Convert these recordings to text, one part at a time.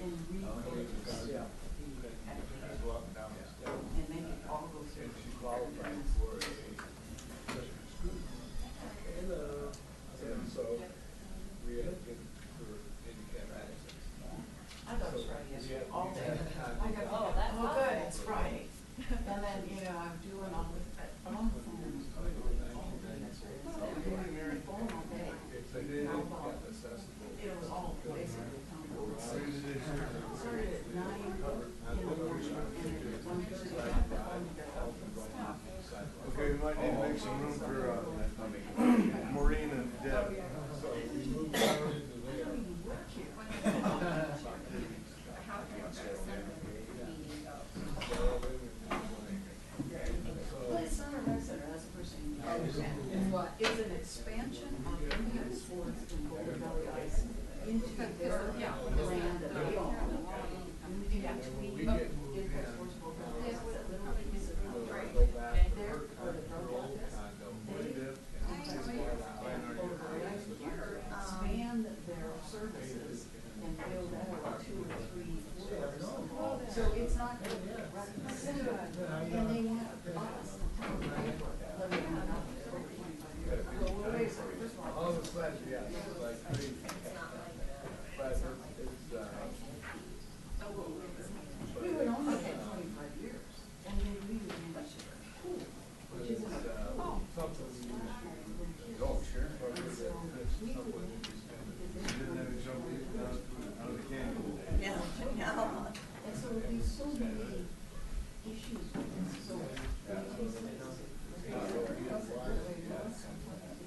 and refocus. Yeah. Go up and down the steps. And make it all go through. And she qualified for a Christian school. Hello. And so we had to get her handicap access. I thought it was Friday yesterday, all day. I go, Oh, that's oh, awesome. good, it's Friday. And then, you know, I'm doing all this, I'm on the phone. I'm doing my phone all day. They did get accessible. It was all basically started at 9 in the morning, and at 1:30 I got home and got out and stuff. Okay, we might need to make some room for Maureen and Deb. So we moved down into there. Well, it's not a rec center, that's the first thing you understand. It's what? It's an expansion of Indian sports in Boulder Valley Ice into their brand that they own. In between, Impact Sports Boulder Valley Ice, that literally is a Go back to there her for the drug old office. condo. Expand their services and build out 2 or 3 floors. So it's not a rec center, and they want us to tell them let me know now for 25 years. Well, wait a second, first of all, All the flash, yeah, it's like crazy. But it's, we would only have 25 years, and then we would manage it. Which is, something we Oh, sure. we would manage it. You didn't have to jump out of the canyon. Yeah, yeah. And so there's so many issues with this, so when it takes place, it's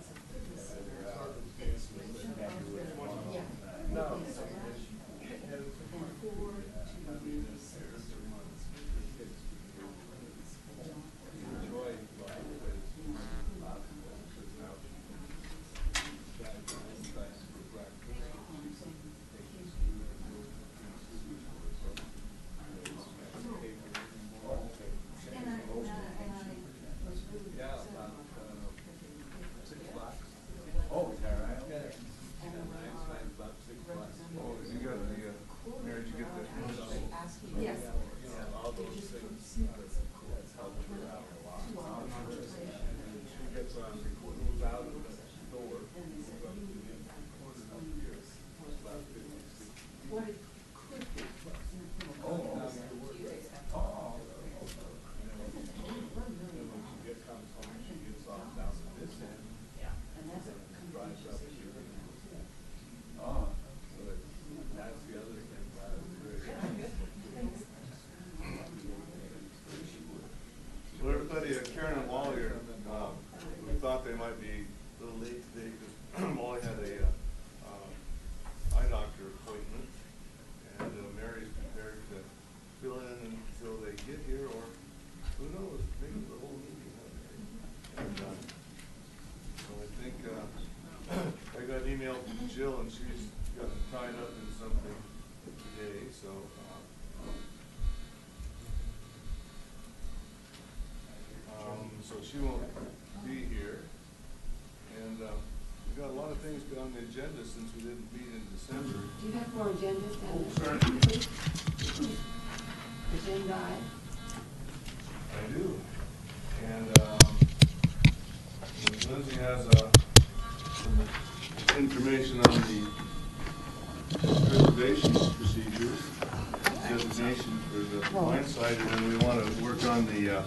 a fitness center. Yeah. No. It's a rush. And 4 to maybe 6 months. enjoy life, but it's not because now she's got class for breakfast. Taking school and doing so And I was really yeah, upset about about 6 blocks. Oh, is that right? Yeah. Nine, about 6 blocks. Oh, you got the, Mary, did you get the? Yes. You know, all those things, that's helped her out a lot. She gets on, moves out of the door, moves up to the corner up here, it's about 50, 60. What it could be. Oh. Down there working. Oh. And when she gets comes home, she gets off down to this end, And that's a drives up contentious here. issue. Oh. So that's the other thing about it. So everybody, Karen and Wally are, we thought they might be a little late today because Wally had a eye doctor appointment, and Mary's prepared to fill in until they get here, or who knows, maybe the whole meeting. And so I think I got an email from Jill, and she's gotten tied up in something today, so. So she won't be here, and we've got a lot of things on the agenda since we didn't meet in December. Do you have more agendas down there? Sorry. Agenda I? I do, and Lindsay has some information on the preservation procedures, designation for the mine site, and then we want to work on the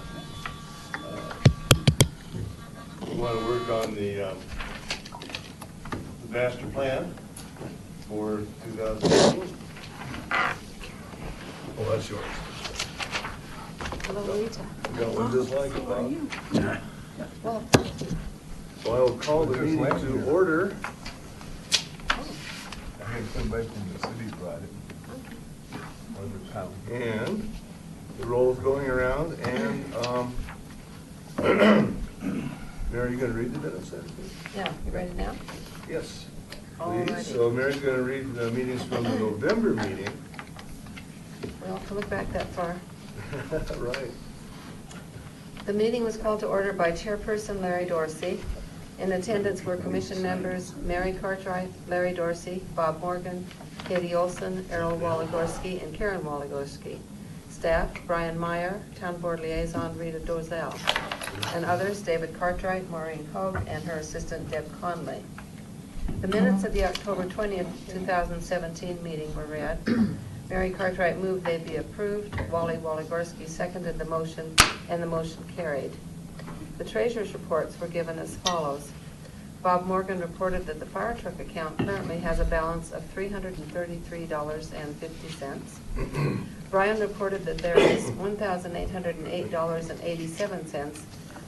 master plan for 2018. Oh, that's yours. Hello, Rita. We got one just like it, Bob. Well, So I will call the meeting to order. I had somebody from the city brought it. Or the town. And the roll's going around, and Mary, are you going to read the minutes then? yeah, you ready now? Yes, Alrighty. please. So Mary's going to read the meetings from the November meeting. We don't have to look back that far. Right. The meeting was called to order by Chairperson Larry Dorsey. In attendance were Commission members Mary Cartwright, Larry Dorsey, Bob Morgan, Katie Olson, Errol Waligorski, and Karen Waligorski. Staff, Brian Meyer, Town Board Liaison, Rita Dozell. And others, David Cartwright, Maureen Hogue, and her assistant, Deb Conley. The minutes of the October 20th, 2017 meeting were read. Mary Cartwright moved they be approved. Wally Waligorski seconded the motion, and the motion carried. The treasurer's reports were given as follows. Bob Morgan reported that the fire truck account currently has a balance of $333.50. Brian reported that there is $1,808.87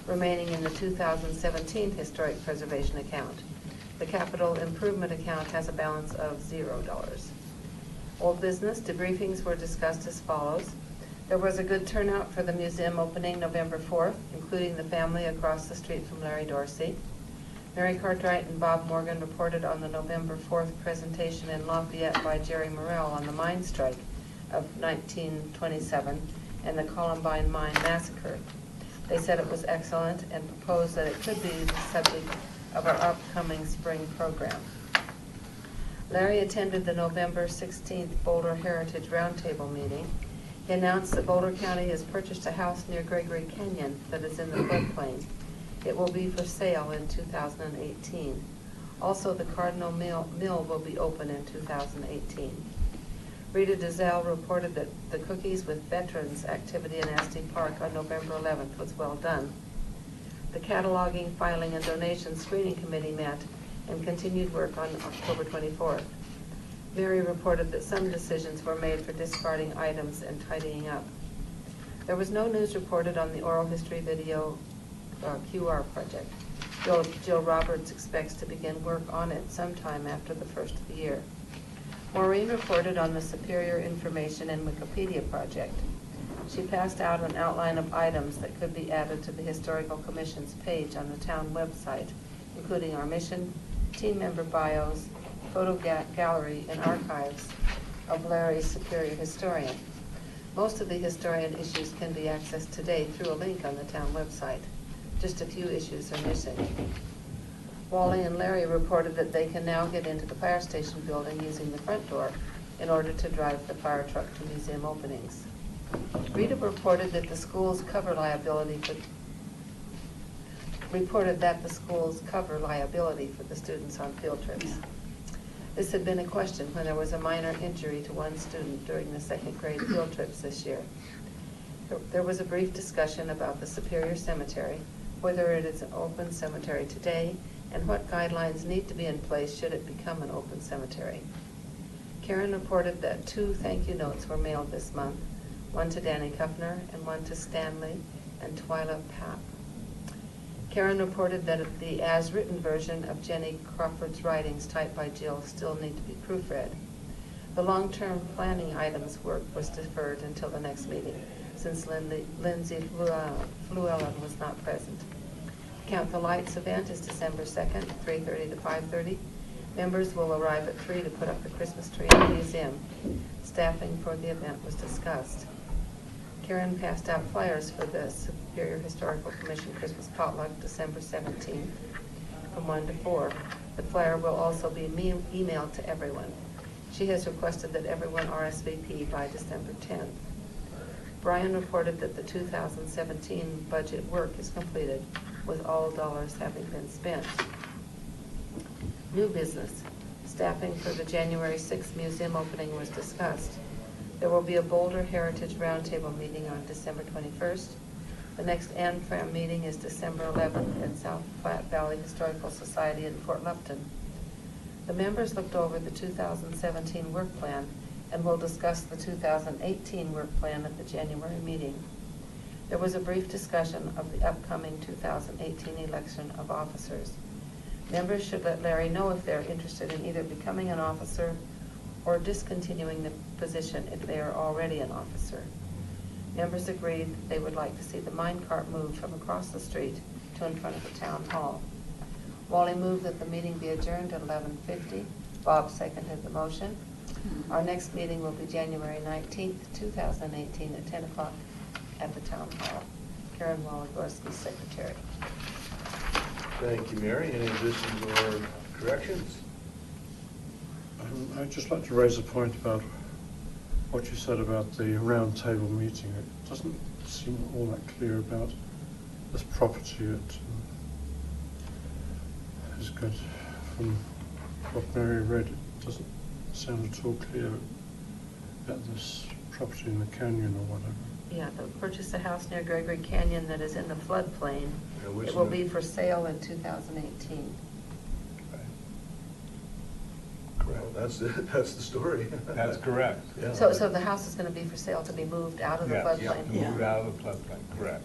remaining in the 2017 historic preservation account. The capital improvement account has a balance of $0. Old business debriefings were discussed as follows. There was a good turnout for the museum opening November 4th, including the family across the street from Larry Dorsey. Mary Cartwright and Bob Morgan reported on the November 4th presentation in Lafayette by Jerry Morrell on the mine strike of 1927 and the Columbine Mine Massacre. They said it was excellent and proposed that it could be the subject of our upcoming spring program. Larry attended the November 16th Boulder Heritage Roundtable meeting. He announced that Boulder County has purchased a house near Gregory Canyon that is in the floodplain. It will be for sale in 2018. Also, the Cardinal Mill will be open in 2018. Rita Dozell reported that the Cookies with Veterans activity in Estes Park on November 11th was well done. The Cataloging, Filing, and Donation Screening Committee met and continued work on October 24th. Mary reported that some decisions were made for discarding items and tidying up. There was no news reported on the oral history video QR project. Jill Roberts expects to begin work on it sometime after the first of the year. Maureen reported on the Superior Information and Wikipedia project. She passed out an outline of items that could be added to the Historical Commission's page on the town website, including our mission, team member bios, photo gallery, and archives of Larry's Superior Historian. Most of the historian issues can be accessed today through a link on the town website. Just a few issues are missing. Wally and Larry reported that they can now get into the fire station building using the front door in order to drive the fire truck to museum openings. Rita reported that the school's cover liability for the students on field trips. This had been a question when there was a minor injury to one student during the second grade field trips this year. There was a brief discussion about the Superior Cemetery, whether it is an open cemetery today, and what guidelines need to be in place should it become an open cemetery. Karen reported that 2 thank you notes were mailed this month, one to Danny Kuffner and one to Stanley and Twyla Papp. Karen reported that the as-written version of Jenny Crawford's writings typed by Jill still need to be proofread. The long-term planning items work was deferred until the next meeting, since Lindsay Fluellen was not present. Count the Lights event is December 2nd, 3:30 to 5:30. Members will arrive at 3 to put up the Christmas tree in the museum. Staffing for the event was discussed. Karen passed out flyers for the Superior Historical Commission Christmas potluck December 17th from 1 to 4. The flyer will also be emailed to everyone. She has requested that everyone RSVP by December 10th. Brian reported that the 2017 budget work is completed, with all dollars having been spent. New business. Staffing for the January 6th museum opening was discussed. There will be a Boulder Heritage Roundtable meeting on December 21st. The next ANFRAM meeting is December 11th at South Platte Valley Historical Society in Fort Lupton. The members looked over the 2017 work plan and will discuss the 2018 work plan at the January meeting. There was a brief discussion of the upcoming 2018 election of officers. Members should let Larry know if they're interested in either becoming an officer or discontinuing the position if they are already an officer. Members agreed that they would like to see the minecart moved from across the street to in front of the town hall. Wally moved that the meeting be adjourned at 11:50. Bob seconded the motion. Our next meeting will be January 19th, 2018 at 10 o'clock at the town hall. Karen Waligorski, secretary. Thank you, Mary. Any additions or corrections? I'd just like to raise a point about what you said about the round table meeting. It doesn't seem all that clear about this property is good. From what Mary read, it doesn't sound at all clear about this property in the canyon or whatever. Yeah, they'll purchase a house near Gregory Canyon that is in the floodplain. Yeah, which It will one? be for sale in 2018. Well, that's the story. That's correct. Yeah. So the house is gonna be for sale to be moved out of the Yes, floodplain? to move out of the floodplain, correct.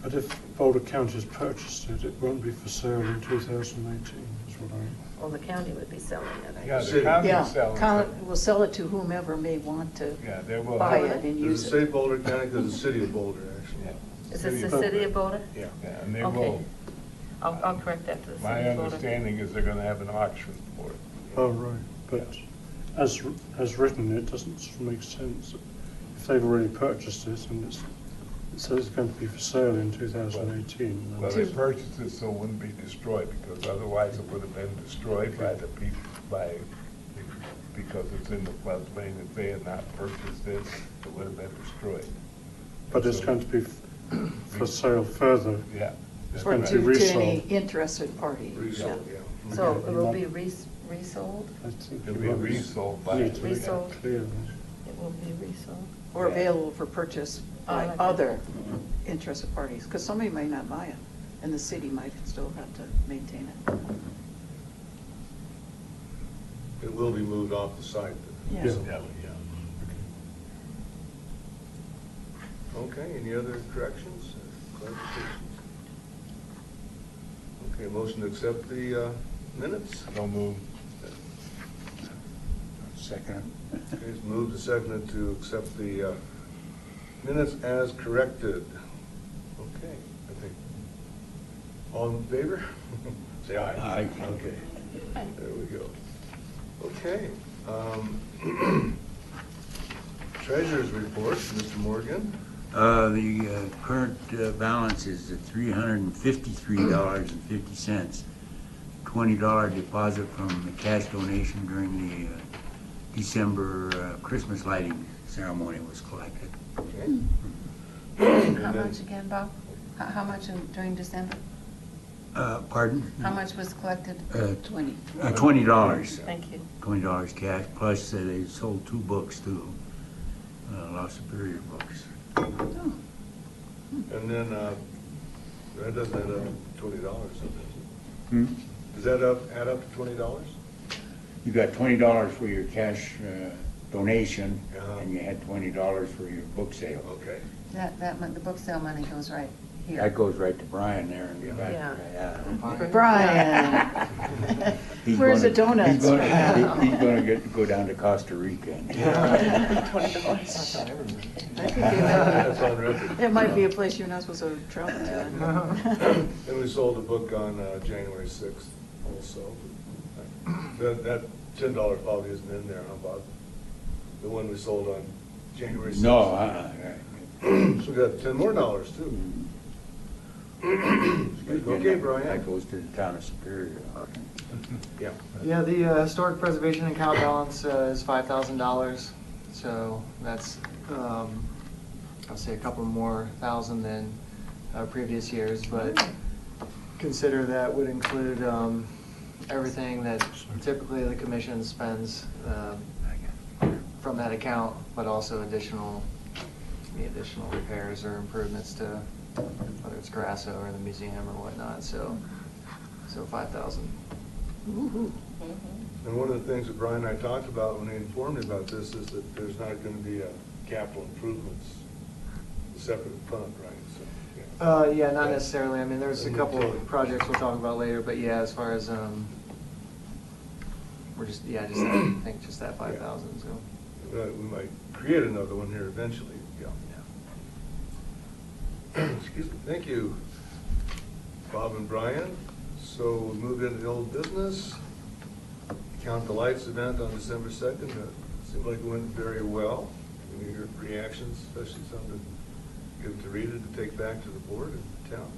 But if Boulder County has purchased it, it won't be for sale in 2018, is what I... Well, the county would be selling it, I Yeah, guess. the county Yeah, is selling county it. will sell it to whomever may want to Yeah, they will. buy have it and Does use it say it. Boulder County? Because it's the city of Boulder, actually. Yeah. Is this the city of Boulder? Yeah. Yeah, and they Okay. will, I'll correct that to the my city of Boulder. understanding is they're gonna have an auction for it. Oh, right, but as written, it doesn't sort of make sense. If they've already purchased it and it says it's going to be for sale in 2018. Well, they purchased it so it wouldn't be destroyed, because otherwise it would have been destroyed by the people, because it's in the floodplain. If they had not purchased it, it would have been destroyed. But it's So- going to be for sale further. Yeah. It's Or going to to be any resold. interested party. Resold, yeah. So Okay. it will be resold? I think It'll you be might resold by- need to make that Resold. clear. It will be resold? Or Yeah. available for purchase by like that. other interested parties, because somebody might not buy it, and the city might still have to maintain it. It will be moved off the site. Yeah. Yeah. Okay, any other corrections, clarifications? Okay, motion to accept the minutes? Don't move. Second. Okay, it's moved and seconded to accept the minutes as corrected. Okay, I think, all in favor? Say aye. Aye. Okay, there we go. Okay. Treasurer's report, Mr. Morgan. The current balance is at $353.50. $20 deposit from the cash donation during the December Christmas lighting ceremony was collected. Okay. How much again, Bob? How much during December? Pardon? How much was collected? 20. $20. Thank you. $20 cash, plus they sold 2 books too, La Superior books. And then, that doesn't add up to $20, does it? Hmm? Does that add up to $20? You got $20 for your cash donation, Uh-huh. and you had $20 for your book sale. Okay. The book sale money goes right here. That goes right to Brian there and back. Yeah. Brian, He's where's the gonna- donuts? He's gonna go down to Costa Rica. That's on record. It might be a place you're not supposed to travel to. And we sold a book on January 6th also. That $10 probably isn't in there, huh, Bob? The one we sold on January 6th. No, So we got $10 more too. Okay, Brian. That goes to the town of Superior. Yeah. Yeah, the historic preservation account balance is $5,000, so that's, I'll say a couple more thousand than previous years, but consider that would include everything that typically the commission spends from that account, but also the additional repairs or improvements to, whether it's Grasso or the museum or whatnot, so 5,000. And one of the things that Brian and I talked about when he informed me about this is that there's not going to be a capital improvements separate fund, right? So, yeah. Yeah, not necessarily. I mean, there's a couple of projects we'll talk about later, but yeah, as far as, we're just, I think just that 5,000, so. We might create another one here eventually, yeah. Excuse me, thank you, Bob and Brian. So we'll move into the old business. Count the Lights event on December 2nd. Seemed like it went very well. Any of your reactions, especially some to give to Rita to take back to the board and town?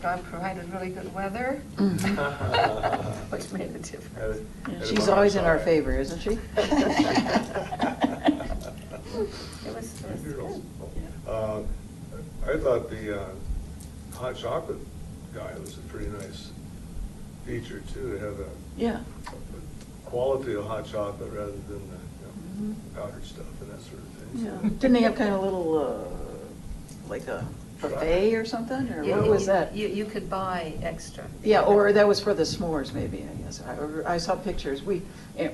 God provided really good weather, which made a difference. She's always in our favor, isn't she? It was good. I thought the hot chocolate guy was a pretty nice feature too, to have a Yeah. quality of hot chocolate rather than the powdered stuff and that sort of thing. Yeah. Didn't they have kind of a little, like a buffet or something, or what was that? You could buy extra. Yeah, or that was for the s'mores, maybe, I guess. I saw pictures.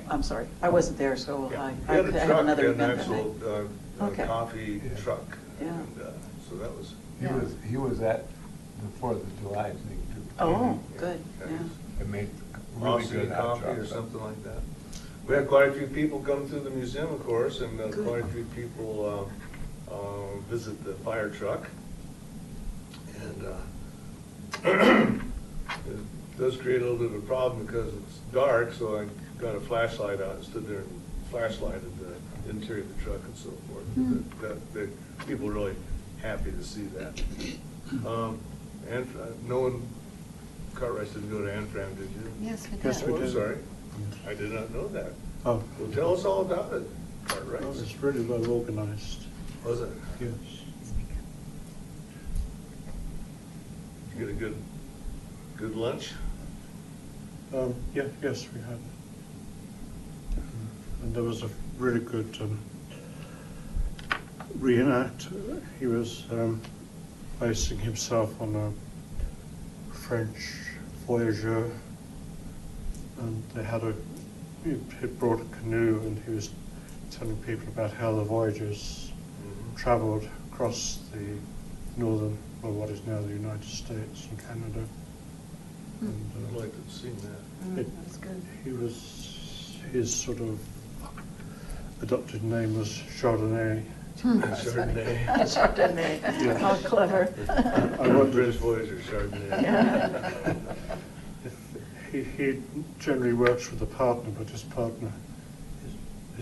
I'm sorry, I wasn't there, so Yeah. I He had had a truck, another he had an event that night. actual Okay. coffee truck. Yeah. And so that was. He was at the 4th of July thing too. Oh, good, Yeah, yeah. It made really Austin good hot coffee or chocolate. something like that. We had quite a few people come through the museum, of course, and Good. quite a few people visit the fire truck. And it does create a little bit of a problem because it's dark, so I got a flashlight out and stood there and flashlighted the interior of the truck and so forth. People were really happy to see that. And no one, Cartwright didn't go to Anfram, did you? Yes, we Yes, did. we Oh, did. sorry. I did not know that. Oh, Well, tell us all about it, Cartwright. well, it's really well organised. Was it? Yes. You get a good lunch? Yeah, yes, we had. And there was a really good reenactor. He was basing himself on a French voyageur, and they had he brought a canoe, and he was telling people about how the voyagers travelled across the northern, well, what is now the United States and Canada. And, I'd like to have seen that. That's good. his sort of adopted name was Chardonnay. Chardonnay. Chardonnay. Yeah. How clever. I wondered British if Voyager Chardonnay. Yeah. he generally works with a partner, but his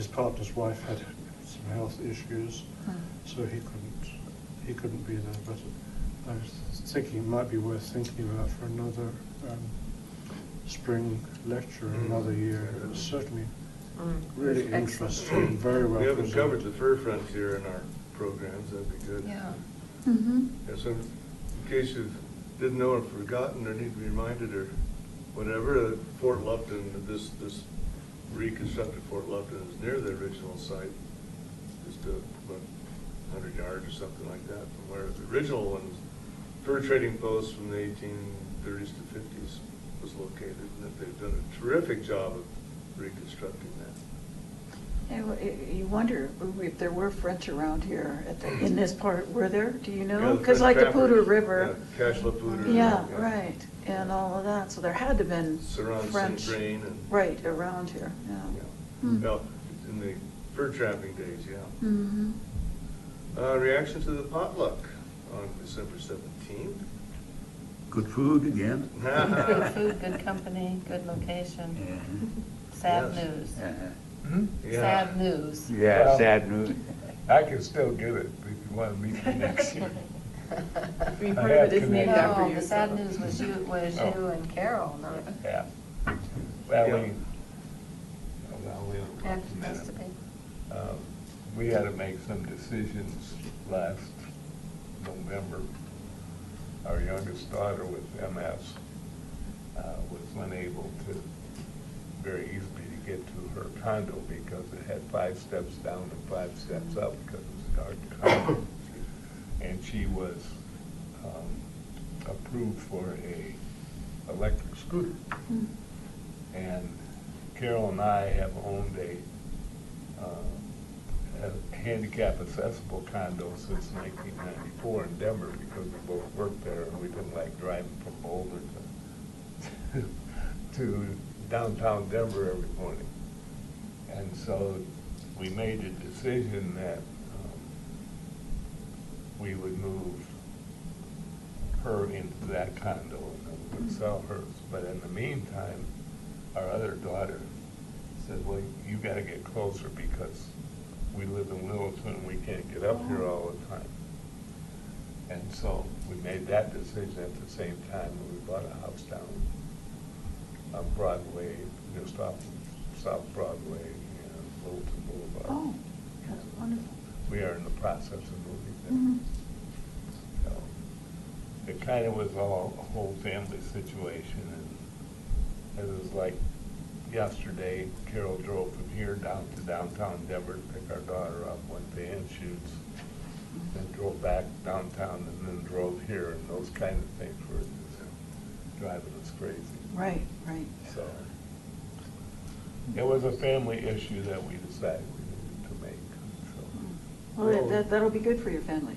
partner's wife had some health issues, so he couldn't be there. But I was thinking it might be worth thinking about for another spring lecture in another year. It was certainly really Excellent. interesting, very well We haven't presented. covered the fur frontier in our programs, that'd be good. Yeah. Mm-hmm. Yeah, so in case you didn't know or forgotten or need to be reminded or whatever, Fort Lupton, this reconstructed Fort Lupton is near the original site, just about 100 yards or something like that from where the original one's fur trading post from the 1830s to 50s was located, and that they've done a terrific job of reconstructing that. You wonder if there were French around here in this part, were there? Do you Yeah, know? the Because French like the Poudre trappers, River. yeah, Cache la Poudre. Yeah, right, and all of that, so there had to have been Surround French. Saint Vrain and. Right, around here, yeah. Yeah. Well, in the fur trapping days, yeah. Mm-hmm. Reaction to the potluck on December 17th. Good food again. Good food, good company, good location. Yeah. Sad Yes. news. Hmm? Yeah. Sad news. Yeah, Well- sad news. I can still give it if you want to meet me next year. We've I heard have of it is named connected. after No, you. the sad news was you Oh. and Carol, not Yeah. Well, Yeah. We had to make some decisions last November. Our youngest daughter with MS was unable to very easily to get to her condo because it had 5 steps down and 5 steps up because it was a dark condo. And she was approved for a electric scooter. And Carol and I have owned a handicap accessible condo since 1994 in Denver because we both worked there and we didn't like driving from Boulder to downtown Denver every morning. And so we made a decision that we would move her into that condo and then we would sell hers. But in the meantime, our other daughter said, well, you got to get closer because we live in Littleton and we can't get up here all the time. And so we made that decision at the same time when we bought a house down on Broadway, just off South Broadway, Littleton Boulevard. Oh, that's wonderful. We are in the process of moving Mhm. there. So it kind of was all a whole family situation, and it was like yesterday, Carol drove from here down to downtown Denver to pick our daughter up, went to Anschutz, then drove back downtown and then drove here, and those kind of things were just driving us crazy. Right, right. So it was a family issue that we decided we needed to make, so. Well, that'll be good for your family.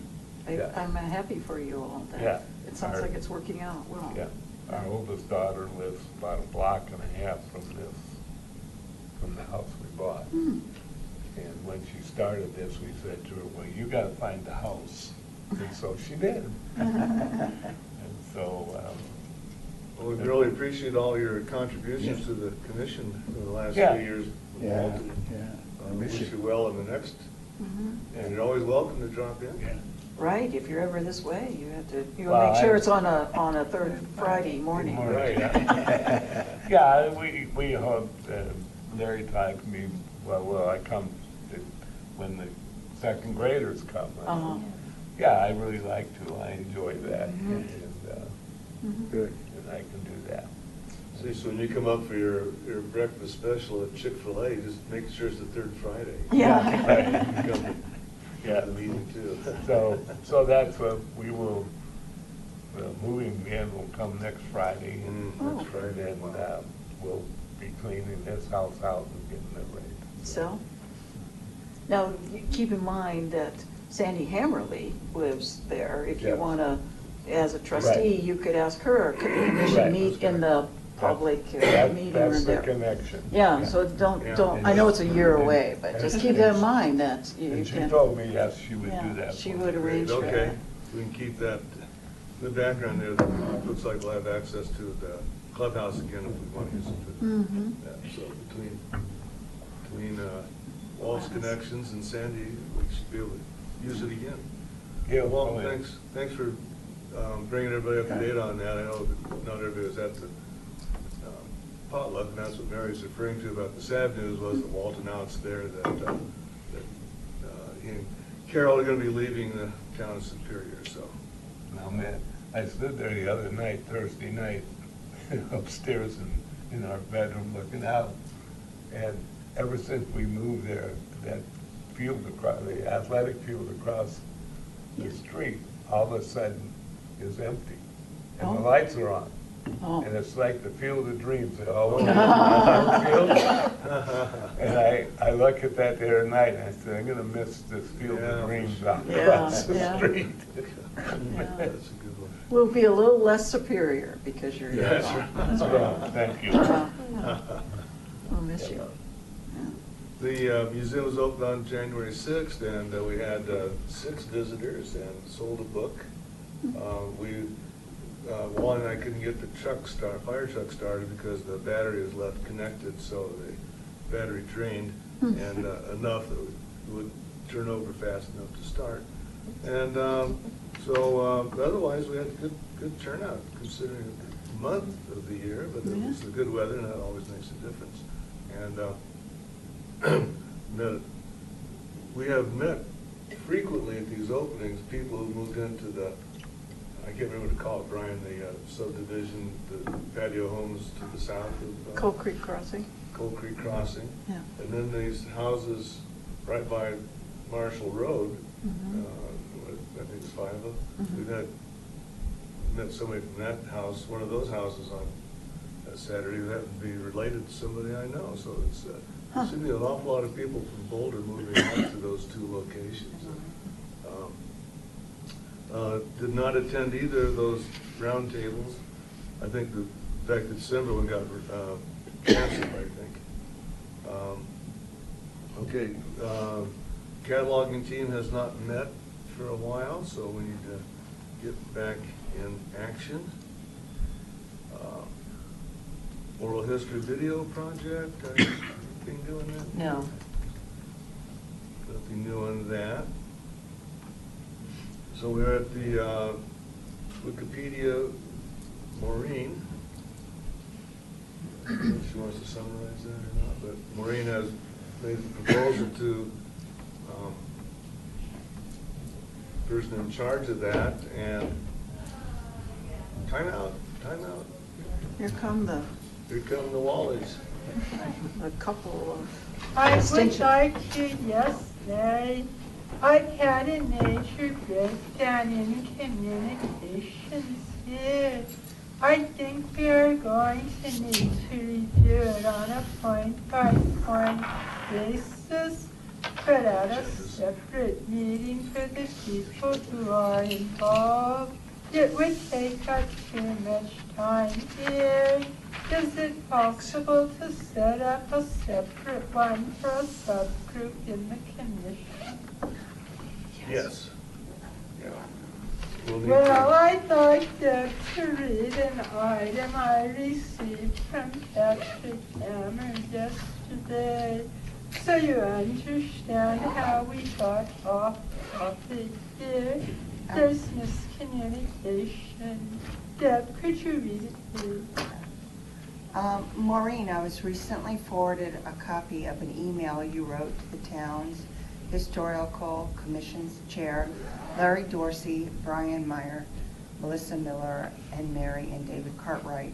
Yeah. I'm happy for you all. That Yeah. It sounds like it's working out well. Yeah, our oldest daughter lives about a block and a half from the house we bought. Hmm. And when she started this, we said to her, well, you gotta find the house. And so she did. And so, Well, we really appreciate all your contributions to the commission in the last Yeah. few years. Yeah, Walton. yeah. I wish you well in the next, Mhm. and you're always welcome to drop in. yeah. Right, if you're ever this way, you have to, you Well, make sure I- it's on a third Friday morning. Right. Yeah, we hope, Larry talked to me, well, I come when the second graders come. Uh-huh. Yeah, I really like to, I enjoy that, Mhm. and Mhm. Good. I can do that. See, so when you come up for your breakfast special at Chick-fil-A, just make sure it's the third Friday. Yeah. Right. You come to Yeah. the meeting too. So that's what we will, moving in will come next Friday, and Oh. Next Friday. then we'll be cleaning this house out and getting it ready. So, now, you keep in mind that Sandy Hammerly lives there. If you Yes. want to, as a trustee, Right. you could ask her, could the commission Right. meet in the public meeting That's room the there? connection. Yeah, so don't, I know it's a year away, but just keep that in mind that you And she can. told me, yes, she would Yeah, do that. she for would me. arrange for Okay, that. we can keep that, the background there, that looks like we'll have access to the clubhouse again if we want to use it for Mhm. that. So between Walt's connections and Sandy, we should be able to use it again. Yeah, Walt, oh, yeah. thanks for bringing everybody up to date on that. I know that not everybody was at the potluck, and that's what Mary's referring to about the sad news was that Walt announced there that he and Carol are going to be leaving the town of Superior, so. Now, man, I stood there the other night, Thursday night, upstairs in our bedroom looking out, and ever since we moved there, that field across, the athletic field across the street, all of a sudden is empty, and the Oh. lights are on. Oh. And it's like the field of dreams, they all went in the field. And I look at that the other night, and I said, I'm gonna miss this field Yeah, of for dreams sure. out Yeah, across the yeah. street. That's a good one. We'll be a little less superior because you're here. That's right. That's right. Thank you. We'll miss you. Yeah. The museum was opened on January 6th, and we had 6 visitors and sold a book. Wally and I couldn't get the fire truck started because the battery was left connected, so the battery drained and enough that it would turn over fast enough to start. And so otherwise, we had good turnout considering the month of the year, but it was the good weather, and that always makes a difference. And we have met frequently at these openings, people who moved into the, I can't remember what to call it, Brian, the subdivision, the patio homes to the south of Cold Creek Crossing. Cold Creek Crossing. Yeah. And then these houses right by Marshall Road, Mhm. I think it's 5 of them. Mhm. We've met somebody from that house, one of those houses on Saturday who happened to be related to somebody I know. So it's, Huh. there seems to be an awful lot of people from Boulder moving up to those 2 locations. Did not attend either of those roundtables. I think the fact that December one got canceled, I think. Okay, cataloging team has not met for a while, so we need to get back in action. Oral history video project, anything doing that? No. Nothing new on that. So we're at the Wikipedia, Maureen. I don't know if she wants to summarize that or not, but Maureen has made the proposal to person in charge of that, and time out. Here come the Here come the Wallies. a couple of I would extension. like to, yes, Mary. I've had a major breakdown in communications here. I think we are going to need to review it on a point-by-point basis, but at a separate meeting for the people who are involved. It would take up too much time here. Is it possible to set up a separate one for a subgroup in the commission? Yes. Yeah. We'll need Well, to- I'd like to read an item I received from Patrick Hammer yesterday, so you understand how we got off topic here. There's miscommunication. Deb, could you read it, please? Maureen, I was recently forwarded a copy of an email you wrote to the town's Historical Commission's chair, Larry Dorsey, Brian Meyer, Melissa Miller, and Mary and David Cartwright.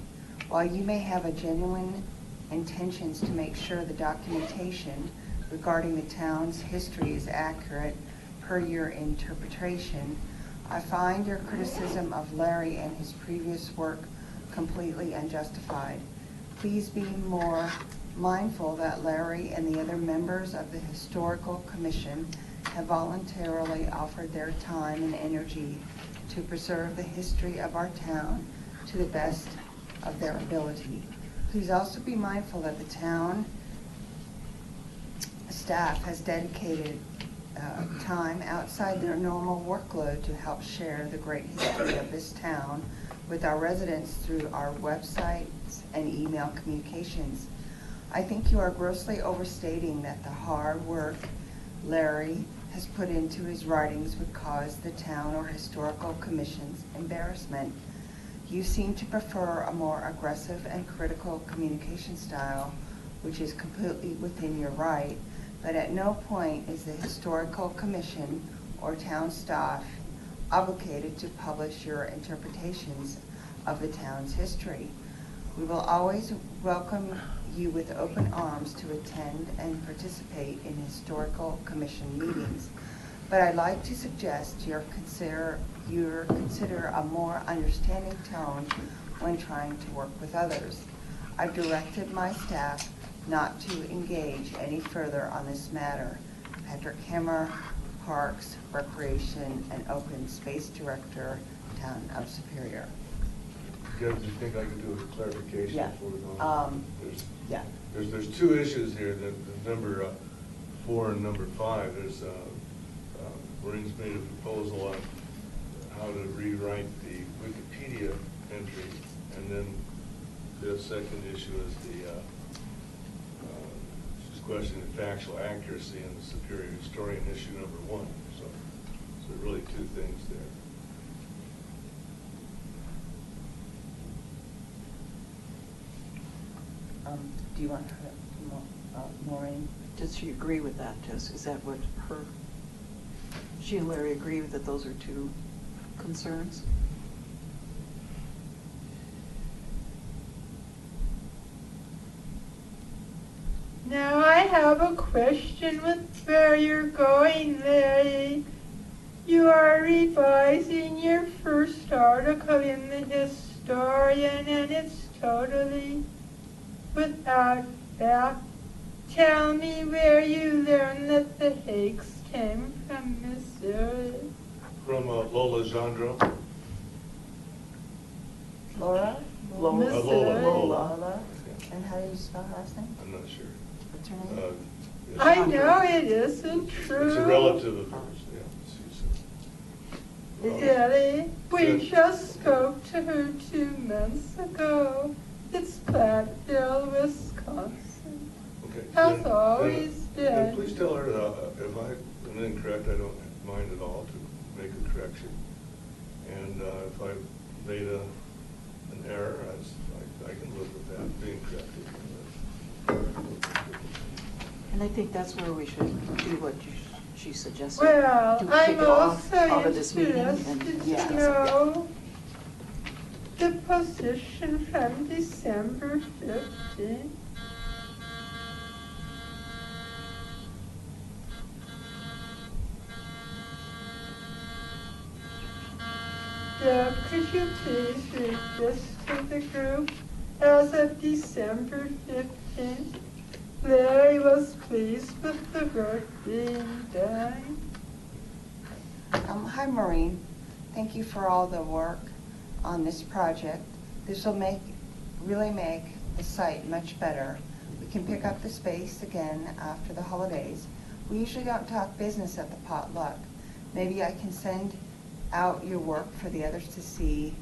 While you may have a genuine intentions to make sure the documentation regarding the town's history is accurate per your interpretation, I find your criticism of Larry and his previous work completely unjustified. Please be more mindful that Larry and the other members of the Historical Commission have voluntarily offered their time and energy to preserve the history of our town to the best of their ability. Please also be mindful that the town staff has dedicated time outside their normal workload to help share the great history of this town with our residents through our websites and email communications. I think you are grossly overstating that the hard work Larry has put into his writings would cause the town or Historical Commission's embarrassment. You seem to prefer a more aggressive and critical communication style, which is completely within your right, but at no point is the Historical Commission or town staff obligated to publish your interpretations of the town's history. We will always welcome you with open arms to attend and participate in Historical Commission meetings, but I'd like to suggest you consider a more understanding tone when trying to work with others. I've directed my staff not to engage any further on this matter. Patrick Hammer, Parks, Recreation, and Open Space Director, Town of Superior. Deb, do you think I could do a clarification Yeah. before we go on? Yeah. There's two issues here, the number 4 and number 5. There's, Maureen's made a proposal on how to rewrite the Wikipedia entry, and then the second issue is she's questioning the factual accuracy in the Superior Historian issue number 1. So really two things there. Do you want her, Maureen? Does she agree with that, Jess? Is that what she and Larry agree that those are two concerns? Now I have a question with where you're going, Larry. You are revising your first article in the Historian, and it's totally without fact. Tell me where you learned that the Hakes came from Missouri. From Lola Gendro. Laura? Lola. Missouri. Lola. And how do you spell her last name? I'm not sure. What's her name? I know it isn't true. It's a relative of hers, yeah. Really? We Yeah. just spoke to her 2 months ago. It's Platteville, Wisconsin. Okay. Has always then been. please tell her that if I'm incorrect, I don't mind at all to make a correction. And if I made an error, I can live with that being corrected. And I think that's where we should do what she suggested. Well, Do I'm kick it off also out of this meeting and interested to discuss it. know the position from December 15th. Deb, could you please read this to the group? As of December 15th, Larry was pleased with the work being done. Hi, Maureen. Thank you for all the work on this project. This will really make the site much better. We can pick up the space again after the holidays. We usually don't talk business at the potluck. Maybe I can send out your work for the others to see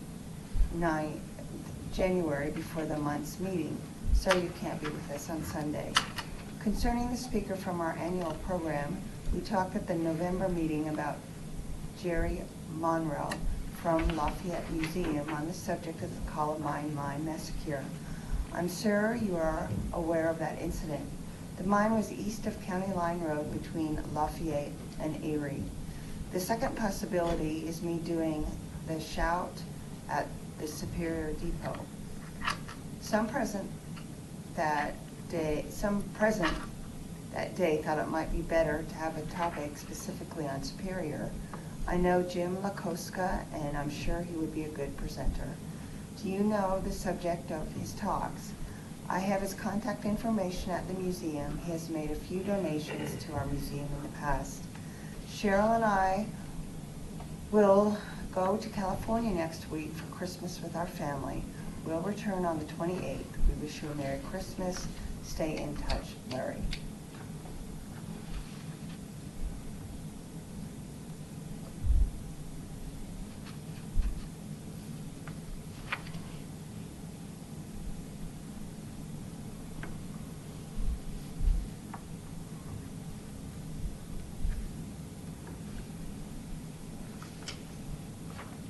January before the month's meeting. Sorry you can't be with us on Sunday. Concerning the speaker from our annual program, we talked at the November meeting about Jerry Monroe from Lafayette Museum on the subject of the Columbine Mine Massacre. I'm sure you are aware of that incident. The mine was east of County Line Road between Lafayette and Erie. The second possibility is me doing the shout at the Superior Depot. Some present that day thought it might be better to have a topic specifically on Superior. I know Jim Lakoska, and I'm sure he would be a good presenter. Do you know the subject of his talks? I have his contact information at the museum. He has made a few donations to our museum in the past. Cheryl and I will go to California next week for Christmas with our family. We'll return on the 28th. We wish you a Merry Christmas. Stay in touch, Larry.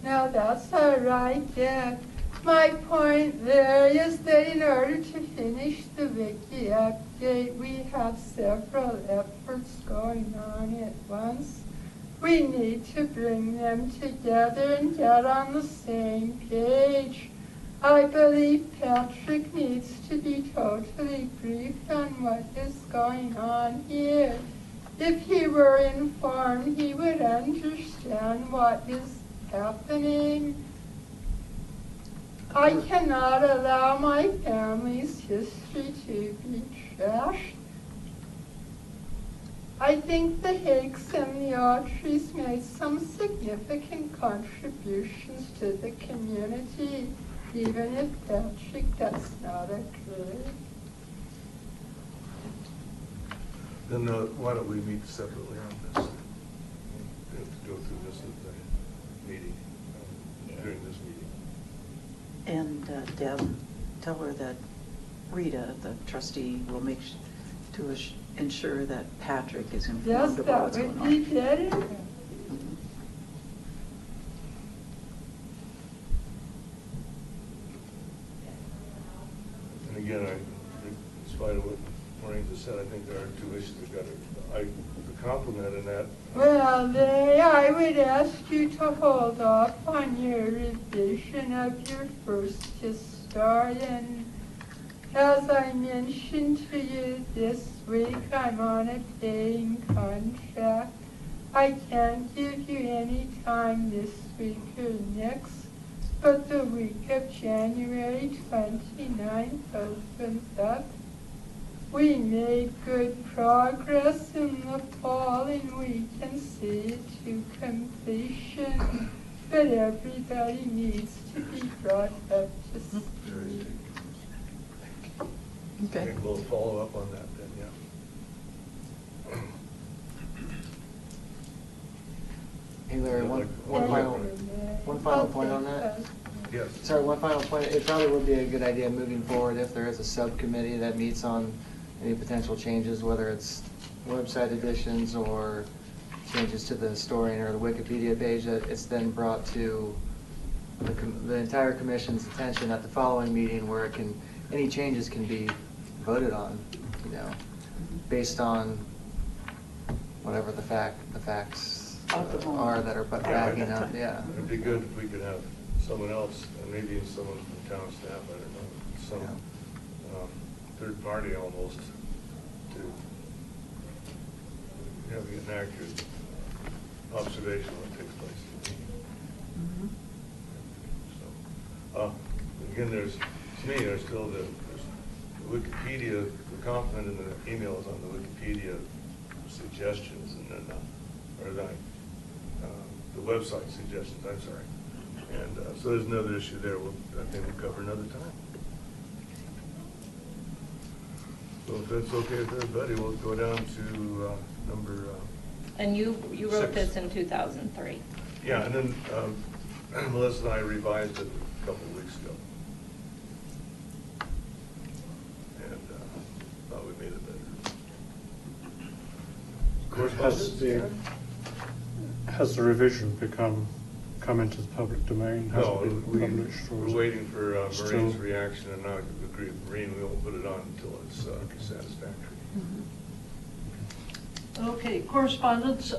Now that's all right, Deb. My point there is that in order to finish the Wiki update, we have several efforts going on at once. We need to bring them together and get on the same page. I believe Patrick needs to be totally briefed on what is going on here. If he were informed, he would understand what is happening. I cannot allow my family's history to be trashed. I think the Hicks and the Autreys made some significant contributions to the community, even if Patrick does not agree. Then why don't we meet separately on this? We have to go through this at the meeting, during this meeting. And Deb, tell her that Rita, the trustee, will make to ensure that Patrick is informed Yes, about that what's going would on. be better. Mhm. And again, in spite of what Maureen just said, I think there are two issues we've got to, the compliment in that. Well, I would ask you to hold off on your revision of your first historian. As I mentioned to you this week, I'm on a paying contract. I can't give you any time this week or next, but the week of January 29th opens up. We made good progress in the fall and we can see it to completion, but everybody needs to be brought up to speed. Okay. We'll follow up on that then, yeah. Hey Larry, one final point on that. Yes. Sorry, one final point. It probably would be a good idea moving forward if there is a subcommittee that meets on any potential changes, whether it's website additions or changes to the historian or the Wikipedia page, that it's then brought to the entire commission's attention at the following meeting, where it can, any changes can be voted on, you know, based on whatever the facts Of the moment. are that are backing up, yeah. It'd be good if we could have someone else, and maybe someone from town staff, I don't know, some third party almost, to have an accurate observation of what takes place. So, again, there's, to me, there's still the Wikipedia, the compliment in the emails on the Wikipedia suggestions, and then, or the website suggestions, I'm sorry. And so there's another issue there, I think we'll cover another time. So if that's okay with everybody, we'll go down to number And you wrote 6. this in 2003. Yeah, and then Melissa and I revised it a couple of weeks ago. And thought we made it better. Has the revision come into the public domain? Has No, it been published? or is we're it waiting for still- Maureen's reaction, and I agree with Maureen, we won't put it on until it's satisfactory. Okay, correspondence.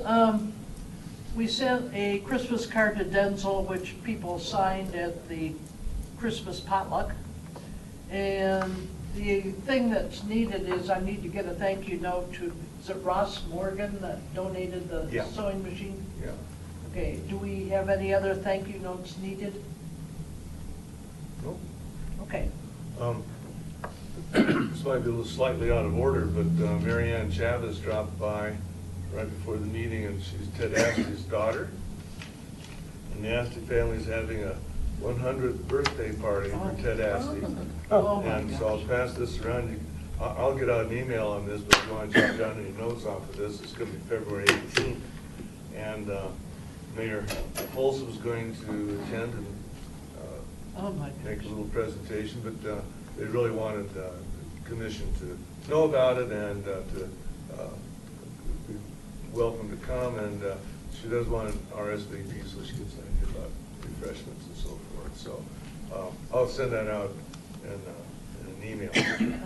We sent a Christmas card to Denzel, which people signed at the Christmas potluck. And the thing that's needed is I need to get a thank you note to, is it Ross Morgan that donated the Yeah. sewing machine? Yeah. Okay, do we have any other thank you notes needed? Nope. Okay. This might be a little slightly out of order, but Mary Ann Chavez dropped by right before the meeting, and she's Ted Astley's daughter. And the Astley family's having a 100th birthday party for Ted Astley. Oh, my And so I'll gosh. pass this around. I'll get out an email on this, but if you want to jot down any notes off of this, it's going to be February 18th. And Mayor Folsom's going to attend and Oh, my make a goodness. little presentation, but they really wanted the commission to know about it and to be welcome to come. And she does want an RSVP so she gets idea about refreshments and so forth. So I'll send that out in an email.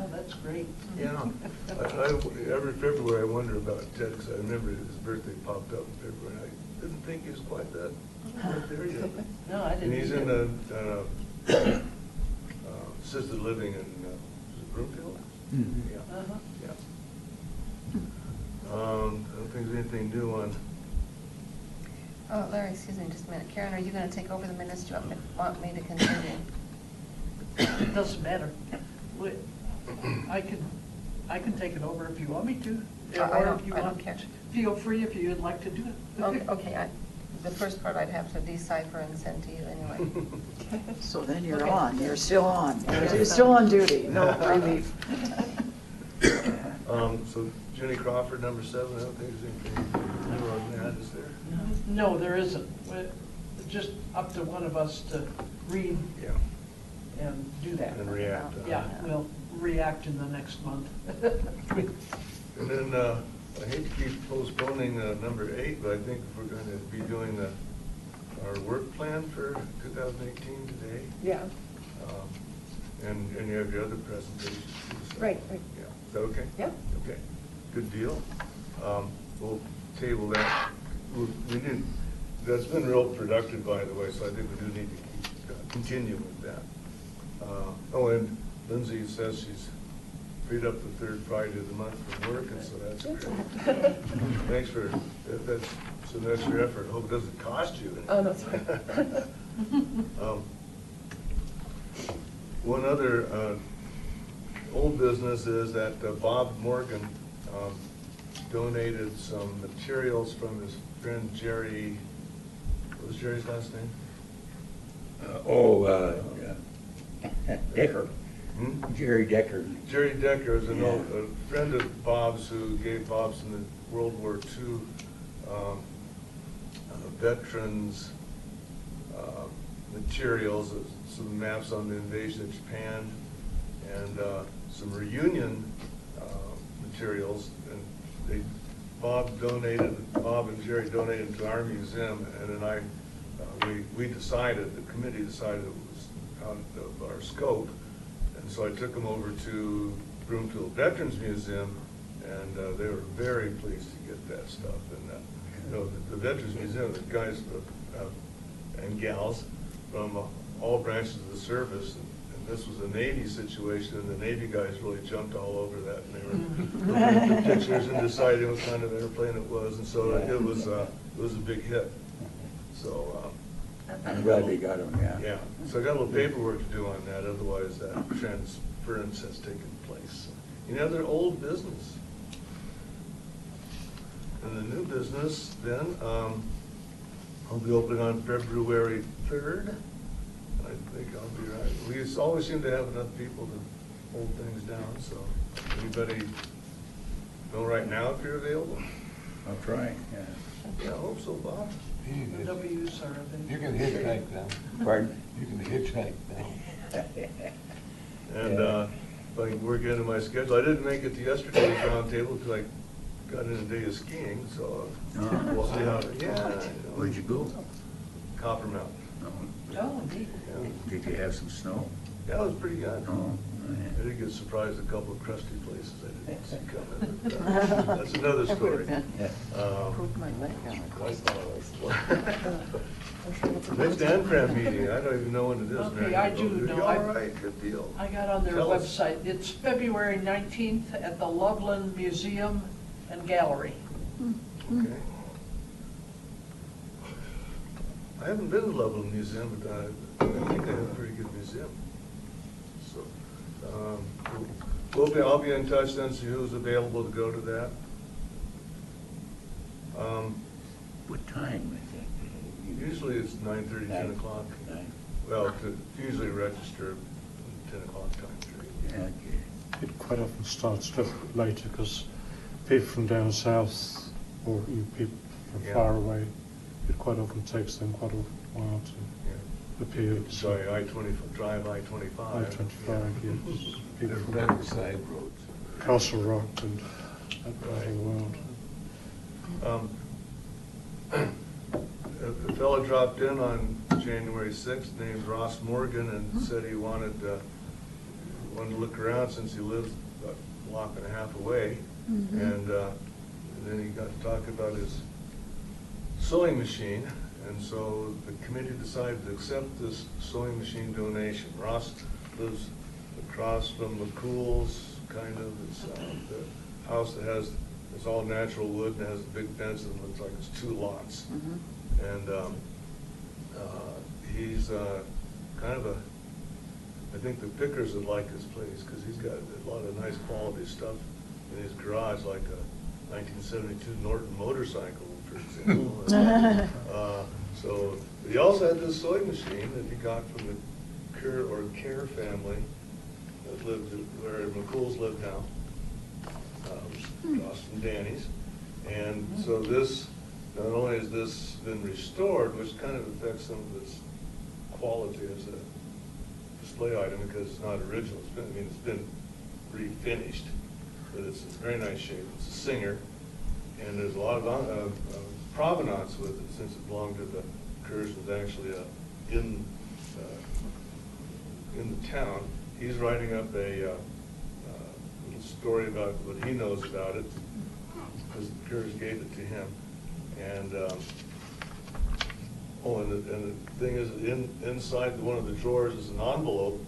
Oh, that's great. Yeah. Every February I wonder about Ted, because I remember his birthday popped up in February. I didn't think he was quite that right there yet. No, I didn't. And he's in either. the assisted living in is it Broomfield? Yeah. Uh-huh. Yeah. I don't think there's anything new on. Oh, Larry, excuse me just a minute. Karen, are you going to take over the minutes? Do you want me to continue? It doesn't matter. I can take it over if you want me to. I Or don't- if you I don't want, care. feel free if you'd like to do it. Okay, the first part I'd have to decipher and send to you anyway. So then you're Okay. on, you're still on, you're still on duty, no relief. So Jenny Crawford, number 7, I don't think there's anything new on that, is there? No, there isn't. It's just up to one of us to read Yeah. and do that. And react. Yeah, we'll react in the next month. And then, I hate to keep postponing number 8, but I think if we're going to be doing our work plan for 2018 today. Yeah, And you have your other presentations too. So- right. Yeah, is that okay? Yep. Okay, good deal. We'll table that. We didn't, that's been real productive, by the way, so I think we do need to continue with that. Oh, and Lindsay says she's freed up the 3rd Friday of the month from work, and so that's great. Thanks for, that's some extra effort. Hope it doesn't cost you anything. Oh, that's right. One other old business is that Bob Morgan donated some materials from his friend Jerry, what was Jerry's last name? Decker. Hmm? Jerry Decker. Jerry Decker is a Yeah. friend of Bob's who gave Bob some World War II veterans materials, some maps on the invasion of Japan, and some reunion materials. And they Bob and Jerry donated to our museum, and then we decided, the committee decided it was out of our scope, and so I took them over to Broomfield Veterans Museum, and they were very pleased to get that stuff. And the Veterans Museum, the guys and gals from all branches of the service, and this was a Navy situation, and the Navy guys really jumped all over that, and they were looking at the pictures and deciding what kind of airplane it was, and so it was a big hit. So. I'm glad they got them, yeah. Yeah, so I got a little paperwork to do on that, otherwise that transference has taken place. Any other old business? And the new business, then, I'll be opening on February 3rd. I think I'll be right. We always seem to have enough people to hold things down, so anybody know right now if you're available? I'll try, yeah. Yeah, I hope so, Bob. W's are available. You can hitchhike down. Pardon? You can hitchhike down. And if I can work into my schedule. I didn't make it to yesterday's roundtable because I got in a day of skiing, so we'll see how. Yeah. Where'd you go? Copper Mountain. Oh, indeed. Yeah. Did you have some snow? Yeah, it was pretty good. Oh, I did get surprised at a couple of crusty places I didn't see coming. But, that's another story. Broke my leg out. Next ANFRAM meeting, I don't even know when it is. Okay, Mary. I do You're know. all right, good deal. I got on their Tell us. website. It's February 19th at the Loveland Museum and Gallery. Okay. I haven't been to Loveland Museum, but I think they have a pretty good museum. So, I'll be in touch then, see who's available to go to that. what time is it? Usually it's 9:30, 10 o'clock. Nine. Well, to usually register 10 o'clock time. Yeah, okay. It quite often starts a little bit later because people from down south or people from Yeah. far away, it quite often takes them quite a while to Yeah. appear. Sorry, drive I-25. I-25, yes. People There's from better side roads. Castle Rock and that part of the world. A fellow dropped in on January 6th named Ross Morgan and said he wanted to look around since he lives about a block and a half away. And then he got to talk about his sewing machine. And so the committee decided to accept this sewing machine donation. Ross lives across from McCool's, kind of. It's the house that has, it's all natural wood and has a big fence and looks like it's 2 lots. And he's kind of I think the pickers would like his place because he's got a lot of nice quality stuff in his garage, like a 1972 Norton motorcycle, for example. So he also had this sewing machine that he got from the Kerr family that lived where McCool's lived now, across from Danny's. And so this, not only has this been restored, which kind of affects some of its quality as a display item because it's not original. It's been refinished, but it's in very nice shape. It's a Singer, and there's a lot of provenance with it since it belonged to the Kerrs. Was actually in the town. He's writing up a little story about what he knows about it because the Kerrs gave it to him. And and the thing is, inside one of the drawers is an envelope,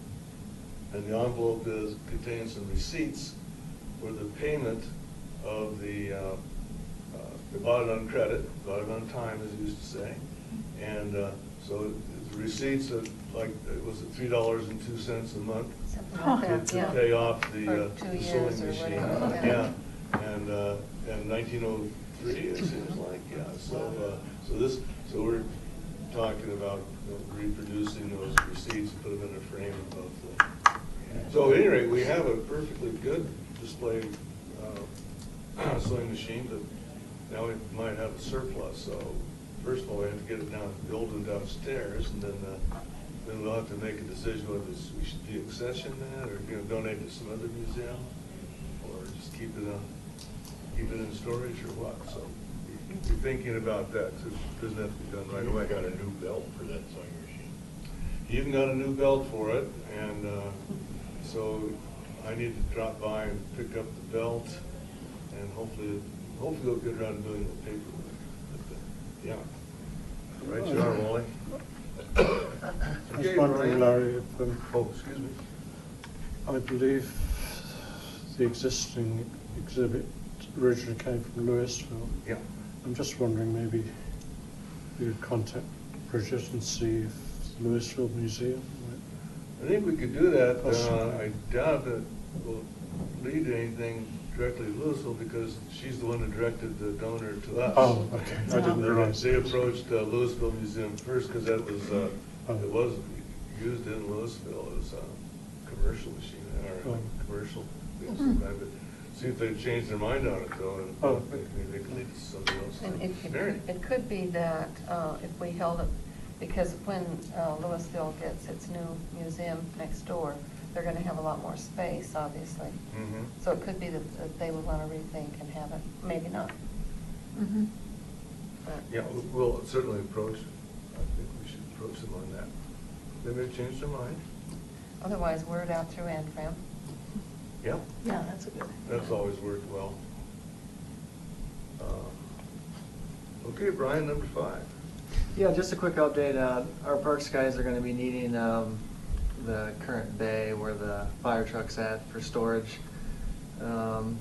and the envelope contains some receipts for the payment of they bought it on credit, bought it on time, as he used to say, and so the receipts of was it $3.02 a month to pay off the sewing machine, yeah, and 1903 it seems like, yeah. So we're talking about reproducing those receipts and put them in a frame above the. So at any rate, we have a perfectly good display sewing machine, but now we might have a surplus. So first of all, we have to get it down, the old one downstairs, and then we'll have to make a decision whether we should deaccession that or donate it to some other museum, or just keep keep it in storage or what, so be thinking about that, so it doesn't have to be done right away. Got a new belt for that sewing machine. He even got a new belt for it, and so I need to drop by and pick up the belt, and hopefully they'll get around to doing the paper with it. But, yeah. Right you are, Wally. I was Okay, wondering, Brian. Larry, if Oh, excuse me. I believe the existing exhibit originally came from Louisville. Yeah. I'm just wondering, maybe you could contact Bridget and see if the Louisville Museum I think we could do that. Possibly. I doubt that we'll lead to anything directly to Louisville because she's the one that directed the donor to us. Oh, okay. I didn't realize. They approached Louisville Museum first because that was, Oh. it was used in Louisville as a commercial machine, or Oh. commercial. But see if they change their mind on it though, and Oh. maybe they could lead to something else. And Mary? it could be that if we held it, because when Louisville gets its new museum next door, they're gonna have a lot more space, obviously. Mhm. So it could be that they would wanna rethink and have it, maybe not. Mhm. But- Yeah, we'll certainly approach, I think we should approach them on that. They may change their mind. Otherwise, word out through ANFRAM. Yeah. Yeah, that's a good. That's always worked well. Okay, Brian, number 5. Yeah, just a quick update. Our parks guys are gonna be needing the current bay where the fire truck's at for storage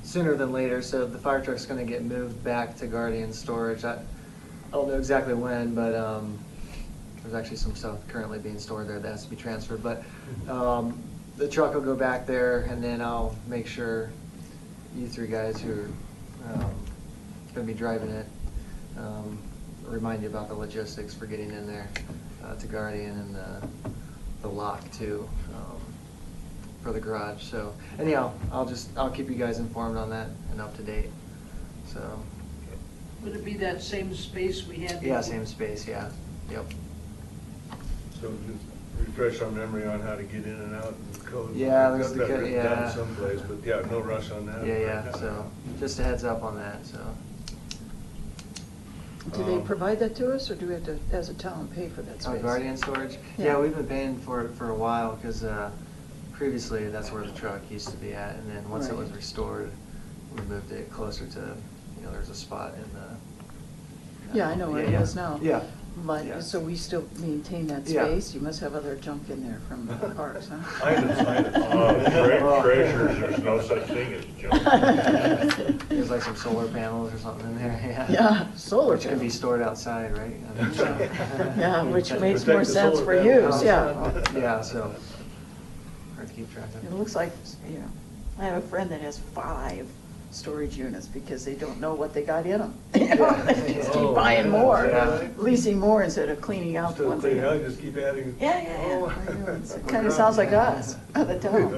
sooner than later. So the fire truck's gonna get moved back to Guardian storage. I don't know exactly when, but there's actually some stuff currently being stored there that has to be transferred. But the truck will go back there, and then I'll make sure you three guys who are gonna be driving it remind you about the logistics for getting in there to Guardian and the lock too for the garage. So anyhow, I'll keep you guys informed on that and up to date. So Would it be that same space we had? yeah, same space. Yeah. Yep. So just refresh our memory on how to get in and out and the code. Yeah, We've there's got the that code, written down yeah. someplace, but yeah, no rush on that. Yeah. So just a heads up on that. So. Do they provide that to us, or do we have to, as a town, pay for that space? Guardian storage? Yeah. Yeah, we've been paying for it for a while, because previously that's where the truck used to be at, and then once it was Right. restored, we moved it closer to, there's a spot in the. Yeah, I know where it is now. Yeah. But, Yeah. so we still maintain that Yeah. space? You must have other junk in there from the parks, huh? Treasures, there's no such thing as junk. There's like some solar panels or something in there, yeah. Yeah, solar Which can be panels. stored outside, right? I mean, Yeah, which makes Protect more the sense solar for panels. use, yeah. Yeah, so, hard to keep track of. It looks like, I have a friend that has 5 storage units because they don't know what they got in them. You know, they just keep Oh, buying more, yeah. leasing more instead of cleaning out the Instead of ones they cleaning out, have. you just keep adding. Yeah. Oh. It kind of sounds like us, the town.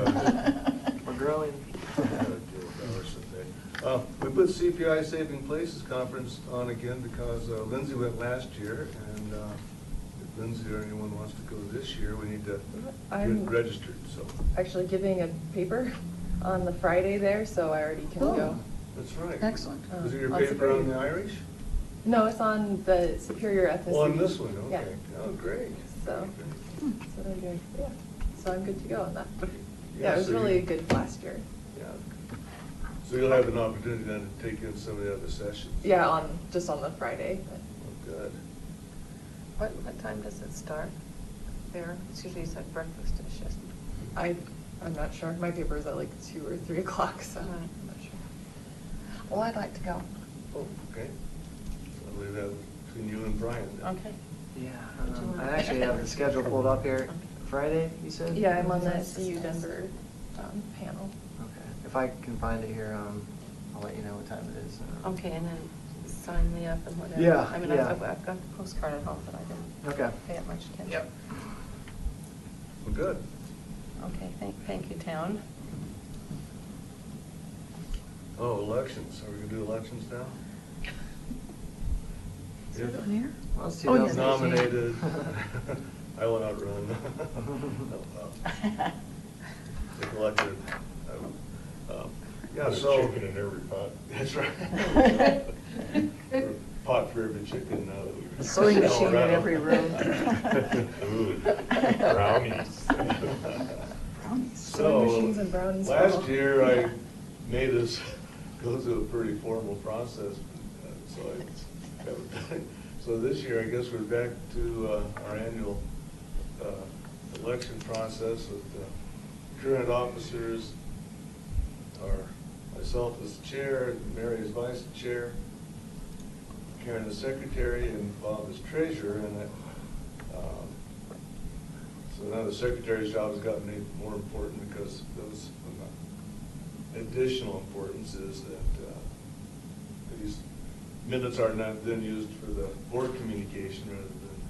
We're growing. We put CPI Saving Places Conference on again because Lindsay went last year, and if Lindsay or anyone wants to go this year, we need to I'm get registered, so. actually giving a paper on the Friday there, so I already can Oh. go. That's right. Excellent. Is it your On paper on Superior. the Irish? No, it's on the superior ethnicity. Oh, on this one, Yeah. okay. Oh, great. So, that's what I'm doing, yeah. So I'm good to go on that. Yeah, Yeah, it was so really you- good last year. Yeah. So you'll have an opportunity then to take in some of the other sessions. Yeah, just on the Friday. Oh, good. What time does it start there? It's usually like breakfast dishes. I'm not sure. My paper is at like 2 or 3 o'clock, so I'm Right. not sure. Well, I'd like to go. Oh, okay. I'll leave that between you and Brian then. Okay. Yeah, Would you want- I actually have the schedule pulled up here. Friday, you said? Yeah, I'm on the CU Denver panel. Okay, if I can find it here, I'll let you know what time it is. Okay, and then sign me up and whatever. Yeah, I mean, yeah. I've got the postcard at home, but I didn't Okay. pay it much attention. Yep. Well, good. Okay, thank you, town. Oh, elections. Are we gonna do elections now? Is that on here? Well, it's Oh, yes. 2018. Nominated. I will not run. If elected, Yeah, There's so. chicken in every pot. That's right. Pot for every chicken now that we've. Sewing machine in every room. Ooh, brownies. Sewing machines and brownies. Last year, I made us go through a pretty formal process, so I haven't done it. So this year, I guess we're back to our annual election process with current officers, myself as chair, Mary as vice chair, Karen as secretary, and Bob as treasurer. And so now the secretary's job has gotten even more important because those additional importance is that these minutes are not then used for the board communication rather than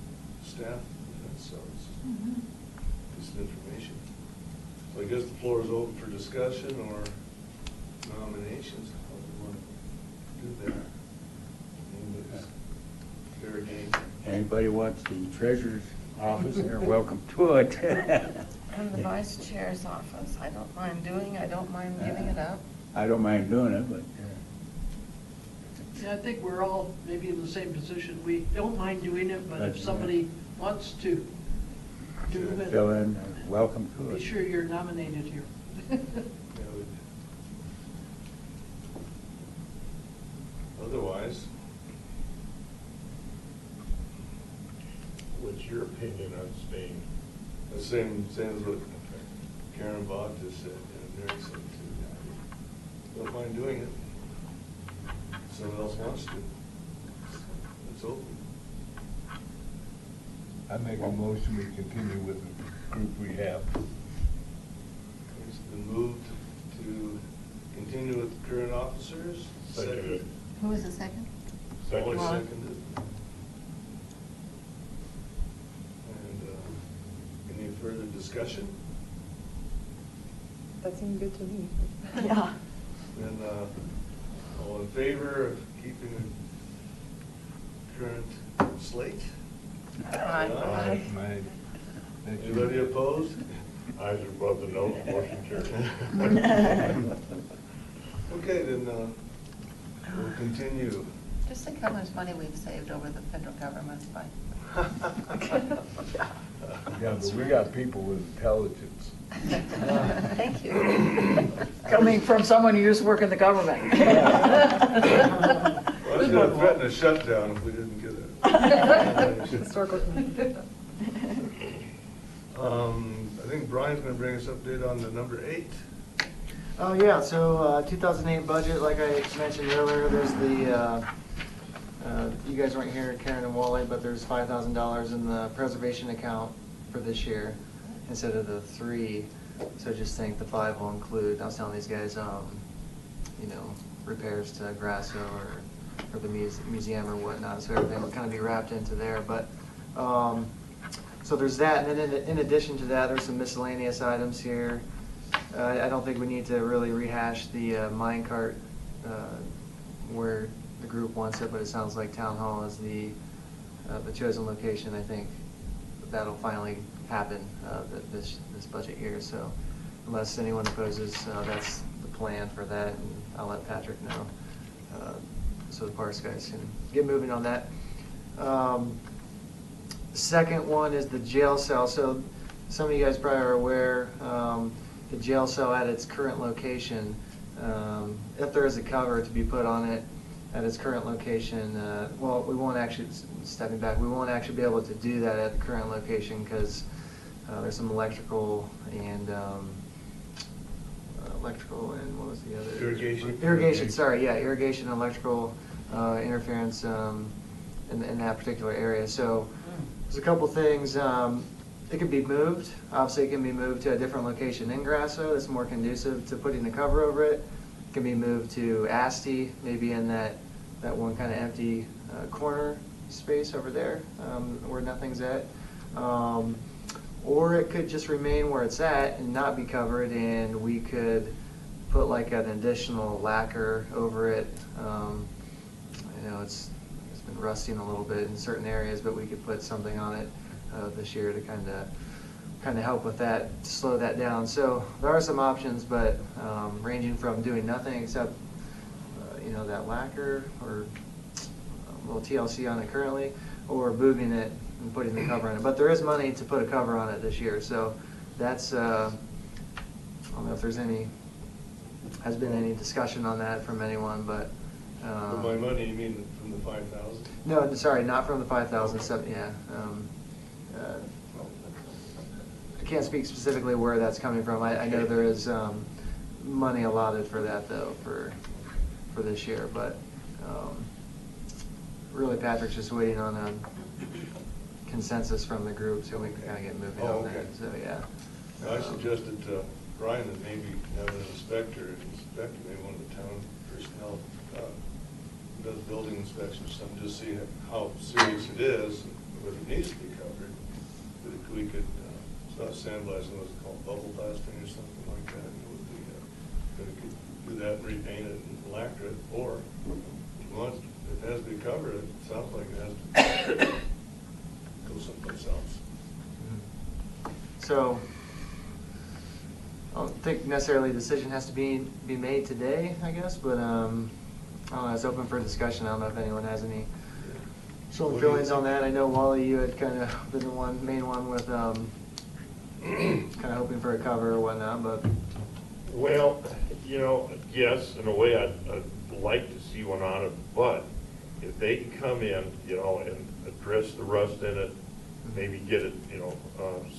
staff minutes, so it's just information. So I guess the floor is open for discussion or nominations. How do we want to do that? Anybody's fair game? Anybody wants the treasurer's office, they're welcome to it. And the vice chair's office, I don't mind doing, I don't mind giving it up. I don't mind doing it, but Yeah, I think we're all maybe in the same position. We don't mind doing it, but if That's somebody wants to do it, fill in, welcome to be it. sure you're nominated here. Otherwise, What's your opinion on staying? the same as what Karen Bob just said, and Mary said too. Don't mind doing it. If someone else wants to. It's open. I make a motion, we continue with the group we have. It's been moved to continue with the current officers. Seconded. Who was the second? Molly Second. seconded. And any further discussion? That seemed good to me. Yeah. Then all in favor of keeping the current slate? Aye. Mine. Anybody opposed? Eyes are above the nose, motion carried. Okay, then we'll continue. Just think how much money we've saved over the federal government by. Yeah, but we got people with intelligence. Thank you. Coming from someone who used to work in the government. Well, it's gonna threaten a shutdown if we didn't get it. Historical committee. I think Brian's gonna bring us update on the number 8. Oh, yeah, so 2008 budget, like I mentioned earlier, there's the, you guys weren't here, Karen and Wally, but there's $5,000 in the preservation account for this year instead of the 3. So just think the 5 will include, I was telling these guys, you know, repairs to Grasso or the museum or whatnot, so everything will kind of be wrapped into there. But so there's that, and then in addition to that, there's some miscellaneous items here. I don't think we need to really rehash the minecart where the group wants it, but it sounds like Town Hall is the chosen location. I think that'll finally happen this budget year. So unless anyone opposes, that's the plan for that, and I'll let Patrick know so the parks guys can get moving on that. Second one is the jail cell. So some of you guys probably are aware, the jail cell at its current location, if there is a cover to be put on it at its current location, well, we won't actually, stepping back, we won't actually be able to do that at the current location because there's some electrical and what was the other? Irrigation. Irrigation, sorry, yeah, irrigation and electrical interference in that particular area. So there's a couple things. It can be moved. Obviously, it can be moved to a different location in Grasso that's more conducive to putting the cover over it. It can be moved to Asti, maybe in that one kind of empty corner space over there where nothing's at. Or it could just remain where it's at and not be covered, and we could put like an additional lacquer over it. You know, it's been rusting a little bit in certain areas, but we could put something on it this year to kind of kind of help with that, to slow that down. So there are some options, but ranging from doing nothing except, you know, that lacquer or a little TLC on it currently, or booging it and putting the cover on it. But there is money to put a cover on it this year, so that's, I don't know if there's has been any discussion on that from anyone, but. By money, you mean from the 5,000? No, sorry, not from the 5,000, yeah. I can't speak specifically where that's coming from. I know there is money allotted for that though, for this year, but really Patrick's just waiting on a consensus from the group so we can kind of get moving on that, so yeah. I suggested to Brian that maybe have an inspector, maybe one of the town personnel, does building inspections, some just see how serious it is, whether it needs to be covered. But if we could, it's not sandblasting, what's it called, bubble blasting or something like that. We could do that and repaint it and lacquer it, or once it has to be covered, it sounds like it has to go someplace else. So I don't think necessarily a decision has to be made today, I guess, but I don't know, it's open for discussion. I don't know if anyone has any strong feelings on that. I know, Wally, you had kind of been the main one with kind of hoping for a cover or whatnot, but. Well, you know, yes, in a way I'd like to see one on it, but if they can come in, you know, and address the rust in it, maybe get it, you know,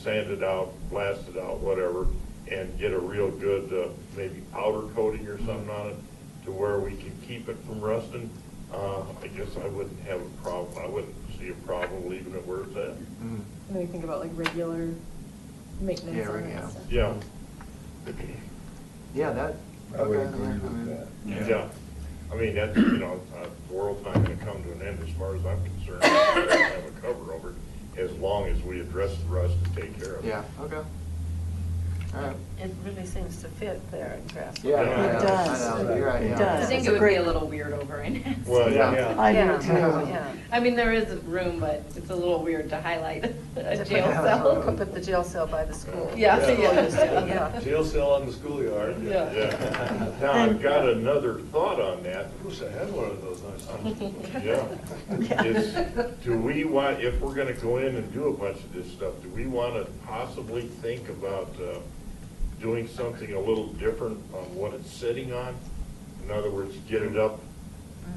sanded out, blasted out, whatever, and get a real good maybe powder coating or something on it to where we can keep it from rusting, I guess I wouldn't have a problem. I wouldn't see a problem leaving it where it's at. And then you think about like regular maintenance on it and stuff. Yeah. Yeah, that. I would okay, agree I with mean, that. Yeah. I mean, that's, you know, the world's not gonna come to an end as far as I'm concerned. We have a cover over it as long as we address the rust and take care of it. Yeah, okay. All right. It really seems to fit there in Craftsville. Yeah. It does. I know, you're right, It yeah. does. I think It's it would be great- a little weird over in it. Well, yeah. I Yeah, do too. yeah. I mean, there is room, but it's a little weird to highlight a To jail put- cell. Put the jail cell by the school. Yeah, Yeah. Jail cell on the schoolyard. Yeah. Yeah. Now, I've got another thought on that. I wish I had one of those nice things. Yeah. Is, do we want, if we're gonna go in and do a bunch of this stuff, do we wanna possibly think about, doing something a little different on what it's sitting on? In other words, get it up.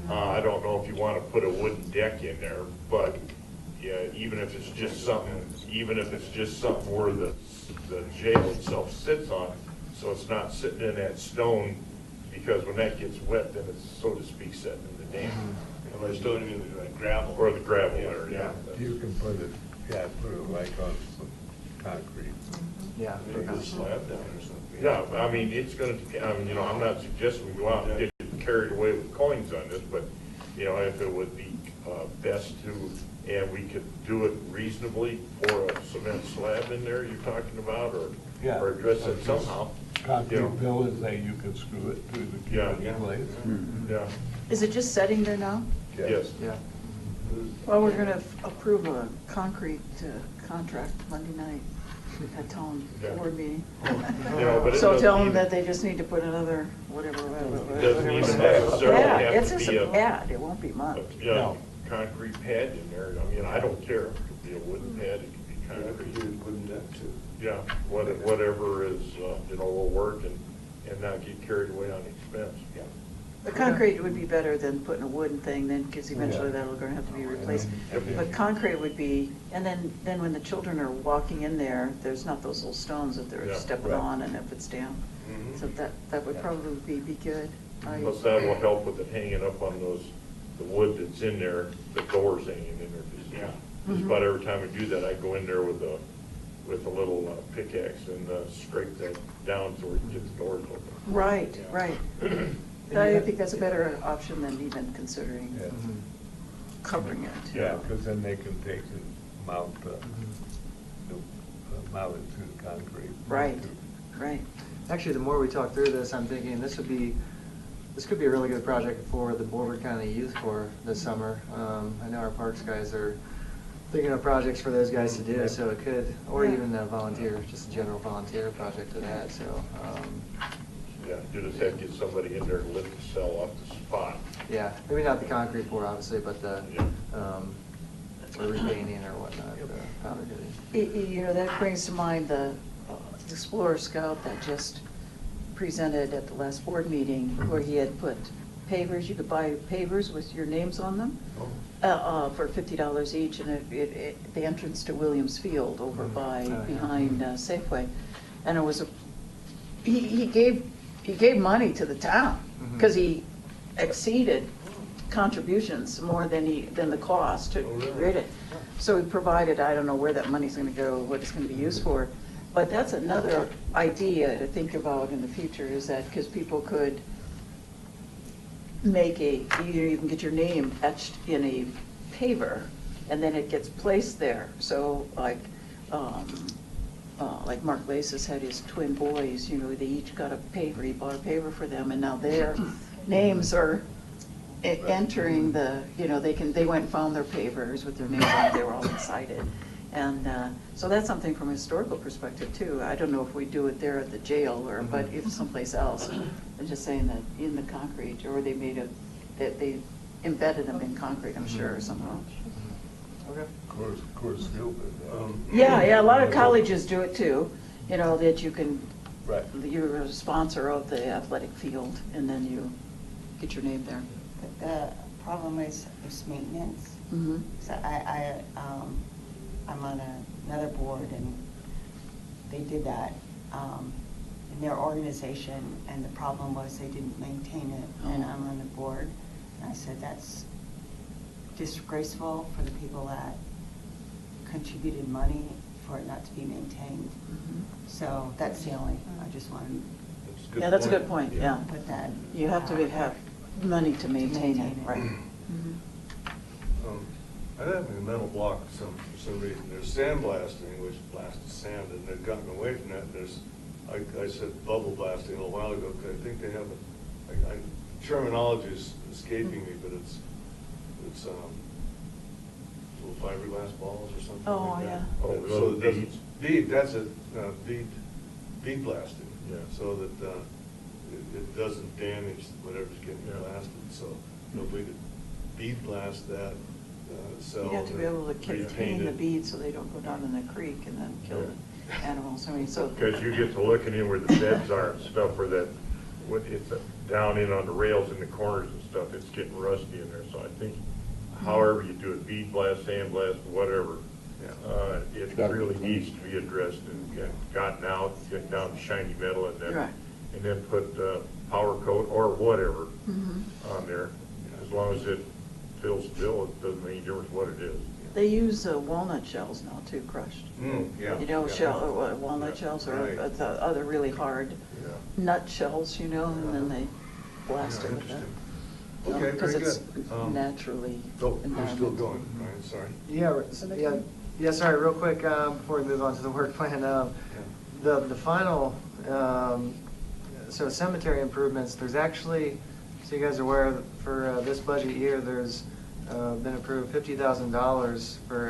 I don't know if you wanna put a wooden deck in there, but, yeah, even if it's just something where the jail itself sits on, so it's not sitting in that stone, because when that gets wet, then it's, so to speak, sitting in the dam. And by stone, you mean like gravel. Or the gravel there, yeah. You can put it like on some concrete. Yeah. Maybe a slab down or something. Yeah, I mean, it's gonna, you know, I'm not suggesting we go out and get carried away with coins on this, but, you know, if it would be best to, and we could do it reasonably for a cement slab in there you're talking about, or address it somehow. Concrete you know. pillars that you can screw it to the keep it in place. Yeah, Is it just setting there now? yes. Yeah. Well, we're gonna approve a concrete contract Monday night at town board meeting. know, but it So doesn't tell them even- that they just need to put another, whatever. Doesn't even necessarily Yeah, have it's to just be a pad, it won't be much. Yeah, concrete pad in there. I mean, I don't care. It could be a wooden pad, it could be concrete. Wooden deck too. Yeah, whatever is, you know, will work and not get carried away on expense. Yeah. The concrete would be better than putting a wooden thing, then, because eventually that'll gonna have to be replaced. But concrete would be, and then when the children are walking in there, there's not those little stones that they're Yeah, stepping right. on and if it's down. Mhm. So that would probably be good. Plus that will help with it hanging up on the wood that's in there, the doors hanging in there. 'Cause, yeah, just about every time I do that, I go in there with a little pickaxe and scrape that down so we can get the doors open. Right, right. I think that's a better option than even considering Yeah. covering it. Yeah, because then they can take and mount it to the concrete. Right, right. Actually, the more we talk through this, I'm thinking this could be a really good project for the Boulder County Youth Corps this summer. I know our parks guys are thinking of projects for those guys to do, so it could, or even a volunteer, just a general volunteer project to that, so. Yeah, you just have to get somebody in there to lift the cell off the spot. Yeah, maybe not the concrete pour, obviously, but the, or repainting or whatnot, powder coating. You know, that brings to mind the Explorer Scout that just presented at the last board meeting, where he had put pavers, you could buy pavers with your names on them for $50 each, and the entrance to Williams Field over behind Safeway. And it was he gave money to the town, because he exceeded contributions more than the cost to create it. So he provided, I don't know where that money's gonna go, what it's gonna be used for, but that's another idea to think about in the future, is that, because people could make you can get your name etched in a paver, and then it gets placed there. So like Mark Lasis had his twin boys, you know, they each got a paver, he bought a paver for them, and now their names are entering the, you know, they went and found their pavers with their names on it, they were all excited. And so that's something from a historical perspective too. I don't know if we do it there at the jail, or but if someplace else. I'm just saying that in the concrete, or they they embedded them in concrete, I'm sure, somehow. Okay. Of course, Field did that. Yeah, a lot of colleges do it too, you know, that you can, Right. you're a sponsor of the athletic field, and then you get your name there. But the problem is maintenance. Mm-hmm. So I'm on another board, and they did that in their organization, and the problem was they didn't maintain it, and I'm on the board. And I said, that's disgraceful for the people that contributed money for it not to be maintained. So that's the only, I just wanted Yeah, that's a good point, yeah. to put that. You have to have money to maintain it, right. I'm having a mental block for some reason. There's sandblasting, which blasts sand, and they've gotten away from that. There's, I said bubble blasting a little while ago, because I think they have terminology is escaping me, but it's little fiberglass balls or something like that. Yeah. Oh, So little it doesn't, beads. that's a bead blasting. Yeah. So that it doesn't damage whatever's getting blasted. So nobody could bead blast that cell. You have to be able to repaint contain the it. beads so they don't go down in the creek and then kill the animals. I mean, so. Because you get to looking in where the beds are and stuff, where that, it's down in on the rails in the corners and stuff, it's getting rusty in there. So I think however you do it, bead blast, sand blast, whatever, it really needs to be addressed and gotten out, get down to shiny metal, and then put power coat or whatever on there. As long as it fills the bill, it doesn't make any difference what it is. They use walnut shells now too, crushed. Yeah. You know, walnut shells or the other really hard nut shells, you know, and then they blast it with that. Okay, Because very it's good. naturally. Oh, you're still going, Ryan, sorry. Yeah, sorry, real quick, before we move on to the work plan, the final, so cemetery improvements, there's actually, so you guys are aware, for this budget year, there's been approved $50,000 for,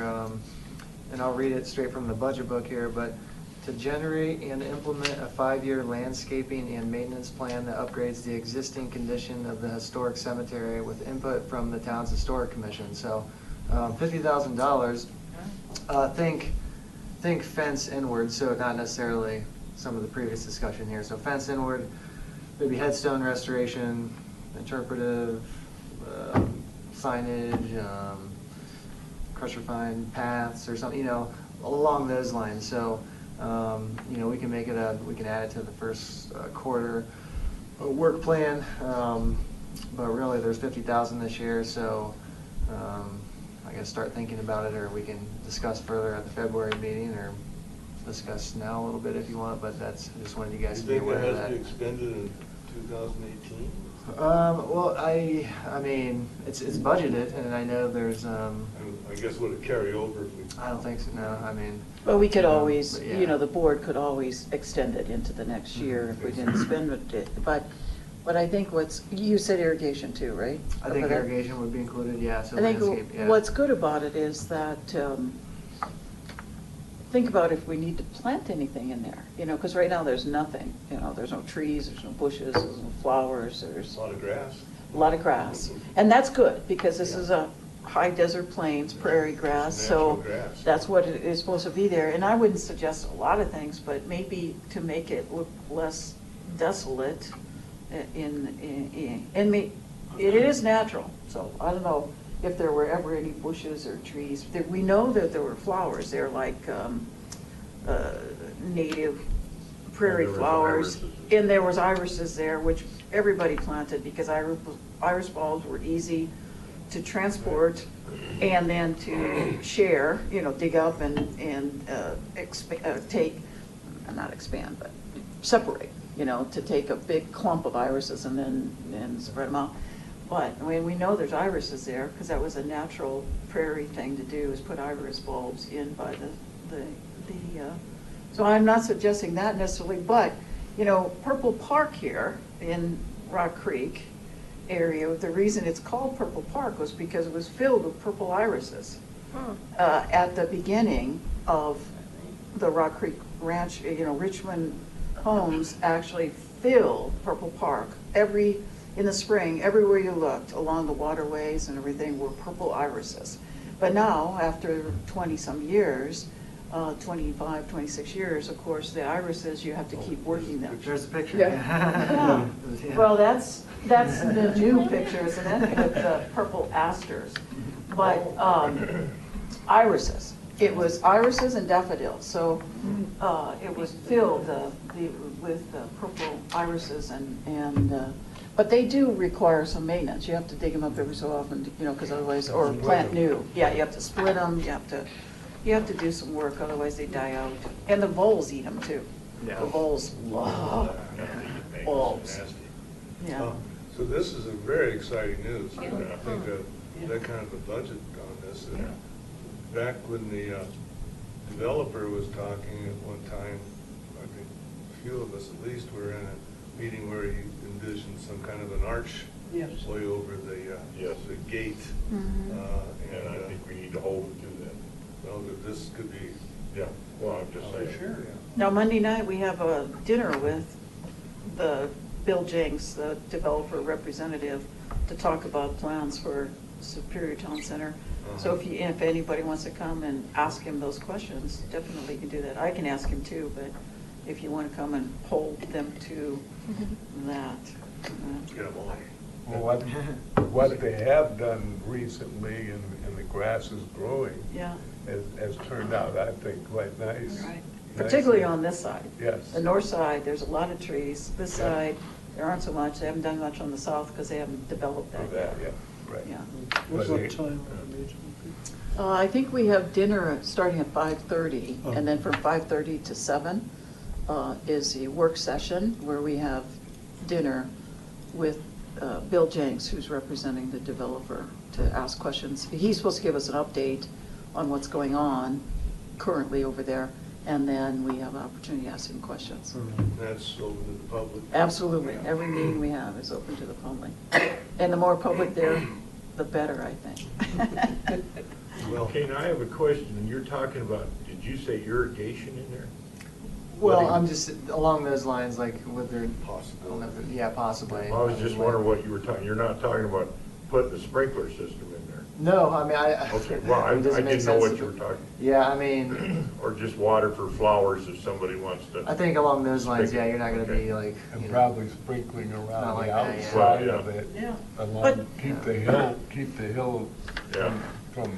and I'll read it straight from the budget book here, but to generate and implement a 5-year landscaping and maintenance plan that upgrades the existing condition of the historic cemetery with input from the town's historic commission. So $50,000, think fence inward, so not necessarily some of the previous discussion here. So fence inward, maybe headstone restoration, interpretive, signage, crusher fine paths or something, you know, along those lines. So, you know, we can make it we can add it to the first quarter work plan. But really there's 50,000 this year. So, I guess start thinking about it, or we can discuss further at the February meeting, or discuss now a little bit if you want, but I just wanted you guys to be aware of that. Do you think that has to be expended in 2018? Well, I mean, it's budgeted, and I know there's, I guess would it carry over if we? I don't think so, no, I mean. Well, we could always, but yeah. you know, the board could always extend it into the next year if we didn't spend it. But But I think you said irrigation too, right? I think Over there? irrigation would be included, yeah, so I think landscape, yeah. what's good about it is that, think about if we need to plant anything in there, because right now there's nothing, there's no trees, there's no bushes, there's no flowers, there's A lot of grass. a lot of grass. And that's good, because this is a high desert plains, prairie grass, Natural so grass. that's what it is supposed to be there. And I wouldn't suggest a lot of things, but maybe to make it look less desolate it is natural, so I don't know if there were ever any bushes or trees. We know that there were flowers there, like native prairie And there was flowers. irises. And there was irises there, which everybody planted, because iris bulbs were easy to transport and then to share, dig up and separate, to take a big clump of irises and then spread them out. But we know there's irises there, because that was a natural prairie thing to do, is put iris bulbs in by so I'm not suggesting that necessarily, but, Purple Park here in Rock Creek area, the reason it's called Purple Park was because it was filled with purple irises. At the beginning of the Rock Creek Ranch, Richmond Homes actually filled Purple Park. In the spring, everywhere you looked, along the waterways and everything, were purple irises. But now, after 20-some years, 25, 26 years, of course, the irises, you have to keep working them. There's a picture. Yeah. Yeah. Well, that's the new picture, isn't it, with the purple asters. But irises. It was irises and daffodils, so it was filled with purple irises but they do require some maintenance. You have to dig them up every so often, because otherwise, or plant new. Yeah, you have to split them. You have to do some work, otherwise they die out. And the voles eat them too. Yeah. The voles love bulbs. Yeah. So this is a very exciting news. I think that kind of the budget on this. Back when the developer was talking at one time, I think a few of us at least were in a meeting where he envisioned some kind of an arch way over the gate. Mm-hmm. And I think we need to hold it to that. Well, that this could be. Yeah, well, I'm just saying. Sure. Now, Monday night, we have a dinner with Bill Jenks, the developer representative, to talk about plans for Superior Town Center. So if anybody wants to come and ask him those questions, definitely can do that. I can ask him too, but if you want to come and hold them to that. Well, what they have done recently, and the grass is growing, has turned out, I think, quite nice. Right. Particularly on this side. Yes. The north side, there's a lot of trees. This side, there aren't so much. They haven't done much on the south because they haven't developed that yet. Right. Yeah. What time will the meeting be? I think we have dinner starting at 5:30, and then from 5:30 to 7 is the work session where we have dinner with Bill Jenks, who's representing the developer, to ask questions. He's supposed to give us an update on what's going on currently over there, and then we have an opportunity to ask him questions. That's open to the public. Absolutely. Every meeting we have is open to the public. And the more public there, the better, I think. Well, Kane, I have a question. You're talking about, did you say irrigation in there? Well, I'm just along those lines, like with their Possibility. Yeah, possibly. I was just wondering what you were talking, you're not talking about putting a sprinkler system in there? No, I mean, I. Okay, well, I it doesn't make didn't know sense what to- you were talking. Yeah, I mean, Or just water for flowers if somebody wants to. I think along those lines, yeah, you're not gonna be like, And probably sprinkling Not around like the that, yeah. outside Well, of it. Yeah. Along, But- keep the hill Yeah. from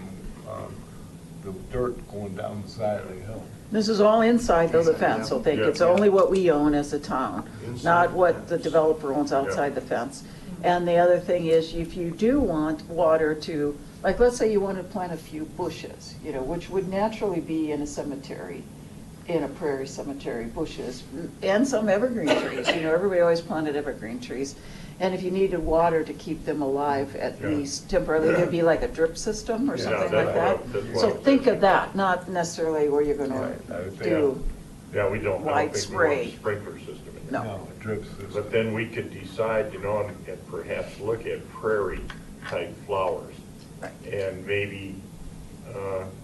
the dirt going down the side of the hill. This is all inside though, the fence, so think Yeah. it's only what we own as a town, Inside not the what fence. the developer owns outside the fence. And the other thing is, if you do want water to, like, let's say you want to plant a few bushes, which would naturally be in a cemetery, in a prairie cemetery, bushes, and some evergreen trees, everybody always planted evergreen trees. And if you needed water to keep them alive, at least temporarily, there'd be like a drip system or Yeah, something that's like that. what- that's So what- think of that, not necessarily where you're gonna Right. do Yeah, we don't, I wide don't think we want a spray. sprinkler system in there. No. No, a drip system. But then we could decide, you know, and perhaps look at prairie-type flowers. Right. And maybe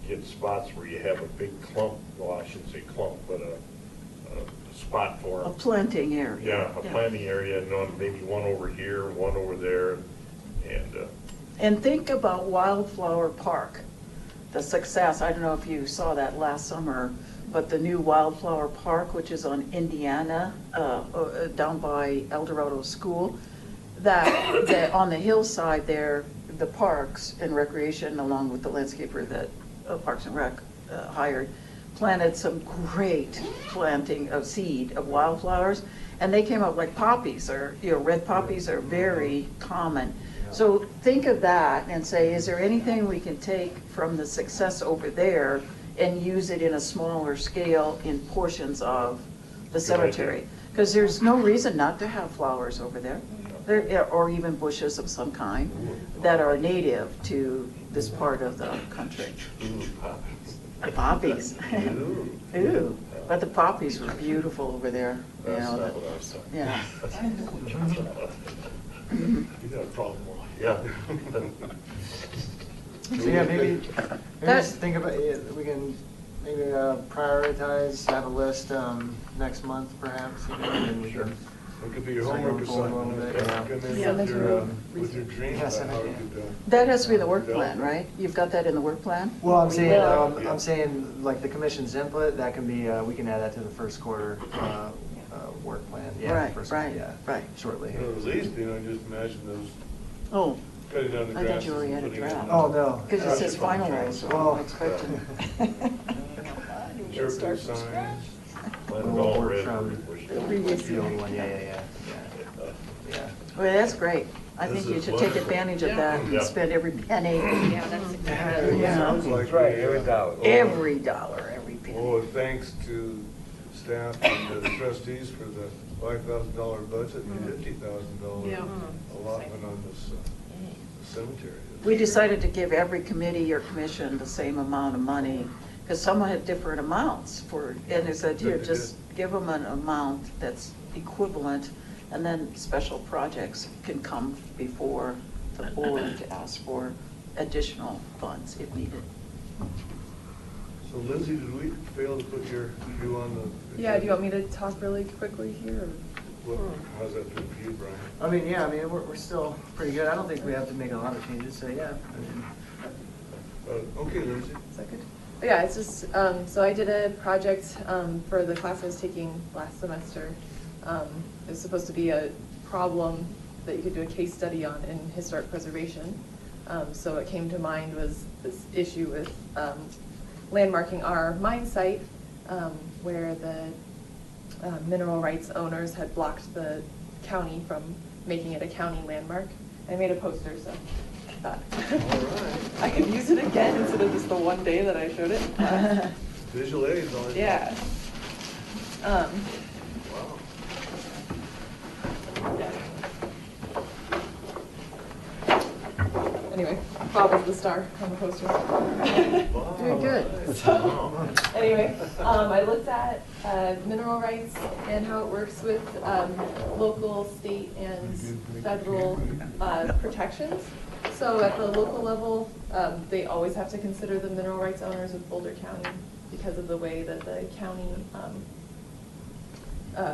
get spots where you have a big clump, well, I shouldn't say clump, but a spot for A them. planting area. Yeah, a planting area, and maybe one over here, one over there, and, And think about Wildflower Park, the success. I don't know if you saw that last summer, but the new Wildflower Park, which is on Indiana, down by El Dorado School, that on the hillside there, the parks and recreation, along with the landscaper that Parks and Rec hired, planted some great planting of seed of wildflowers, and they came up like poppies, or, you know, red poppies are very common. So think of that and say, is there anything we can take from the success over there and use it in a smaller scale in portions of the cemetery? Because there's no reason not to have flowers over there, or even bushes of some kind that are native to this part of the country. Poppies. Ooh, but the poppies were beautiful over there. You that's know, not what I was talking yeah. You got a problem, yeah. So yeah, maybe That- just think about it. We can maybe prioritize, have a list next month perhaps, you know, and we can. It could be your start homework going forward a assignment. little bit, yeah. Come in Yeah. with your dreams Yes, about how yeah. you could, That has to be the work plan, right? You've got that in the work plan? Well, I'm saying, Yeah. I'm saying, like, the commission's input, that can be, we can add that to the first quarter, work plan. Yeah, Right, first- right, yeah, right. Shortly. you know, at least, you know, just imagine those Oh, cutting down the I grass. thought you already had a and putting it draft. in. Oh, no. because it says finalize, so Well- I'm expecting. Jerky signs. Let it We'll all work red. from Previous the old one, yeah. Well, that's great. I This think you is should take wonderful. advantage of that and Yeah. spend every penny. Yeah, that's Yeah. Sounds like Right, a, every dollar. Every dollar, every penny. Well, thanks to staff and the trustees for the $5,000 budget and $50,000 Yeah. allotment on this cemetery. We decided to give every committee or commission the same amount of money, because some had different amounts for, and they said, here, just give them an amount that's equivalent, and then special projects can come before the board to ask for additional funds if needed. So Lindsay, did we fail to put you on the? Yeah, do you want me to talk really quickly here? How's that feel for you, Brian? I mean, yeah, I mean, we're still pretty good. I don't think we have to make a lot of changes, so yeah. I mean, Okay, Lindsay. Is that good? Yeah, it's just, so I did a project for the class I was taking last semester. It was supposed to be a problem that you could do a case study on in historic preservation. So what came to mind was this issue with landmarking our mine site, where the mineral rights owners had blocked the county from making it a county landmark. I made a poster, so I thought I could use it again instead of just the one day that I showed it. Visual aids on it. Yeah. Wow. Yeah. Anyway, Bob was the star on the poster. Very good. So, anyway, I looked at mineral rights and how it works with local, state, and federal protections. So at the local level, they always have to consider the mineral rights owners of Boulder County because of the way that the county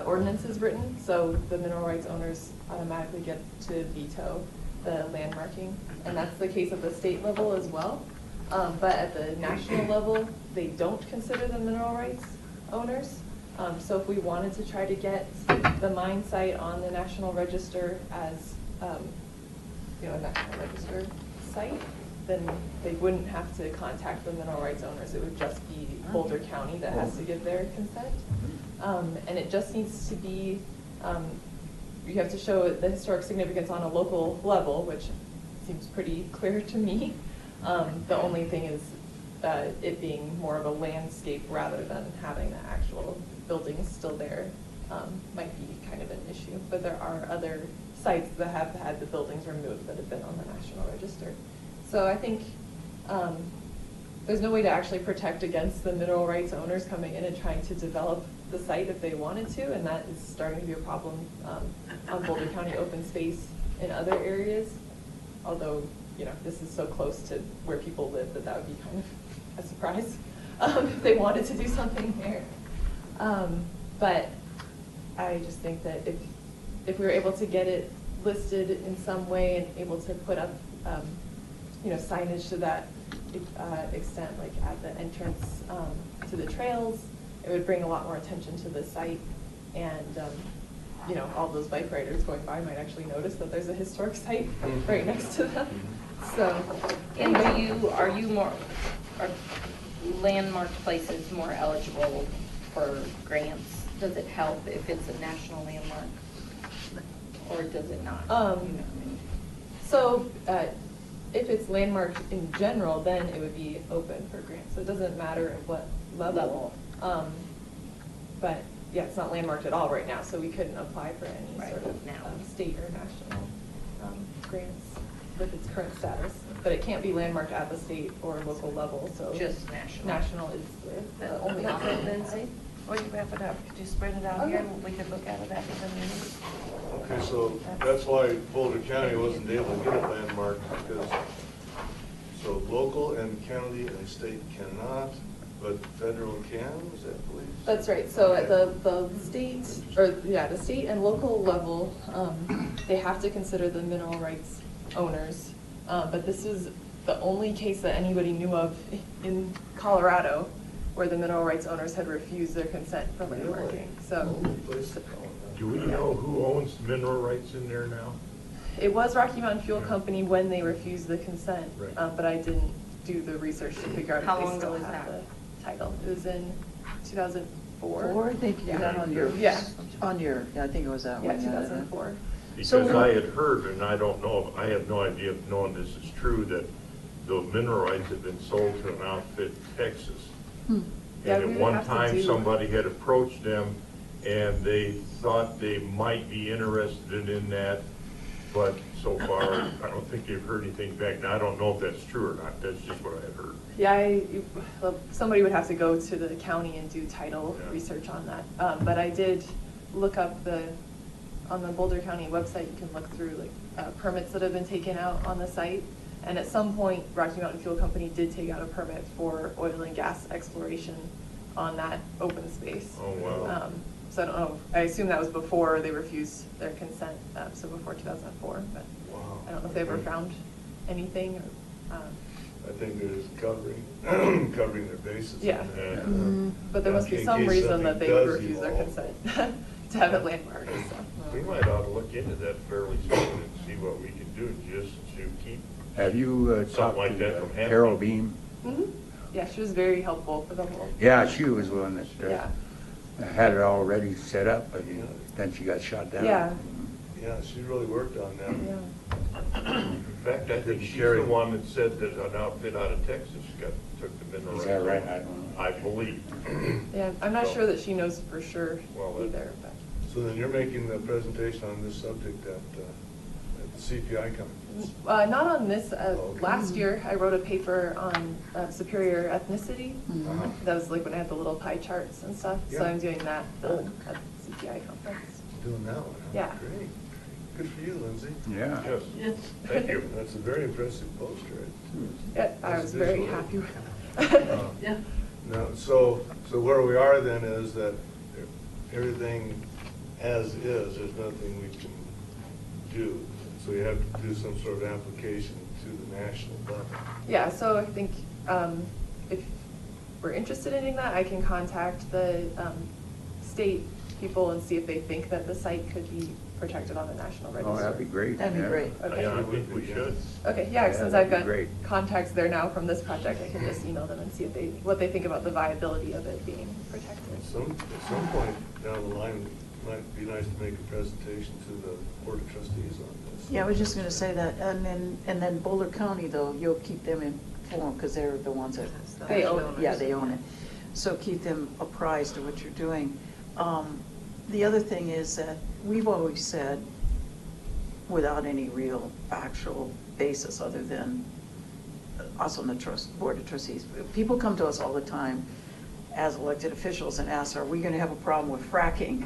ordinance is written. So the mineral rights owners automatically get to veto the landmarking. And that's the case at the state level as well. But at the national level, they don't consider the mineral rights owners. So if we wanted to try to get the mine site on the National Register as a National Register site, then they wouldn't have to contact the mineral rights owners. It would just be Boulder County that has to give their consent. And it just needs to be, you have to show the historic significance on a local level, which seems pretty clear to me. The only thing is it being more of a landscape rather than having the actual buildings still there might be kind of an issue. But there are other sites that have had the buildings removed that have been on the National Register. So I think there's no way to actually protect against the mineral rights owners coming in and trying to develop the site if they wanted to, and that is starting to be a problem on Boulder County open space in other areas. Although, you know, this is so close to where people live that would be kind of a surprise if they wanted to do something there. But I just think that if we were able to get it listed in some way and able to put up, you know, signage to that extent, like at the entrance to the trails, it would bring a lot more attention to the site, and you know, all those bike riders going by might actually notice that there's a historic site right next to them. So, And are landmarked places more eligible for grants? Does it help if it's a national landmark, or does it not? So if it's landmarked in general, then it would be open for grants. So it doesn't matter at what level. But yeah, it's not landmarked at all right now, so we couldn't apply for any sort of state or national grants with its current status. But it can't be landmarked at the state or local level, so. Just national. National is the only option. Lindsay, will you wrap it up? Could you spread it out here and we could look at it after the meeting? Okay, so that's why Boulder County wasn't able to get it landmarked, because, so local and county and state cannot, but federal can, is that believed? That's right. So at the state, or yeah, the state and local level, they have to consider the mineral rights owners. But this is the only case that anybody knew of in Colorado where the mineral rights owners had refused their consent for landmarking. So, Do we know who owns the mineral rights in there now? it was Rocky Mountain Fuel Company when they refused the consent, Right. but I didn't do the research to figure out How if they long still ago was have that? the title. It was in 2004. Or they could do that on your, Yeah. on your, I think it was that Yeah, one. 2004. Because So- I had heard, and I don't know, I have no idea if knowing this is true, that the mineral rights had been sold to an outfit in Texas. Yeah, And we at would one have to time, do- somebody had approached them, and they thought they might be interested in that, but so far, I don't think they've heard anything back. Now, I don't know if that's true or not, that's just what I had heard. Yeah, somebody would have to go to the county and do title research on that. But I did look up on the Boulder County website, you can look through like permits that have been taken out on the site. And at some point, Rocky Mountain Fuel Company did take out a permit for oil and gas exploration on that open space. Oh, wow. So I don't know, I assume that was before they refused their consent, so before 2004, but I don't know if they ever found anything or. I think they're just covering their bases. Yeah. But there must be In some case reason that something they would does refuse their evolve. consent to have it landmarked, so. We might ought to look into that fairly soon and see what we can do just to keep. Have you Something talked like that to from happening. Carol Beam? Yeah, she was very helpful for the whole. Yeah, she was the one that Yeah. had it already set up, but then she got shot down. Yeah. Yeah, she really worked on that. Yeah. In fact, I think she's Carrie. the one that said that an outfit out of Texas took the mineral rights. Is that right? I don't know. I believe. Yeah, I'm not sure that she knows for sure Well, that- either, but. So then you're making the presentation on this subject at the CPI conference? Not on this. Okay. Last year, I wrote a paper on superior ethnicity. Uh-huh. That was like when I had the little pie charts and stuff. So Yeah. I'm doing that Oh. at the CPI conference. Doing that one, huh? Yeah. Great. Good for you, Lindsay. Yeah. Yes, Yes. thank you. That's a very impressive poster. Yeah, I That's was very visual. happy with it. Yeah. No, so where we are then is that everything as is, there's nothing we can do. So you have to do some sort of application to the national level. Yeah, so I think if we're interested in doing that, I can contact the state people and see if they think that the site could be protected on the national register. Oh, that'd be great. That'd be yeah. great. Okay. Yeah, I think we should. Okay, yeah, Yeah, since that'd I've be got great. contacts there now from this project, I can just email them and see if what they think about the viability of it being protected. At some point down the line, it might be nice to make a presentation to the Board of Trustees on this. Yeah, I was just gonna say that, and then Boulder County, though, you'll keep them informed, because they're the ones that. They own it. Yeah, they own it. So keep them apprised of what you're doing. The other thing is that we've always said, without any real actual basis other than us on the Board of Trustees, people come to us all the time as elected officials and ask, are we going to have a problem with fracking,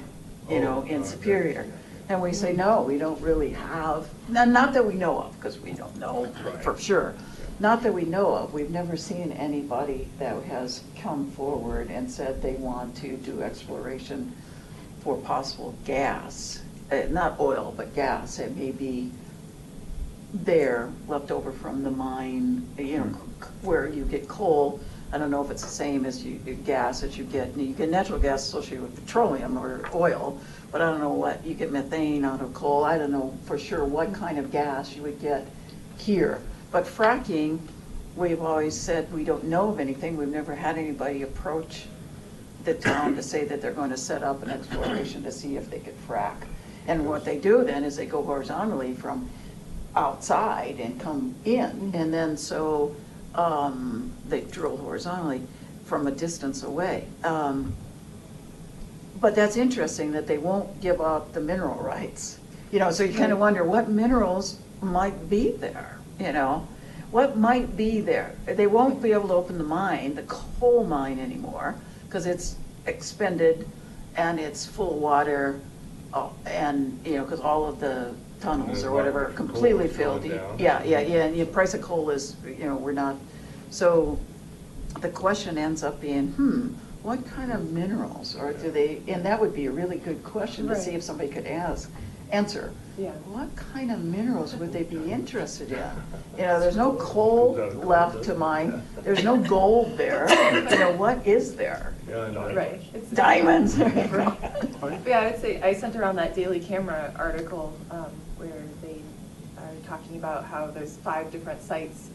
in Superior? And we say, no, we don't really have, not that we know of, because we don't know for sure. Not that we know of. We've never seen anybody that has come forward and said they want to do exploration for possible gas, not oil, but gas. It may be there, left over from the mine, where you get coal. I don't know if it's the same as gas that you get. You get natural gas associated with petroleum or oil, but I don't know what, you get methane out of coal. I don't know for sure what kind of gas you would get here. But fracking, we've always said we don't know of anything. We've never had anybody approach the town to say that they're going to set up an exploration to see if they could frack. And what they do then is they go horizontally from outside and come in. And then so they drill horizontally from a distance away. But that's interesting that they won't give up the mineral rights. So you kind of wonder what minerals might be there, What might be there? They won't be able to open the mine, the coal mine anymore, because it's expended and it's full of water, and, because all of the tunnels or whatever are completely filled. Yeah, and the price of coal is, we're not. So the question ends up being, what kind of minerals, or do they, and that would be a really good question to see if somebody could answer. Yeah. What kind of minerals would they be interested in? There's no coal left to mine. There's no gold there. What is there? Right. It's diamonds. Yeah, I would say I sent around that Daily Camera article where they are talking about how there's 5 different sites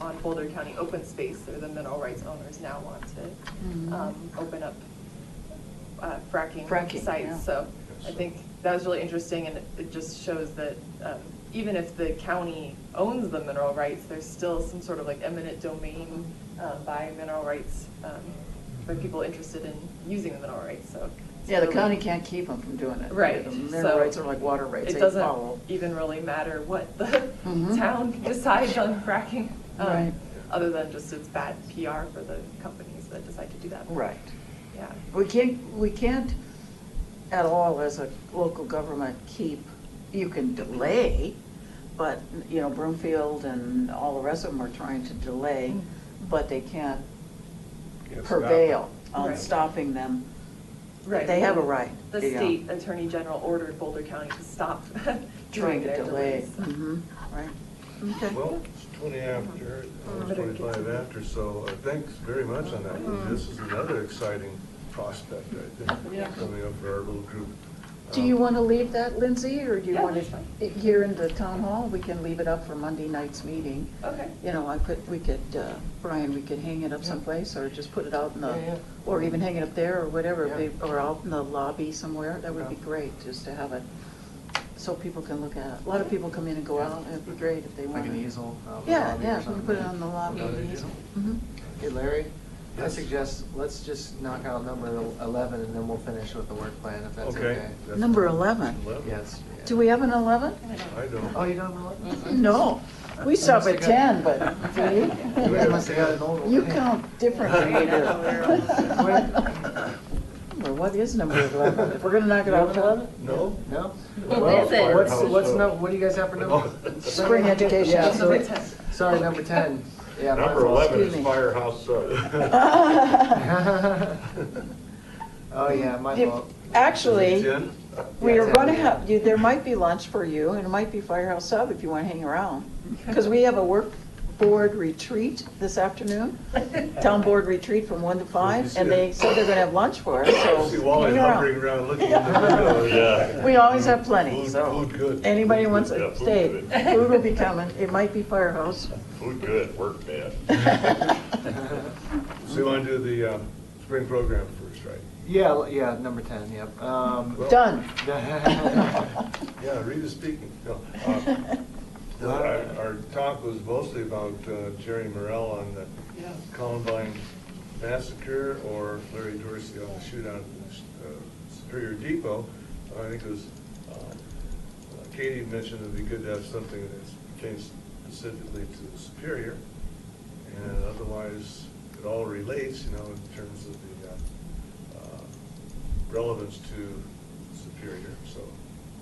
on Boulder County open space that the mineral rights owners now want to open up fracking sites. Yeah. So I think that was really interesting, and it just shows that even if the county owns the mineral rights, there's still some sort of like eminent domain by mineral rights by people interested in using the mineral rights. So yeah, the county can't keep them from doing it. Right. The mineral rights are like water rights. It doesn't even really matter what the town decides on fracking, right. Other than just it's bad PR for the companies that decide to do that. Right. Yeah. We can't at all as a local government you can delay, but Broomfield and all the rest of them are trying to delay, but they can't prevail on stopping them. Right. They have a right. The state attorney general ordered Boulder County to stop trying to delay. Right. Okay. Well, it's 20 after, 25 after, so thanks very much on that. This is another exciting prospect, I think, coming up for our little group. Do you want to leave that, Lindsay, or do you want to, here in the town hall, we can leave it up for Monday night's meeting? Okay. Brian, we could hang it up someplace, or just put it out in the, or even hang it up there, or whatever, or out in the lobby somewhere. That would be great, just to have it, so people can look at it. A lot of people come in and go out, and it'd be great if they want. Like an easel? Yeah, we can put it on the lobby easel. Hey, Larry? I suggest, let's just knock out number 11, and then we'll finish with the work plan, if that's okay. Number 11? Yes. Yeah. Do we have an 11? I don't. Oh, you don't have 11? No. We stop at 10, but do you? We must have got an old one. You count differently. What is number 11? If we're going to knock it out, 11? No? No? What is it? What do you guys have for number? Spring education. Yeah, sorry, number 10. Yeah, number 11 is Firehouse Sub. Oh, yeah, my fault. Actually, we are going to have, there might be lunch for you, and it might be Firehouse Sub if you want to hang around. Because we have a work board retreat this afternoon, town board retreat from 1 to 5, and they said they're going to have lunch for us, so See Wally hang around. hovering around looking in the window. Yeah. We always have plenty, so Food good. anybody wants Yeah, to food stay, good. food will be coming. It might be Firehouse. Food good, work bad. So you want to do the spring program first, right? Yeah, number 10, yep. Done. Yeah, Rita's speaking. No, our talk was mostly about Jerry Morrell on the Columbine massacre, or Larry Dorsey on the shootout at Superior Depot. I think it was, Katie mentioned it'd be good to have something that pertains specifically to Superior. And otherwise, it all relates, you know, in terms of the relevance to Superior. So,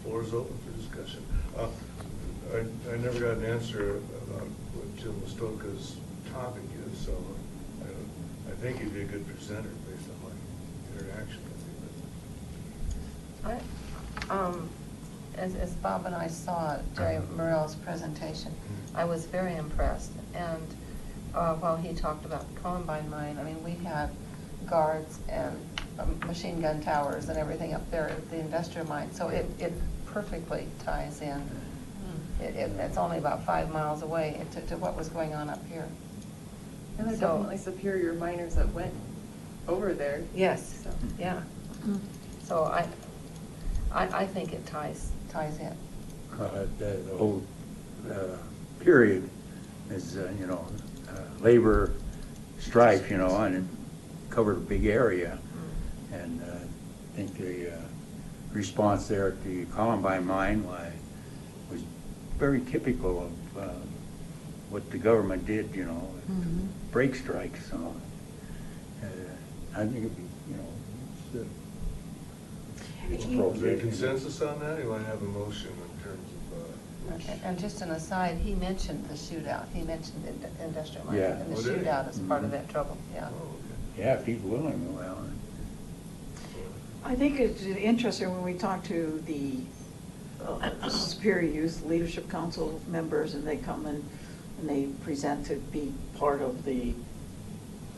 floor is open for discussion. I never got an answer about what Jim Listoka's topic is, so I think he'd be a good presenter based on my interaction with him. As Bob and I saw Jerry Morrell's presentation, I was very impressed. And while he talked about the Columbine mine, I mean, we had guards and machine gun towers and everything up there at the industrial mine. So it perfectly ties in. It's only about 5 miles away to what was going on up here. And there's So- definitely Superior miners that went over there. Yes, So. yeah. So I think it ties in. The whole period is, labor strife, and it covered a big area. And I think the response there at the Columbine mine was very typical of what the government did, break strikes. So I think it'd be, it's Is there appropriate. consensus on that? You want to have a motion in terms of? And just an aside, he mentioned the shootout. He mentioned the industrial mine. Yeah. And the Oh, did he? shootout is part of that trouble, yeah. Oh, okay. Yeah, if he's willing, well. I think it's interesting when we talk to the Superior Youth Leadership Council members, and they come and they present to be part of the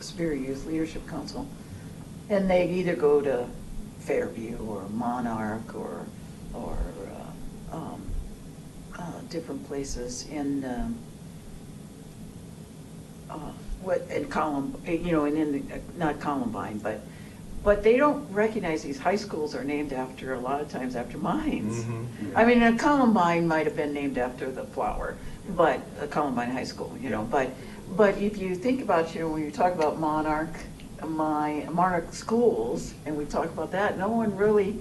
Superior Youth Leadership Council, and they either go to Fairview or Monarch or different places in not Columbine, but they don't recognize these high schools are named after, a lot of times, after mines. Mm-hmm. I mean, Columbine might have been named after the flower, but Columbine High School, but if you think about, when you talk about Monarch schools, and we talk about that, no one really,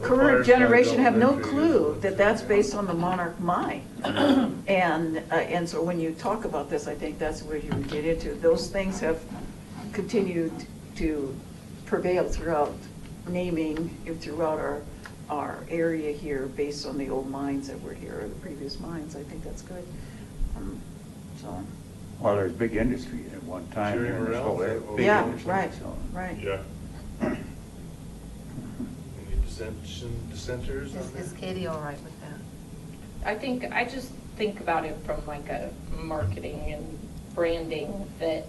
current generation have no clue that that's based on the Monarch mine. And so when you talk about this, I think that's where you would get into. Those things have continued to prevail throughout naming, throughout our area here, based on the old mines that were here, or the previous mines. I think that's good. So. Well, there's big industry at one time. Jerry there in this Morrell, whole area. is that what Big Yeah, industry, right, so. right. Yeah. Any dissenters on Is that? Katie all right with that? I just think about it from like a marketing and branding, that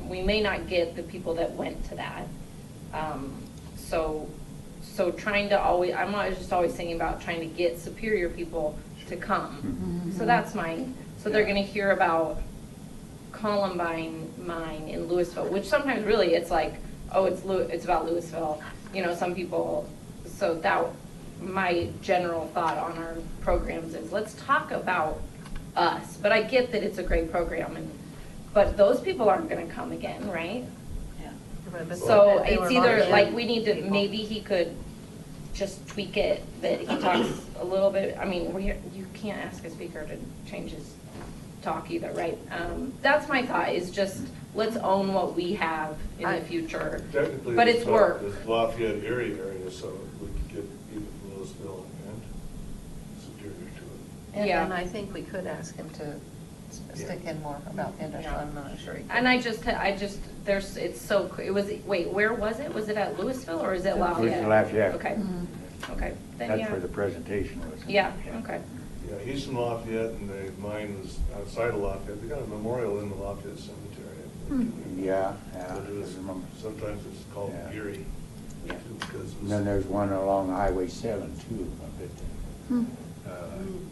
we may not get the people that went to that. So trying to always, I'm just always thinking about trying to get Superior people to come. So that's so they're gonna hear about Columbine mine in Louisville, which sometimes really it's like, oh, it's about Louisville. Some people, so that, my general thought on our programs is, let's talk about us. But I get that it's a great program, but those people aren't gonna come again, right? But So they were it's either volunteer like, we need to, people. maybe he could just tweak it, that he talks a little bit, I mean, you can't ask a speaker to change his talk either, right? That's my thought, is just, let's own what we have in the future. Technically, But it's work. It's Lafayette area, so we could get even Louisville and Superior to it. Yeah. And I think we could ask him to stick in more about the industrial. I'm not sure he could. And wait, where was it? Was it at Louisville or is it Lafayette? Lafayette. Okay, okay, then That's yeah. where the presentation was. Yeah, okay. Yeah, he's from Lafayette, and the mine was outside of Lafayette. They got a memorial in the Lafayette Cemetery, I think. Yeah, But it was, I remember. sometimes it's called Yeah. Geary. Yeah. Because it And was, then there's one along Highway 7 too,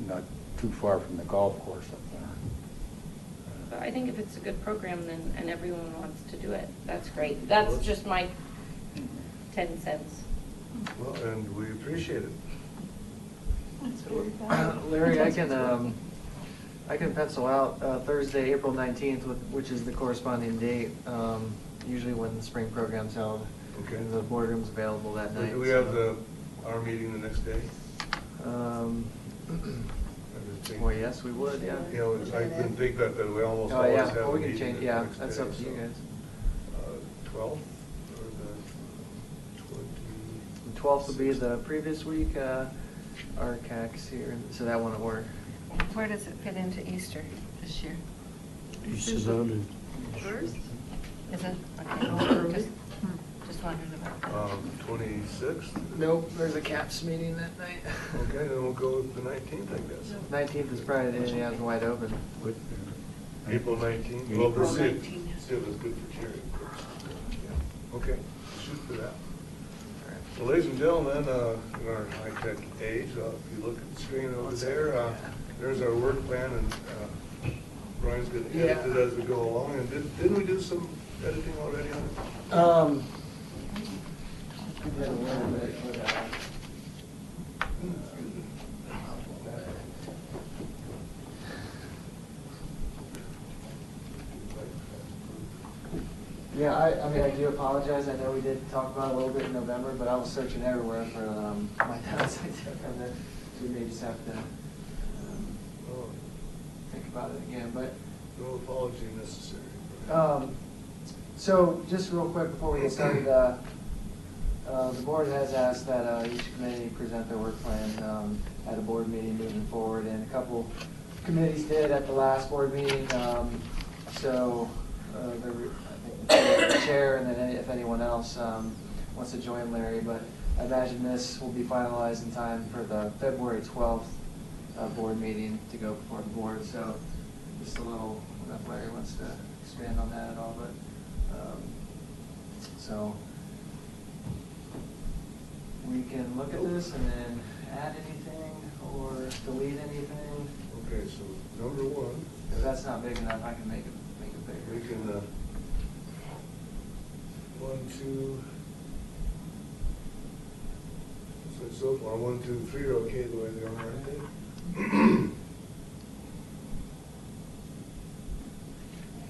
not too far from the golf course up there. But I think if it's a good program, then, and everyone wants to do it, that's great. That's just my 10 cents. well, and we appreciate it. Larry, I can pencil out Thursday, April 19th, which is the corresponding date, usually when the spring program's held. Okay. And the boardroom's available that night. Do we have our meeting the next day? Well, yes, we would, yeah. I didn't think that we almost Oh, always yeah, have well, a we can meeting change, the yeah, next that's day, up to you so. guys. 12th or the 20? 12th will be the previous week, RCAC's here, so that won't work. Where does it fit into Easter this year? Easter's early. First? Is it? Okay. Just wondering about that. 26th? Nope, there's a CAPS meeting that night. Okay, then we'll go with the 19th, I guess. 19th is Friday, and you have it wide open. April 19th? Well, we'll see if it's good for Jerry, of course. Yeah. Okay, shoot for that. Well, ladies and gentlemen, in our high-tech age, if you look at the screen over there, there's our work plan, and Brian's going to edit it as we go along. And didn't we do some editing already on it? We did a little bit, but, yeah, I mean, I do apologize. I know we did talk about it a little bit in November, but I was searching everywhere for my notes. So we may just have to think about it again. But No apology necessary. So just real quick before we get started, the board has asked that each committee present their work plan at a board meeting moving forward, and a couple committees did at the last board meeting. So I think the chair, and then if anyone else wants to join Larry, but I imagine this will be finalized in time for the February 12th board meeting to go before the board. So just a little, I don't know if Larry wants to expand on that at all, but so we can look at this and then add anything or delete anything. Okay, so number one. If that's not big enough, I can make it bigger. We can, 1, 2. So far, 1, 2, 3 are okay the way they are, aren't they?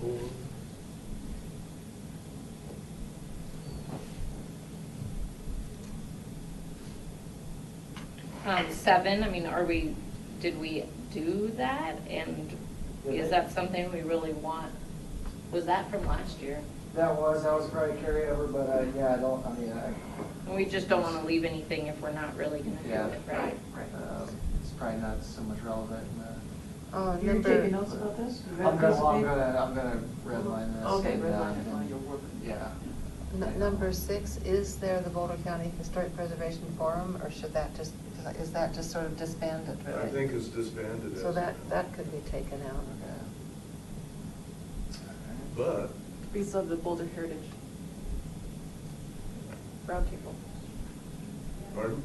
4. 7, I mean, did we do that? And is that something we really want? Was that from last year? That was probably carryover, but yeah, We just don't want to leave anything if we're not really going to do it, right? It's probably not so much relevant. You're taking notes about this? I'm gonna redline this. Okay, and, redline your work. Yeah. Number 6, is there the Boulder County Historic Preservation Forum, or should that just, is that just sort of disbanded, really? I think it's disbanded. So that could be taken out. But. We still have the Boulder Heritage Roundtable. Pardon?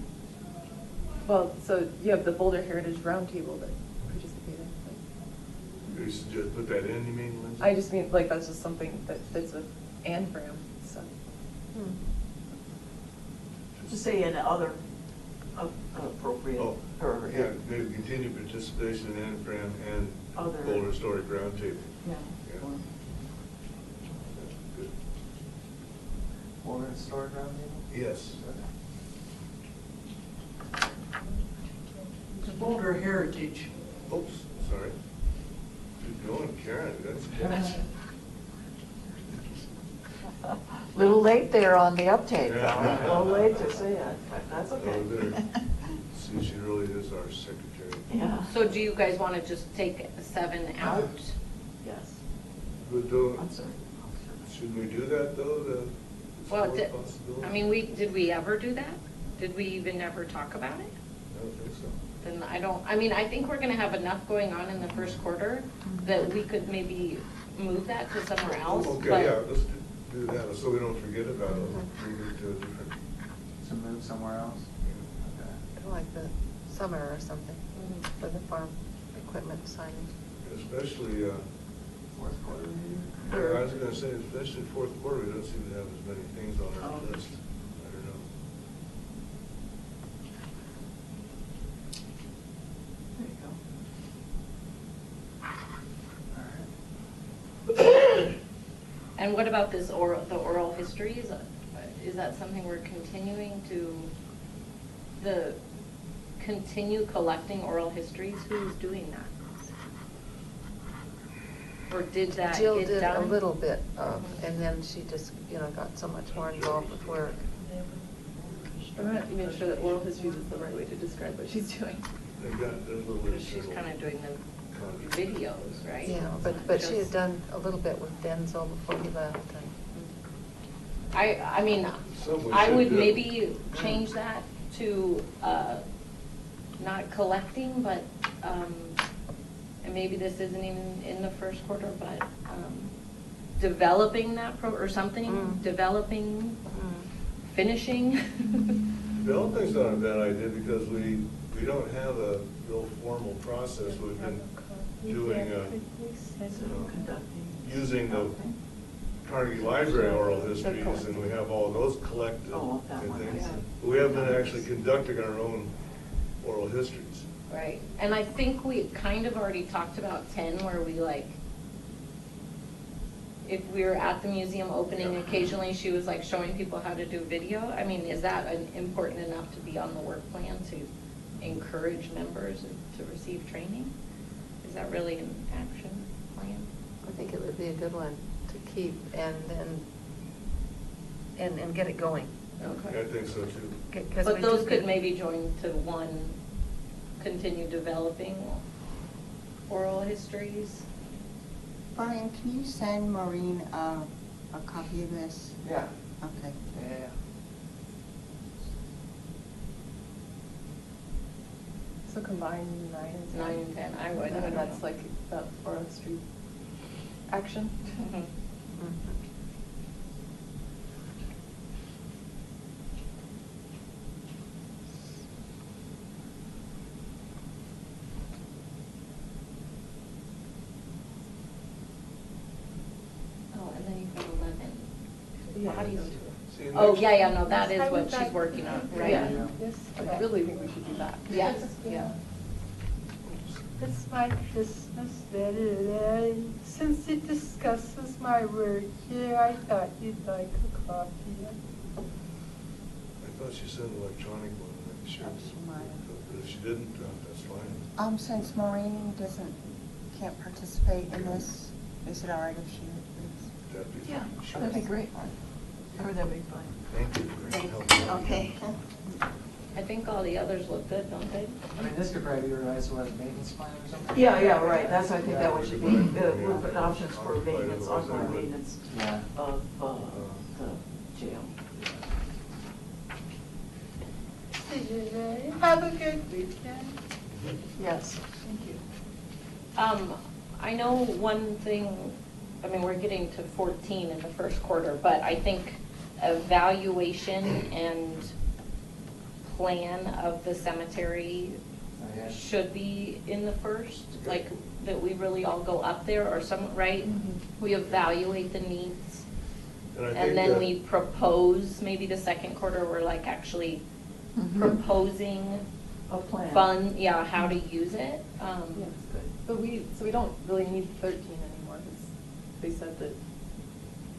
Well, so you have the Boulder Heritage Roundtable that participated. You suggest put that in, you mean, Lindsay? I just mean, like, that's just something that fits with ANFRAM, so. Just say in other appropriate. Oh, yeah, maybe continued participation in ANFRAM and Other. Boulder Historic Roundtable. Yeah. Good. Boulder Historic Roundtable? Yes. It's Boulder Heritage. Oops, sorry. Keep going, Karen, that's good. Little late there on the uptake, though. Yeah. A little late to say it, but that's Oh, okay. there. See, she really is our secretary. Yeah. So do you guys want to just take 7 out? Yes. But though, I'm sorry. should we do that, though, Well, the possibility? I mean, did we ever do that? Did we even ever talk about it? I don't think so. Then I think we're gonna have enough going on in the first quarter that we could maybe move that to somewhere else. Okay, but- yeah, let's do that, so we don't forget about it, move it to a different. To move somewhere else? Like the summer or something, for the farm equipment signing. Especially, Fourth quarter maybe? I was gonna say, especially fourth quarter, we don't seem to have as many things on our list. I don't know. There you go. And what about this the oral history? Is that something we're continuing to continue collecting oral histories? Who's doing that? Or did that Jill get did a done? little bit of, and then she just, got so much more involved with work. I'm not even sure that oral histories is the right way to describe what she's doing. They got their little Because she's internal kind of doing the videos, right? Yeah, but she had done a little bit with Denzel before he left. I mean, Some we I should would do. maybe change that to, not collecting, but, and maybe this isn't even in the first quarter, but, developing that or something, developing, finishing. Developing's not a bad idea because we don't have a real formal process. We've been doing, using the Carnegie Library oral histories, and we have all those collected and things. But we haven't been actually conducting our own oral histories. Right, and I think we kind of already talked about 10, where we like, if we were at the museum opening, occasionally she was like showing people how to do video. I mean, is that important enough to be on the work plan to encourage members to receive training? Is that really an action plan? I think it would be a good one to keep and get it going. Okay. I think so too. But those could maybe join to one, continue developing oral histories. Brian, can you send Maureen a copy of this? Yeah. Okay. Yeah. So combine 9 and 10. 9 and 10, I would. And that's like the oral history action. Mhm. Oh, and then you've got 11. Bodies. See, Oh, next- yeah, no, that is what she's working on, right? Yeah. I really think we should do that. Yes, yeah. It's my Christmas letter. Since it discusses my work here, I thought you'd like a copy. I thought she sent an electronic one, I'm sure. She might have. But if she didn't, that's fine. Since Maureen can't participate in this, is it all right if she please? That'd be Yeah, fine. Sure. that'd be great. Or that'd be fine. Thank you for helping. Okay. I think all the others look good, don't they? I mean, this could probably be revised to what, a maintenance plan or something? Yeah, right, that's, I think that one should be, we'll put options for maintenance, ongoing maintenance Yeah. of, the jail. See you later. Have a good weekend. Yes, thank you. I know one thing, I mean, we're getting to 14 in the first quarter, but I think evaluation and plan of the cemetery should be in the first, like, that we really all go up there, or some, right? We evaluate the needs, And I think and then that- we propose, maybe the second quarter, we're like actually proposing A plan. fund, yeah, how to use it. Yeah, it's good. But so we don't really need 13 anymore, because they said that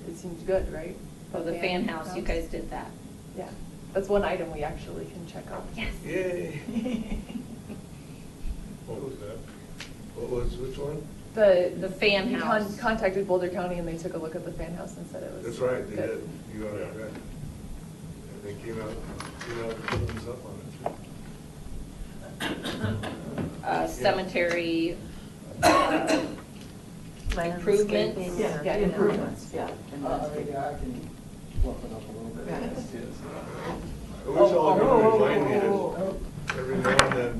it seems good, right? For the fan house, you guys did that. Yeah, that's one item we actually can check off. Yes. Yay. What was that? Which one? The fan We house. contacted Boulder County and they took a look at the fan house and said it was. That's right, they good. did. You got it right. And they came out and put thumbs up on it. Cemetery improvements. Landscaping. Yeah, improvements, yeah. Yeah, I can fluff it up a little bit. I wish all of you would remind me to, every now and then,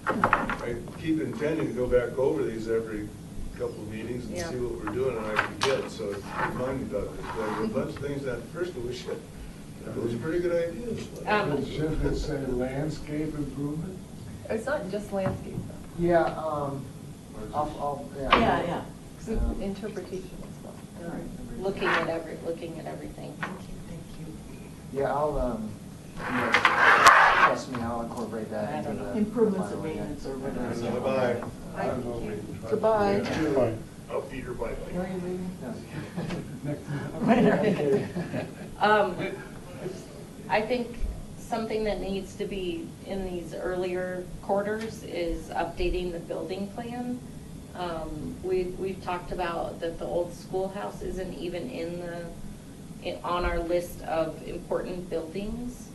I keep intending to go back over these every couple of meetings and Yeah. see what we're doing, and I forget, so remind me about this. But there were a bunch of things that first we should, those are pretty good ideas. Shouldn't it say landscape improvement? It's not just landscape though. Yeah, yeah. Yeah. It's interpretation as well. Looking at everything. Yeah, trust me, I'll incorporate that into the. Improvements and final, yeah. maintenance or whatever. Bye-bye. Goodbye. Bye. Oh, Peter, bye-bye. Where are you leaving? No. I think something that needs to be in these earlier quarters is updating the building plan We've talked about that the old schoolhouse isn't even on our list of important buildings.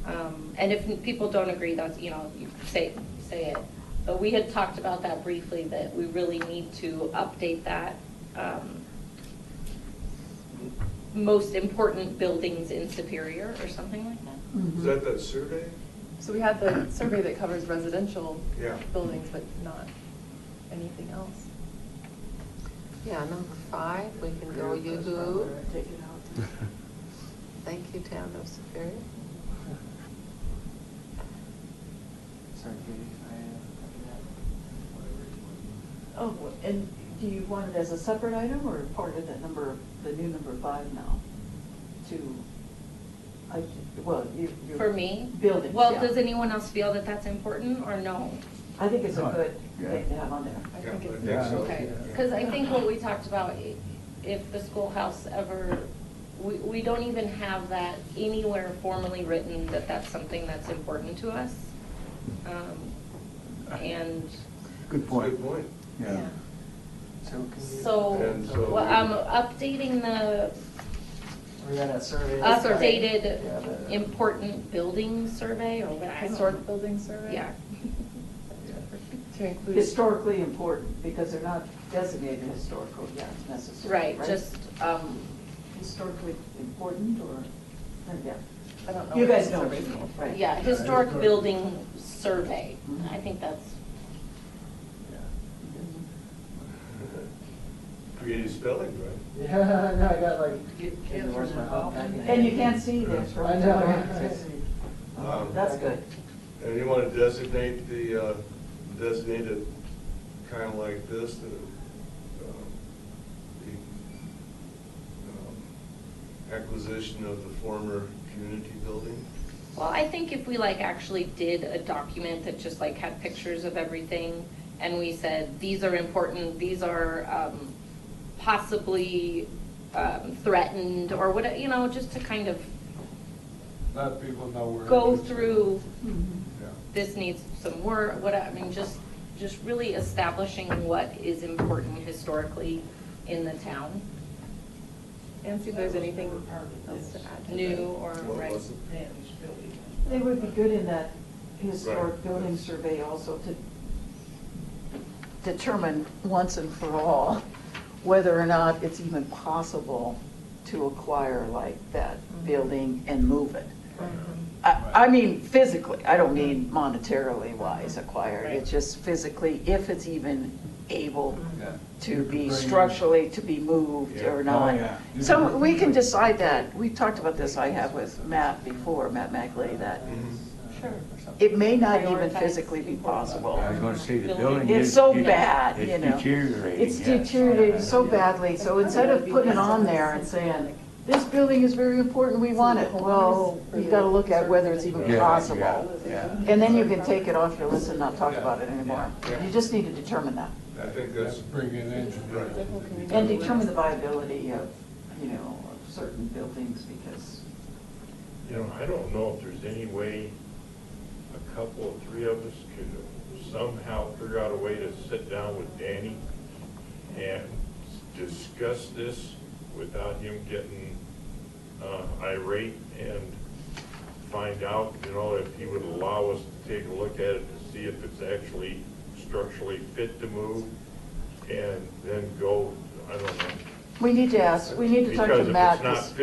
And if people don't agree, that's, you know, you say it. But we had talked about that briefly, that we really need to update that. Most important buildings in Superior or something like that. Is that that survey? So we had the survey that covers residential Yeah. buildings, but not anything else. Yeah, number 5, we can go Yoo-hoo. Take it out. Thank you, Town of Superior. Sorry, Katie, Oh, and do you want it as a separate item or part of that number, the new number 5 now? For me? Buildings, Well, yeah. does anyone else feel that that's important or no? I think it's a No, good yeah. thing to have on there. I think it's, Yeah. okay, because I think what we talked about, if the schoolhouse ever, we don't even have that anywhere formally written that that's something that's important to us. And Good point. Good point. Yeah. so, well, I'm updating the We got a survey. updated Yeah, the- important building survey or what? Historic building survey? Yeah. To include. Historically important, because they're not designated historical yet necessarily. Right, just, Historically important or, yeah. I don't know. You what guys the know, survey's called. right? yeah, historic building survey. I think that's, Creative spelling, right? Yeah, no, I got like, where's my hot packet? And you can't see this, I right? know. That's good. And you want to designate designate it kind of like this, the acquisition of the former community building? well, I think if we like actually did a document that just like had pictures of everything and we said, these are important, these are possibly threatened or whatever, you know, just to kind of Let people know where. go it is. through, Yeah. this needs some work, what, I mean, just really establishing what is important historically in the town. And see if there's anything else to add. New or, What right. was it? They would be good in that historic Right. building survey also to determine once and for all whether or not it's even possible to acquire like that building and move it. I mean physically, I don't mean monetarily wise acquired, it's just physically, if it's even able Yeah. to be Bring- structurally to be moved or not. Oh, yeah. So we can decide that, we've talked about this, I have with Matt before, Matt Mackley, that Sure. it may not even Prioritize physically be possible. I was gonna say the building It's is. so is- bad, you It's know. deteriorating. It's yes. deteriorated so badly, so instead of putting it on there and saying, this building is very important, we want it, well, you gotta look at whether it's even Yeah, possible. yeah. And then you can take it off your list and not talk about it anymore. You just need to determine that. I think Let's that's bring in engineers. And determine the viability of, you know, of certain buildings, because You know, I don't know if there's any way a couple or three of us could somehow figure out a way to sit down with Danny and discuss this without him getting irate and find out, you know, if he would allow us to take a look at it to see if it's actually structurally fit to move and then go, I don't know. we need to ask, we need to talk to Because Matt. if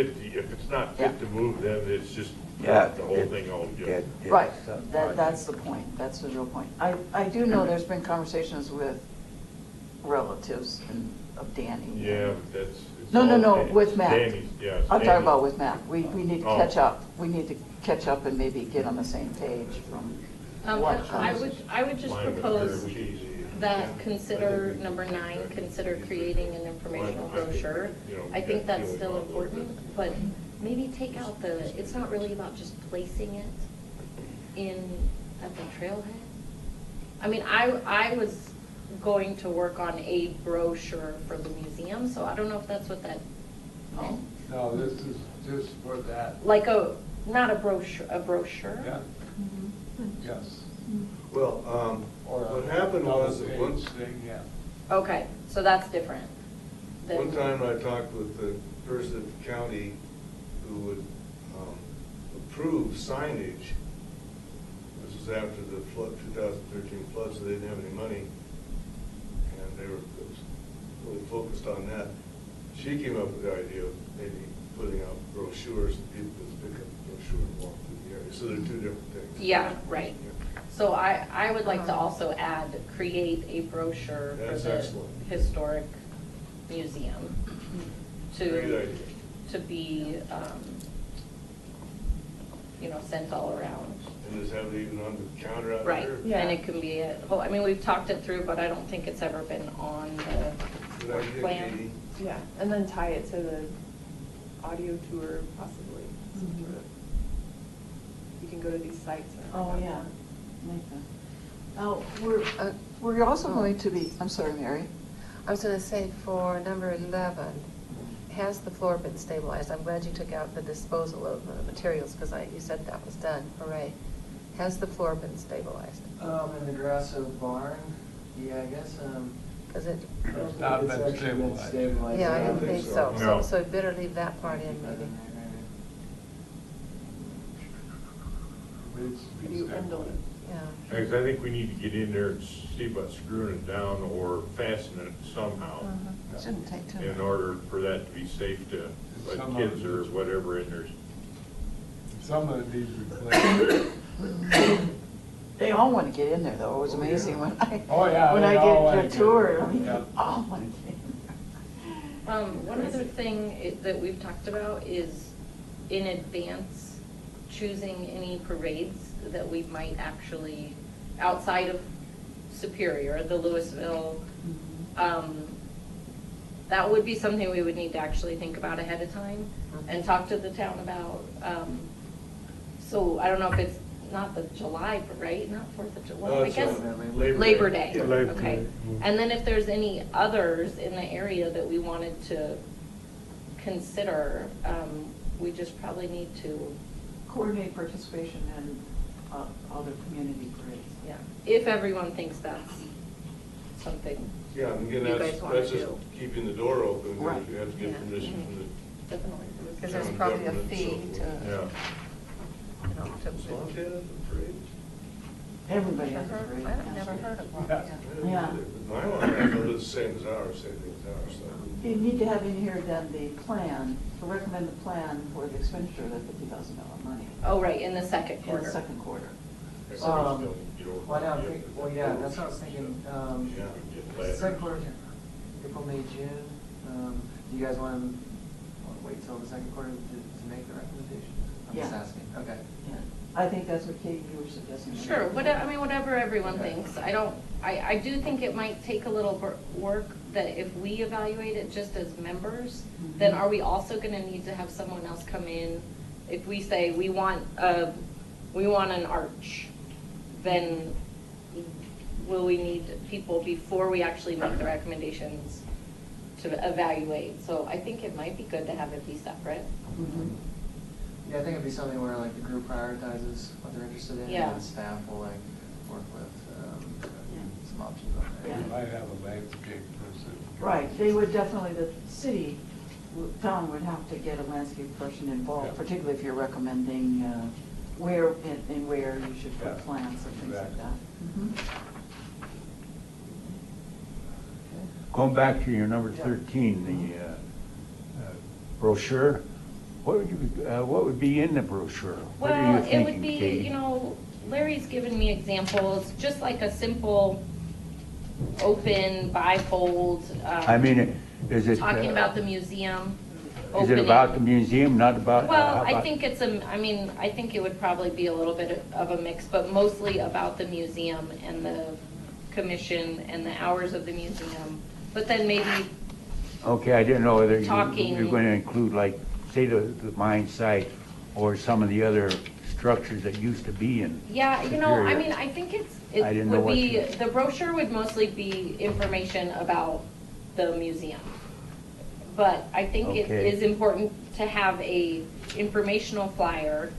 it's not Yeah. fit to move, then it's just Yeah. the whole thing altogether. Right, that's the point, that's the real point. I do know there's been conversations with relatives of Danny. Yeah, but that's. it's No, all with Matt. Danny's, yeah, it's I'm talking Danny's. about with Matt. We need to Oh. catch up. We need to catch up and maybe get on the same page from what. I would just Mine was propose very cheesy. that consider number 9, consider creating an informational brochure. I think that's still important, but maybe take out it's not really about just placing it at the trailhead. I mean, I was going to work on a brochure for the museum, so I don't know if that's what that meant. No, this is just for that. Like not a brochure, a brochure? Yeah. Yes. well, Or what a happened was that double once, page thing, yeah. Okay, so that's different. than- One time I talked with the person at the county who would approve signage. This was after the flood, 2013 flood, so they didn't have any money. And they were really focused on that. She came up with the idea of maybe putting out brochures and people could pick up the brochure and walk through the area. So they're two different things. Yeah, right. So I would like to also add, create a brochure for That's the excellent. historic museum Great to, idea. to be, sent all around. And just have it even on the counter out Right, there. and it can be, I mean, we've talked it through, but I don't think it's ever been on the Good idea, plan. Katie. Yeah, and then tie it to the audio tour possibly. some Mhm. sort of- You can go to these sites. and- Oh, yeah. Now, we're also going to be, I'm sorry, Mary. I was gonna say for number 11, has the floor been stabilized? I'm glad you took out the disposal of materials, because you said that was done, hooray. Has the floor been stabilized? In the Grasso barn, yeah, I guess, Because it, I don't think Not it's been actually been stabilized. stabilized. yeah, I don't didn't think so. No. So we better leave that part in, maybe. Could you undle it? Yeah. Because I think we need to get in there and see about screwing it down or fastening it somehow Shouldn't take too in long. order for that to be safe to, like Some of kids it or is- whatever in there. Some of it needs replacement. They all want to get in there, though. It was amazing when Oh, yeah, when they I all get wanna a get tour, in. I mean, Yeah. they all want to get in there. One other thing that we've talked about is in advance, choosing any parades that we might actually, outside of Superior, the Louisville, that would be something we would need to actually think about ahead of time and talk to the town about. So I don't know if it's not the July, right? Not 4th of July, No, I it's guess. Labor Day. Labor Day, Yeah, Labor okay. Day, And then if there's any others in the area that we wanted to consider, we just probably need to, Coordinate participation in other community parades. yeah, if everyone thinks that's something Yeah, and again, you that's, guys wanna that's just do. keeping the door open. Right. You have to get Yeah. permission from the Definitely. Because there's town probably a government and so fee forth. to, Yeah. to. Montana, the parade? Everybody Never has a heard- parade. I've never heard of one. Yeah. Yeah. My one, I know it's the same as ours, same thing as ours, so. You need to have in here then the plan, to recommend the plan for the expenditure of the $50,000 money Oh, right, in the second in the quarter. second quarter. Well, now, well, yeah, that's what I was thinking, Yeah, get letters. second quarter, April, May, June, do you guys want to wait till the second quarter to make the recommendation? I'm just Yeah. asking, okay. Yeah. I think that's what Katie, you were suggesting. Sure, whatever everyone thinks. I do think it might take a little work that if we evaluate it just as members, then are we also gonna need to have someone else come in? If we say we want an arch, then will we need people before we actually make the recommendations to evaluate? So I think it might be good to have it be separate. Mhm. Yeah, I think it'd be something where like the group prioritizes what they're interested in, Yeah. and staff will like work with some options on You there. might have a landscape person. Right, they would definitely, the city, town would have to get a landscape person involved, Yeah. particularly if you're recommending where and where you should put Yeah. plants and things like Exactly. that. Mhm. Going back to your number 13, the brochure, what would be in the brochure? What are you Well, it thinking, would be, Katie? Larry's given me examples, just like a simple, open, bifold. I mean, is it? Talking about the museum. Is it about the opening. museum, not about? Well, how I about- think I think it would probably be a little bit of a mix, but mostly about the museum and the commission and the hours of the museum. But then maybe, Okay, I didn't know whether Talking- you're going to include, like, say, the mine site or some of the other structures that used to be in. yeah, I Superior. mean, I think it I didn't know would what be, you- the brochure would mostly be information about the museum. But I think it Okay. is important to have a informational flyer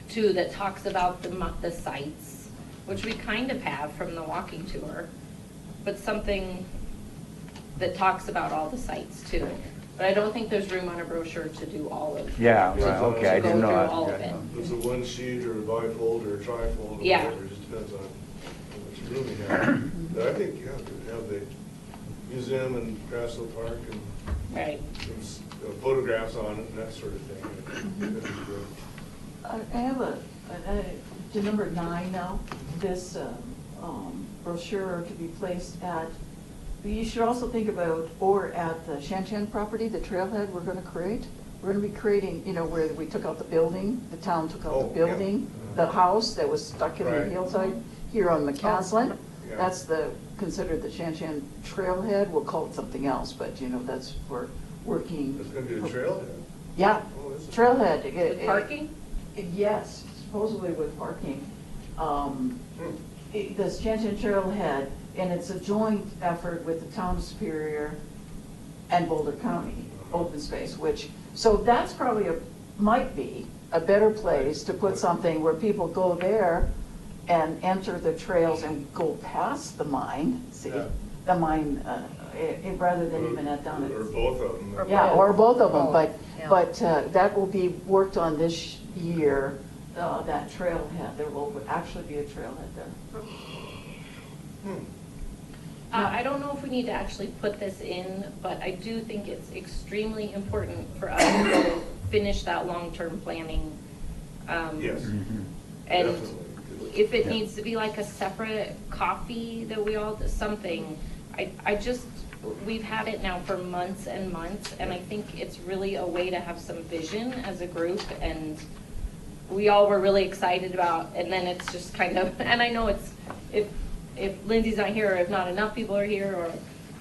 too that talks about the sites, which we kind of have from the walking tour, but something that talks about all the sites too. But I don't think there's room on a brochure to do all of. Yeah, to- right, okay, I to go didn't know through that. all of it. It's a one sheet or a bifold or a trifold or Yeah. whatever, it just depends on how much room you have. But I think, yeah, to have the museum and Grasslow Park and Right. some photographs on it and that sort of thing. That'd be good. I have to number 9 now, this brochure to be placed at, you should also think about, or at the Shan Shan property, the trailhead we're gonna create. We're gonna be creating, you know, where we took out the building, the town took out the Oh, yeah. building, the house that was stuck in the Right. hillside here on McCaslin. Yeah. That's considered the Shan Shan trailhead, we'll call it something else, but you know, that's, we're working. It's gonna be a trailhead. Yeah, Oh, is it? trailhead. With parking? Yes, supposedly with parking. The Shan Shan Trailhead, and it's a joint effort with the town of Superior and Boulder County Open Space, so that's probably might be a better place to put something where people go there and enter the trails and go past the mine, see? Yeah. The mine, rather than even down at. Or both of them. Yeah, or both of them, Both, yeah. but that will be worked on this year, that trailhead. There will actually be a trailhead there. I don't know if we need to actually put this in, but I do think it's extremely important for us to finish that long-term planning. Yes, And definitely. if it needs to be like a separate coffee that we all, something, I just, we've had it now for months and months, and I think it's really a way to have some vision as a group, and we all were really excited about, and then it's just kind of, and I know it's, if Lindsay's not here, or if not enough people are here, or,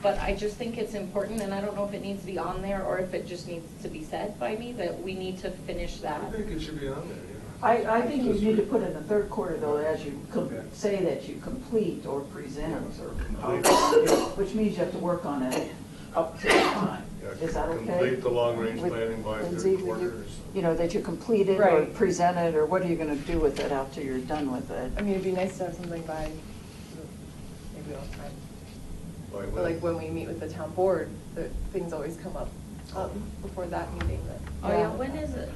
but I just think it's important, and I don't know if it needs to be on there, or if it just needs to be said by me, that we need to finish that. I think it should be on there, yeah. I think you need to put in the third quarter, though, as you say that you complete or present, or which means you have to work on it up to the time. Yeah, Is that okay? Complete the long-range With- planning by Lindsay, third will quarter you- or something. You know, that you complete it or Right. present it, or what are you gonna do with it after you're done with it? I mean, it'd be nice to have something by, maybe we don't have time. By But when? like when we meet with the town board, the things always come up before that meeting that. Oh, yeah, when is it?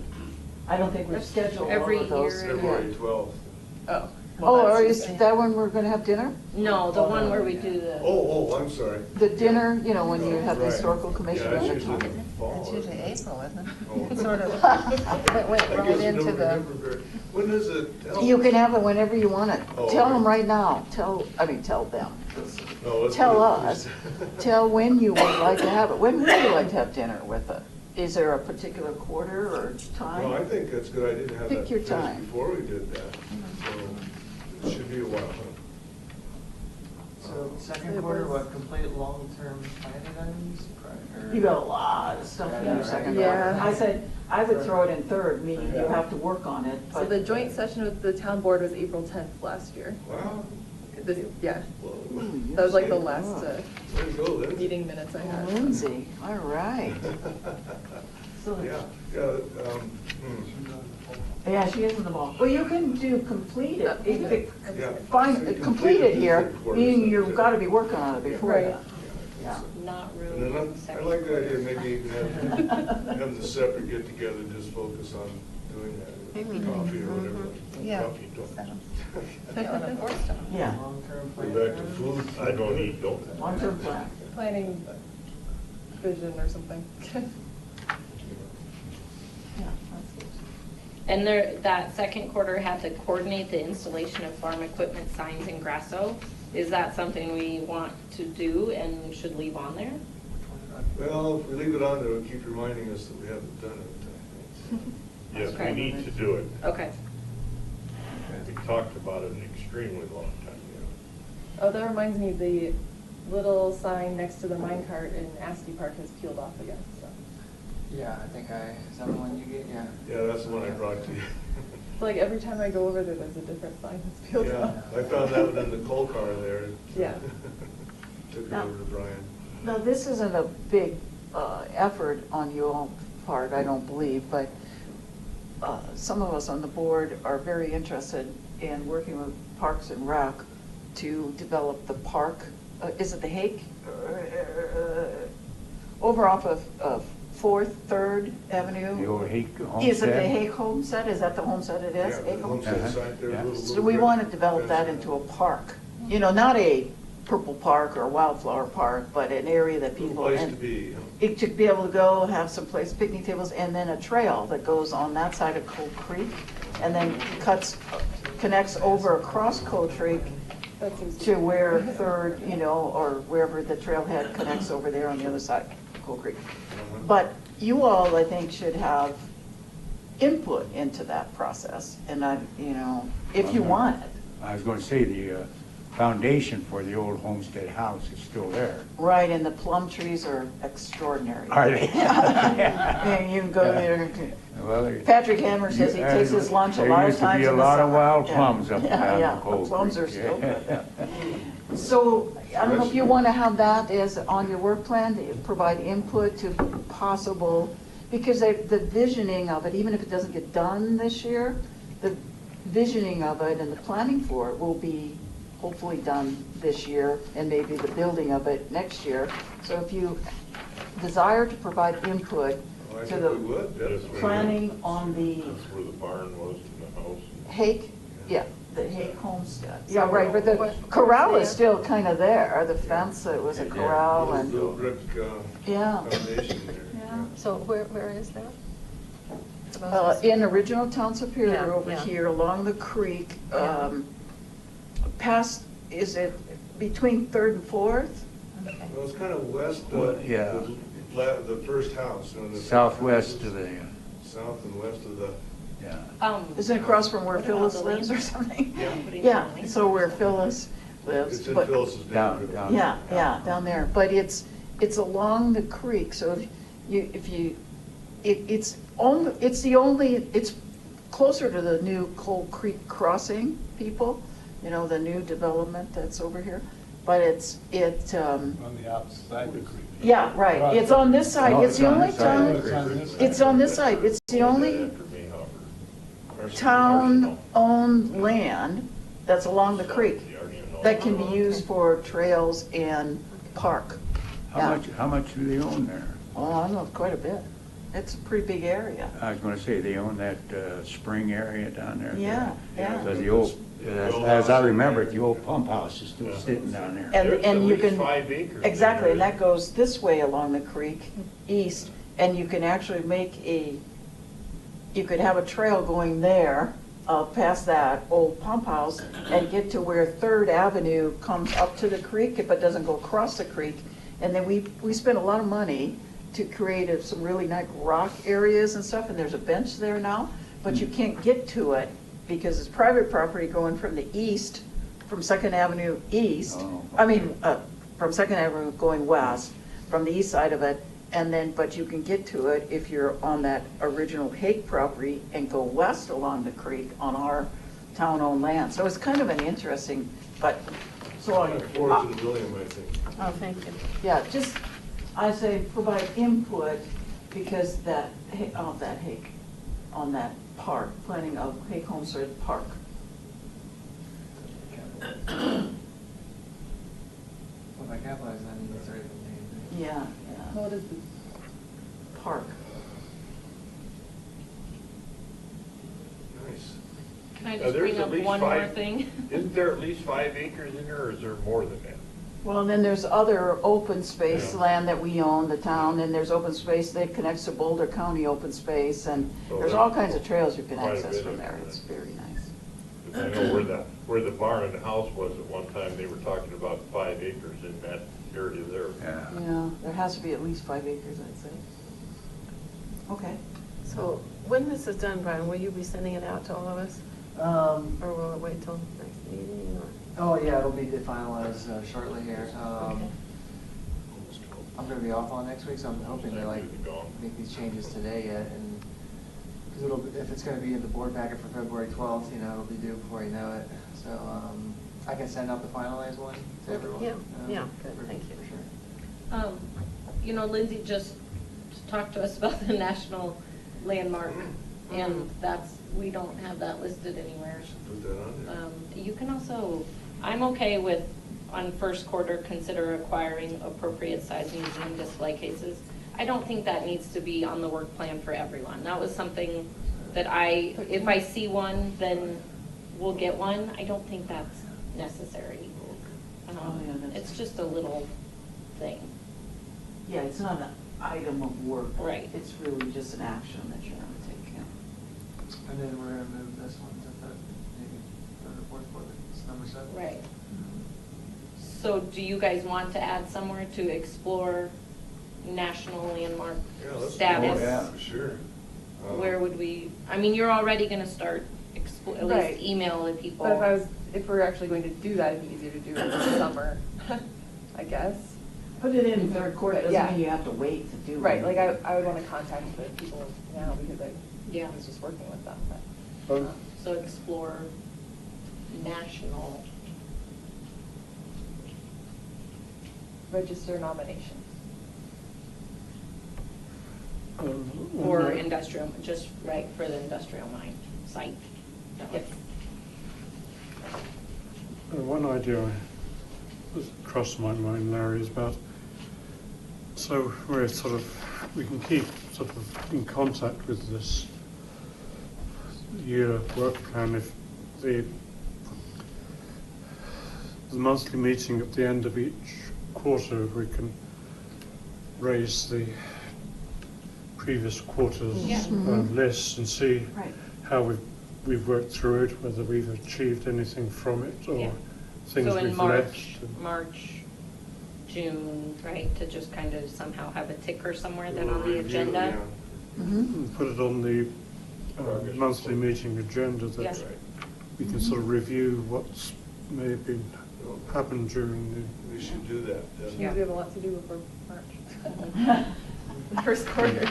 I don't think we've scheduled all Every of those. year. February 12th. Oh. Oh, well, or that's is that when we're gonna have dinner? No, the one where we do the. Oh, I'm sorry. The dinner, you know, when you have the Right. historical commission? Yeah, that's usually in the fall. It's usually April, isn't it? Oh. It's sort of, went I right guess into the, November, when is it? You can have it whenever you want it. Oh, Tell okay. them right now, tell them. No, let's Tell do it us, first. tell when you would like to have it. When would you like to have dinner with it? Is there a particular quarter or time? Well, I think that's a good idea to have Pick that your finished time. before we did that. So it should be a while, huh? So second quarter, what, complete long-term planning items? Or- You got a lot of stuff in your Yeah. second Yeah. quarter. I said, I would throw it in third, meaning you have to work on it. So but- the joint session with the town board was April 10th last year. Wow. Yeah, Whoa. that was like the last Way to go, Lindsay. meeting minutes I had. Lindsay, all right. So- Yeah, Yeah, she is in the ball. Well, you can do complete it. Yeah. Fine, complete it here, Third quarter, meaning so- you've got to be working on it before Right. that. Yeah. Not And really. then I like the idea, maybe even have the separate get-together, just focus on doing that, Maybe. coffee or whatever. yeah. Coffee, don't. Yeah, on a fourth time. Yeah, Long-term Go planning. back to food, I don't eat, don't. long-term plan. Planning vision or something. Yeah, that's good. And that second quarter had to coordinate the installation of farm equipment signs in Grasso. Is that something we want to do and should leave on there? Well, if we leave it on there, it'll keep reminding us that we haven't done it. Yes, we Okay. need to do it. Okay. We talked about it an extremely long time ago. Oh, that reminds me, the little sign next to the minecart in Asty Park has peeled off again, so. Yeah, I think is that the one you get, yeah? Yeah, that's the one I brought to you. It's like every time I go over there, there's a different sign that's peeled Yeah, off. I found that one in the coal car there. Yeah. Took it Now- over to Brian. Now, this isn't a big effort on your part, I don't believe, but some of us on the board are very interested in working with Parks and Rec to develop the park. Is it the Hake? over off of 4th, 3rd Avenue. The old Hake Homestead? Is it the Hake Homestead? Is that the homestead it is? Yeah, Hake the Homestead? homestead site there, Yeah. little- So little we brick want to develop that fence. into a park. You know, not a purple park or wildflower park, but an area that Little people. place to and be, you know. It to be able to go, have some place, picnic tables, and then a trail that goes on that side of Cold Creek, and then connects over across Cold Creek to where 3rd, you know, or wherever the trailhead connects over there on the other side of Cold Creek. But you all, I think, should have input into that process, and you know, if you want it. I was going to say, the foundation for the old Homestead house is still there. Right, and the plum trees are extraordinary. Are they? And you can go there. Well, Patrick Hammer says he takes his lunch a lot of times in the There used to be a lot of summer. wild Yeah. plums up Yeah, down yeah, the Cold the plums Creek. are still Yeah. good. So, I don't know if you want to have that as on your work plan, to provide input to possible, because the visioning of it, even if it doesn't get done this year, the visioning of it and the planning for it will be hopefully done this year, and maybe the building of it next year. So if you desire to provide input Oh, I to think we would, the definitely. planning on the That's where the barn was and the house. Hake, yeah, the Hake Homestead. Yeah, right, but the corral is still kind of there, the fence, it was a corral and, Little brick yeah. foundation there. Yeah. So where is that? In original Town Superior Yeah, over yeah. here along the creek, past, is it between 3rd and 4th? Well, it's kind of west Well, of yeah. the first house. You know, the- Southwest of the, South and west of the, yeah. Isn't it across from where What about Phyllis the lives or land? something? Yeah. Yeah, so where Phyllis lives. it's in but- Phyllis's Down, neighborhood. down. Yeah, down there, but it's along the creek, so it's closer to the new Cold Creek Crossing people, you know, the new development that's over here, but On the outside of the creek. yeah, right, it's on this side, No, it's the only it's on this side. town, It's on this side. it's on this side, it's the only After me, Hopper. town-owned land that's along the creek that can be used for trails and park. Yeah. How much do they own there? Oh, I don't know, quite a bit. It's a pretty big area. I was going to say, they own that spring area down there. Yeah, yeah. So the old, as I remember it, the old pump house is still sitting down there. And There's at you least can. 5 acres Exactly, there. and that goes this way along the creek, east, and you can actually you could have a trail going there, past that old pump house, and get to where 3rd Avenue comes up to the creek, but doesn't go across the creek. And then we spent a lot of money to create some really nice rock areas and stuff, and there's a bench there now, but you can't get to it because it's private property going from the east, from 2nd Avenue east. Oh. I mean, from 2nd Avenue going west, from the east side of it, and then, but you can get to it if you're on that original Hake property and go west along the creek on our town-owned land. So it's kind of an interesting, but, so. Kind of Forest and William, I think. Oh, thank you. Yeah, just, I say provide input, because that Hake, on that park, planning of Hake Homestead Park. Well, if I capitalize that, means it's already been named. Yeah, What is this? park. Nice. Can I Now, just there's bring at up least one more 5 thing? Isn't there at least 5 acres in there, or is there more than that? Well, and then there's other open space Yeah. land that we own, the town, and there's open space that connects to Boulder County open space, and So there's there's all kinds of trails you can quite a access bit from of there. it. It's very nice. 'Cause I know where the barn and the house was at one time, they were talking about 5 acres in that area there. Yeah. Yeah, there has to be at least 5 acres, I'd say. Okay. So when this is done, Brian, will you be sending it out to all of us? Or will it wait till next meeting? Or? Oh, yeah, it'll be finalized shortly here. Okay. I'm gonna be off all next week, so I'm hoping to make these changes today yet, and, because if it's gonna be in the board packet for February 12th, you know, it'll be due before you know it. So, I can send out the finalized one to everyone. Yeah, yeah, good, thank you. For sure. You know, Lindsay just talked to us about the national landmark, and we don't have that listed anywhere. Put that on there. You can also, I'm okay with on first quarter, consider acquiring appropriate size museum display cases. I don't think that needs to be on the work plan for everyone. That was something that if I see one, then we'll get one. I don't think that's necessary. It's just a little thing. Yeah, it's not an item of work. Right. It's really just an action that you're gonna take, yeah. And then we're gonna move this one to the, maybe, third or fourth quarter, it's number 7. Right. So do you guys want to add somewhere to explore national landmark Yeah, let's. status? Oh, yeah, for sure. Where would we, I mean, you're already gonna start at Right. least email the people. But if we're actually going to do that, it'd be easier to do it in the summer, I guess. Put it in third quarter, Yeah. doesn't mean you have to wait to do it. Right, like I would want to contact the people now because I Yeah. was just working with them, but. So explore national. Register nominations. Or industrial, just right for the industrial mine site. Yes. One idea that crossed my mind, Larry, is about, so we can keep sort of in contact with this year work plan if the monthly meeting at the end of each quarter, we can raise the previous quarter's Yeah. list and see Right. how we've worked through it, whether we've achieved anything from it or Yeah. things So in we've March, left. March, June, right, to just kind of somehow have a ticker somewhere then on the Review, agenda? yeah. And put it on the monthly meeting agenda that Yeah. we can sort of review what's may have been happened during We should do that, We definitely. have a lot to do before March. The first quarter. the,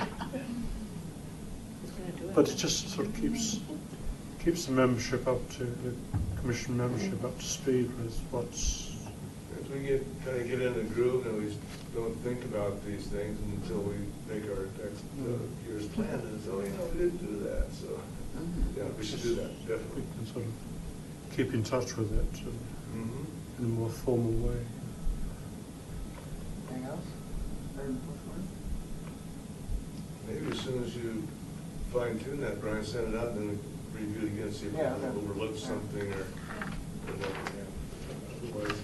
but it just sort of keeps the membership up to, the commission membership up to speed with what's. As we kind of get in the groove and we don't think about these things until we make our next year's plan, and so, we didn't do that, so, yeah, we should do that, We definitely. can sort of keep in touch with it Mhm. in a more formal way. Anything else? Third and fourth quarter? Maybe as soon as you fine tune that, Brian, send it out, and then review it again, see if we Yeah, okay. overlooked something or whatever, yeah. Otherwise,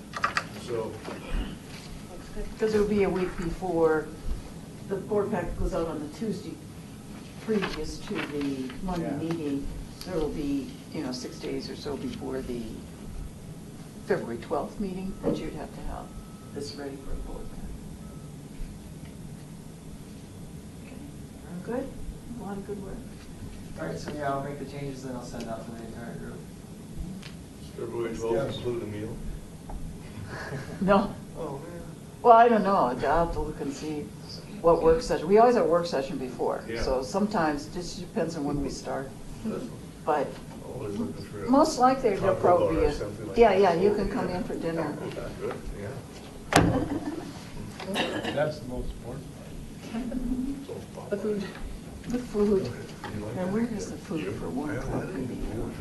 so, Because it would be a week before, the board packet goes out on the Tuesday previous to the Monday Yeah. meeting. So it'll be, 6 days or so before the February 12th meeting that you'd have to have this ready for a board packet. Okay. Good? A lot of good work. All right, so yeah, I'll make the changes, then I'll send it out to the entire group. February 12th include a meal? No. Oh, man. Well, I don't know. I'll have to look and see what work session. We always have a work session before. Yeah. So sometimes it just depends on when we start. But Always looking for a most likely there'll taco probably bar be or something like yeah, that. yeah, you can come in for dinner. Good, yeah. That's the most important part. The food. The food. And where is the food for 1 o'clock meeting?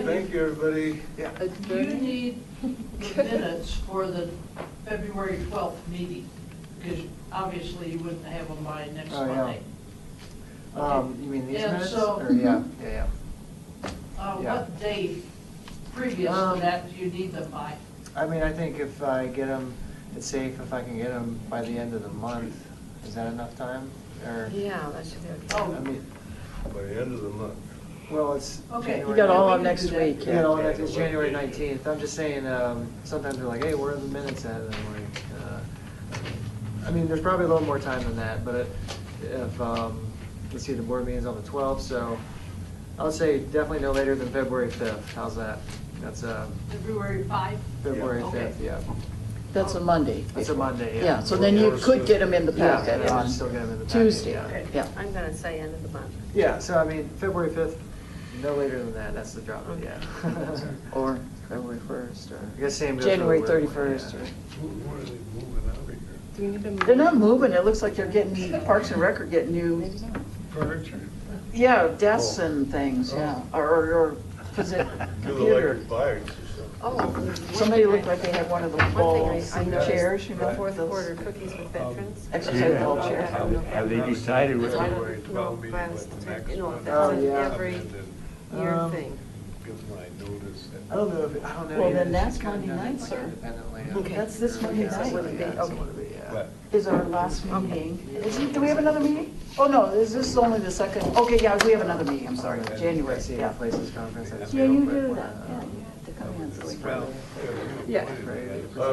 Thank you, everybody. Yeah. You need the minutes for the February 12th meeting, because obviously you wouldn't have them by next Oh, yeah. Monday. You mean these And minutes? so- Or, yeah. Yeah. Yeah. What day previous to that do you need them by? I mean, I think if I get them, it's safe if I can get them by the end of the month. Is that enough time? Or, Yeah, that should be okay. Oh, I mean, By the end of the month. well, it's Okay. January. You got all We of can next do that. week, Yeah, all yeah. that, it's January 19th. I'm just saying, sometimes they're like, hey, where are the minutes at? And I'm like, I mean, there's probably a little more time than that, but if, let's see, the board meeting's on the 12th, so I would say definitely no later than February 5th. How's that? That's, February 5? February Yeah. Okay. 5th, yeah. That's a Monday. That's a Monday, yeah. Yeah, so then you could get them in the Yeah, packet yeah, on still get 'em in the packet, Tuesday. yeah. Yeah. I'm gonna say end of the month. Yeah, so I mean, February 5th, no later than that, that's the drop, yeah. Or February 1st, or I guess same goes for January the- 31st. yeah. Or Where are they moving out of here? Do we need to move? They're not moving. It looks like they're getting, Parks and Rec are getting new, Furniture. yeah, desks and things, yeah. Or Do computer. electric bikes or something. Oh. Somebody looked like they had one of those One balls, thing I noticed, chairs, you know? the fourth those quarter cookies with veterans. Exercise ball chairs. Have they decided what? So I don't know if that's, you know, if Oh, that's an yeah. every year thing. I don't know if, I don't know. Well, either. then that's She's kinda Monday done it, night, like, sir. independently. Okay. That's this Monday So it wouldn't be, night. okay. Is our last meeting. Do we have another meeting? Oh, no, this is only the second. Okay, yeah, we have another meeting, I'm sorry, January, Senior yeah. Places Conference. I just Yeah, real you quick do one, that, yeah, you have to come in. So we Well, Yeah.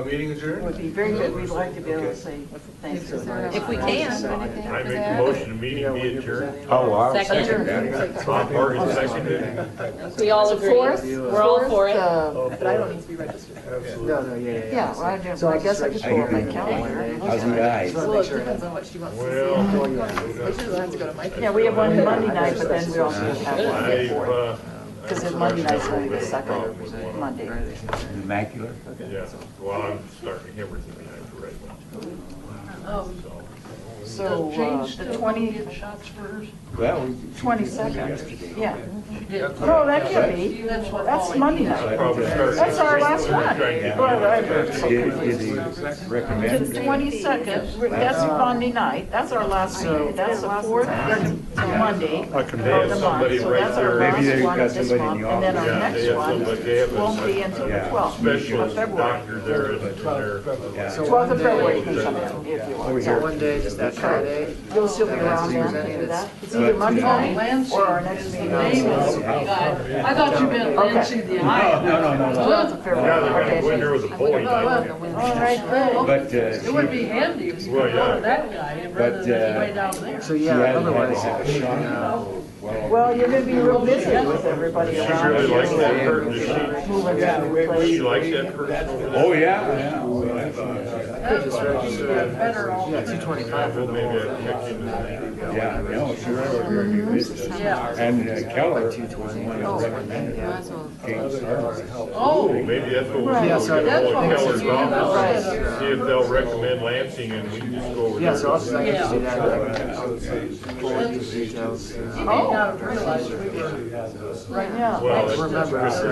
Meeting It adjourned? would be very good, we'd like to be able to say thanks. If we can. I make a motion to meeting be adjourned. Oh, I'll Second. second that. Bob Morgan seconded. We all So agree. fourth, We're all for it. But I don't need to be registered. No, no, yeah. Yeah, well, I do- So I I'll guess just I could pull up my calendar. How's you guys? Well, it depends on what she wants to see. Well, She doesn't have to go to my. Yeah, we have one Monday night, but then we also have one the I've, fourth. Because Monday night's only the second Monday. Immaculate? yeah, well, I'm starting everything behind the right one. So, the 20. Well, we. 22nd, yeah. No, that can't be. That's Monday night. Probably start. That's our last one. Yeah. Did he The recommend? 22nd, that's Monday night, that's our last meeting, that's the fourth Monday I of can the They have month, somebody so right that's our there. Maybe last they've one got of this somebody in month, the and then our Yeah, next they have one somebody, they have won't be until the Yeah. 12th of Specialist February. doctor there in there. Yeah. So 12th of one February, day- you can come in if you Over want. here. Yeah. One day, just that Friday. You'll still be around then to do that? It's either Monday night or our next meeting. I thought you meant Lansing the High. No. 12th of Yeah, February. they're gonna go in there with a bowling All ball. right, good. But, It would be handy if you Well, could go yeah. to that guy rather than way down there. So she yeah, had to otherwise, have a shot. Well, you're gonna be real busy with everybody She around. really likes you. that curtain, does she? Moving to the place. She likes that curtain. Oh, yeah. just register. Better all. Yeah, 225 for Well, the maybe whole I'd thing. check into that. Yeah, no, she was. Yeah. And Keller was one Oh, of the recommended. might as well. King's Starbucks. Oh, Maybe that's what we'll Right. do. Yeah, We'll so get that's ahold what of we're Keller's doing. office, Right. see if they'll recommend Lansing and we can just go over there. Yeah, so I'll just, I can just do Yeah. that. Forward you the details. he may not have realized we were. Right now. Well, I it's remember, just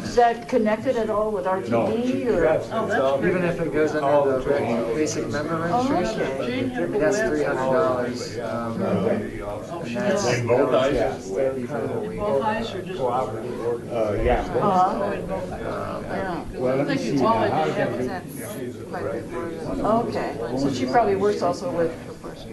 Is that connected at all with RTD or? even if it goes under the basic member registration, Okay. that's $300. And that's In both eyes? 30 for the whole week. Both eyes are just. Yeah. Uh-huh. Yeah. Well, let me see now. How does that do? That's quite a bit more than. Okay, so she probably works also with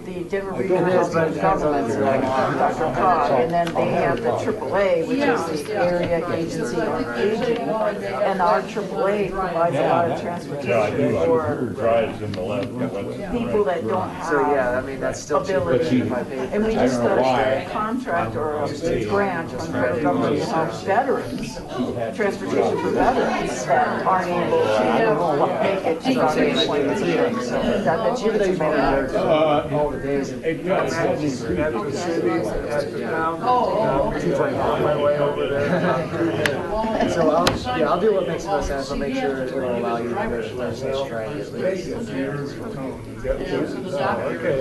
the Denver Regional It is, Council but of it depends on Governments, the- like Dr. Cog, and then they have the AAA, which is the Area Agency on Aging. And our AAA provides a lot of transportation for Drives in the left. people that don't have. So yeah, I mean, that's still cheaper ability. than if I paid. And we I just don't know got why. a contract or a grant from the federal government to help veterans, transportation for veterans that aren't able to make it to the appointments and things. So I bet you it's a better. All the days in. It does. At the city, at the town. Oh. 225 my way over there. So I'll do what makes the most sense. I'll make sure it will allow you to go to Thursday's Friday at least. Okay,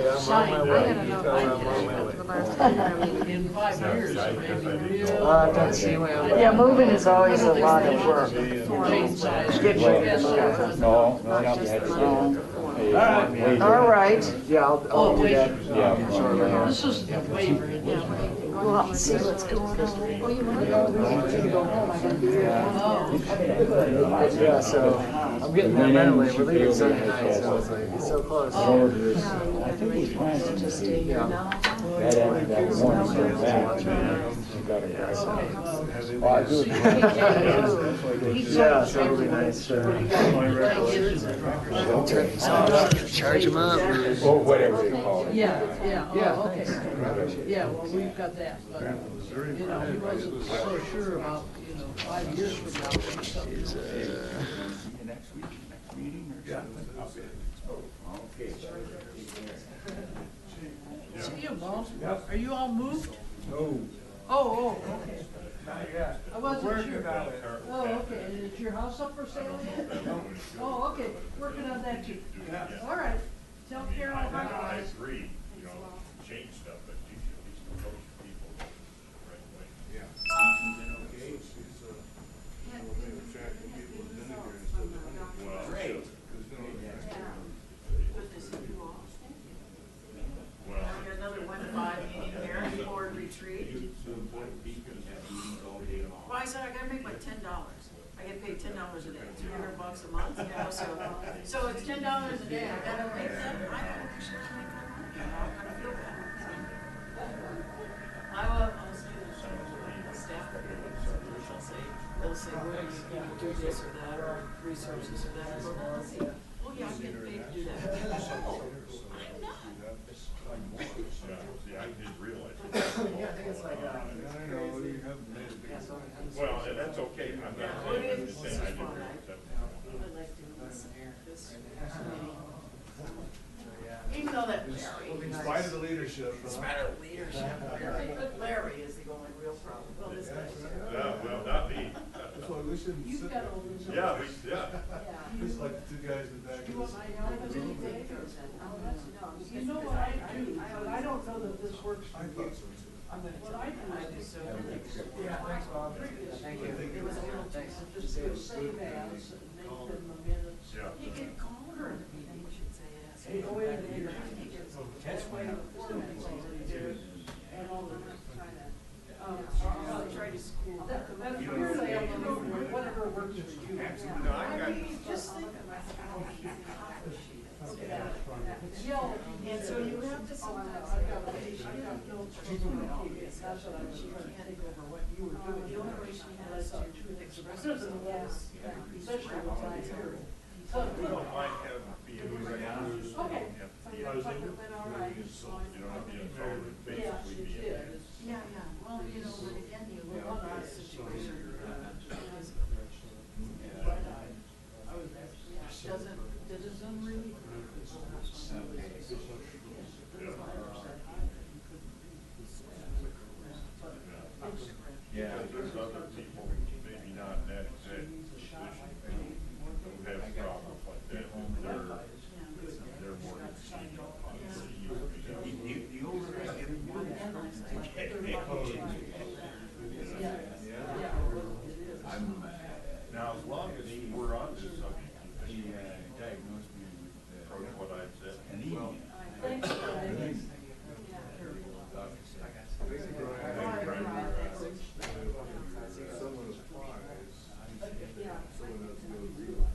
I gotta know if I did the last time I mean, in 5 years, maybe real. I've done Seaway. Yeah, moving is always a lot of work. Change size. Get you moving. No, not just the no. money. All right. Yeah, I'll do that. Yeah. Shortly. This is the waiver. It is. Well, let's see what's going on. Well, you want to go. Yeah, so I'm getting there mentally. We're leaving Sunday night, so it's like, it's so close. I think he's trying to just stay here now. That ended that one year back. She got a grant. Well, I do it. Yeah, so it'll be nice. Charge them up. Or whatever they call it. Yeah, oh, okay. Yeah, well, we've got that, but, you know, he wasn't so sure about, 5 years from now. or something. Next week, next meeting or something? Okay. See you, Bob. Are you all moved? No, Oh, okay. not yet. I wasn't Working sure. on it. Oh, okay. And is your house up for sale yet? Oh, okay. Working on that too. All right. Tell Carol I hi. agree, change stuff, but you should at least approach people right away. Yeah. Okay, she's, we'll check and get So it's $10 a day, I gotta make that, I gotta actually make that money, I gotta feel bad. I'll say this, staff, they'll say, well, you do this or that, or research this or that, I go, no, let's see, oh yeah, I'm getting paid to do that. Oh, I'm not. Yeah, I didn't realize it. Yeah, I think it's like, I know, you haven't made a big. Well, and that's okay, I'm not saying, I'm just saying I didn't realize that. I like doing this meeting. Even though that Larry. In spite of the leadership. In spite of the leadership, Larry is the only real problem. Well, this guy's. Yeah, well, not me. That's why we shouldn't sit You've there. got all those. Yeah, yeah. Just like the two guys in the back of You this. want my help? You know what I do, but I don't know that this works for I you. thought so too. What I do is, so. Yeah, thanks, Bob. Thank you. It was a little Thanks. just go save as and make them the minutes. Yeah. You could call her in the meeting, you should say yes. Hey, go in and that's why the format's already there and all the rest. I'll try to school. That's usually whatever works for you. No, I got. Just think about And so you have to sometimes. I've got notes from the previous, that's what I was trying to think over what you were doing. The only way she has to express This is herself the last, especially with my hair. We don't mind having being around. Okay. You have to be It in- went all right. You don't have to be in phone, Yeah, basically she be in. did. Yeah, well, but again, you look at our situation. Doesn't really. Yeah, there's other people, maybe not in that exact position, who have problems like that, and they're more concerned on the older I get, the more now, as long as we're on this subject, he diagnosed me with what I said. Well, Thanks, guys. Someone applies, someone has to go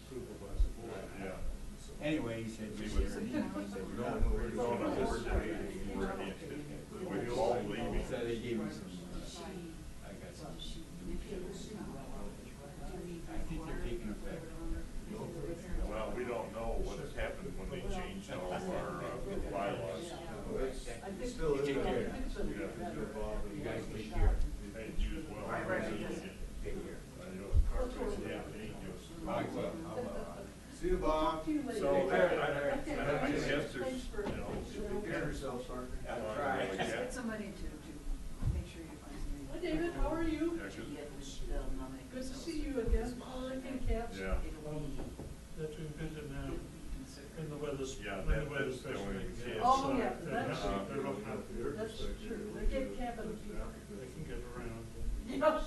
supervise the board. Yeah. Anyway, he said, We would, we're going on this day, we're against it. We're all leaving. so they gave me some, I got some new pills. I think they're taking effect. Well, we don't know what's happened when they changed all of our bylaws. It's still in Take there. care. Yeah, good, Bob. You guys take care. Hey, you as well. Take care. Yeah, thank you. See you, Bob. So, I guess there's, you know. Take care of yourself, sir. Just get somebody to make sure you find me. Hi, David, how are you? Yeah, Good to see you again, Ulrich and Caps. Yeah. That we visit now, in the weather's, Yeah, when the that's weather's the only especially. kid. Oh, yeah, that's, They're not happy. that's true, they get camping. They can get around. Yes. We got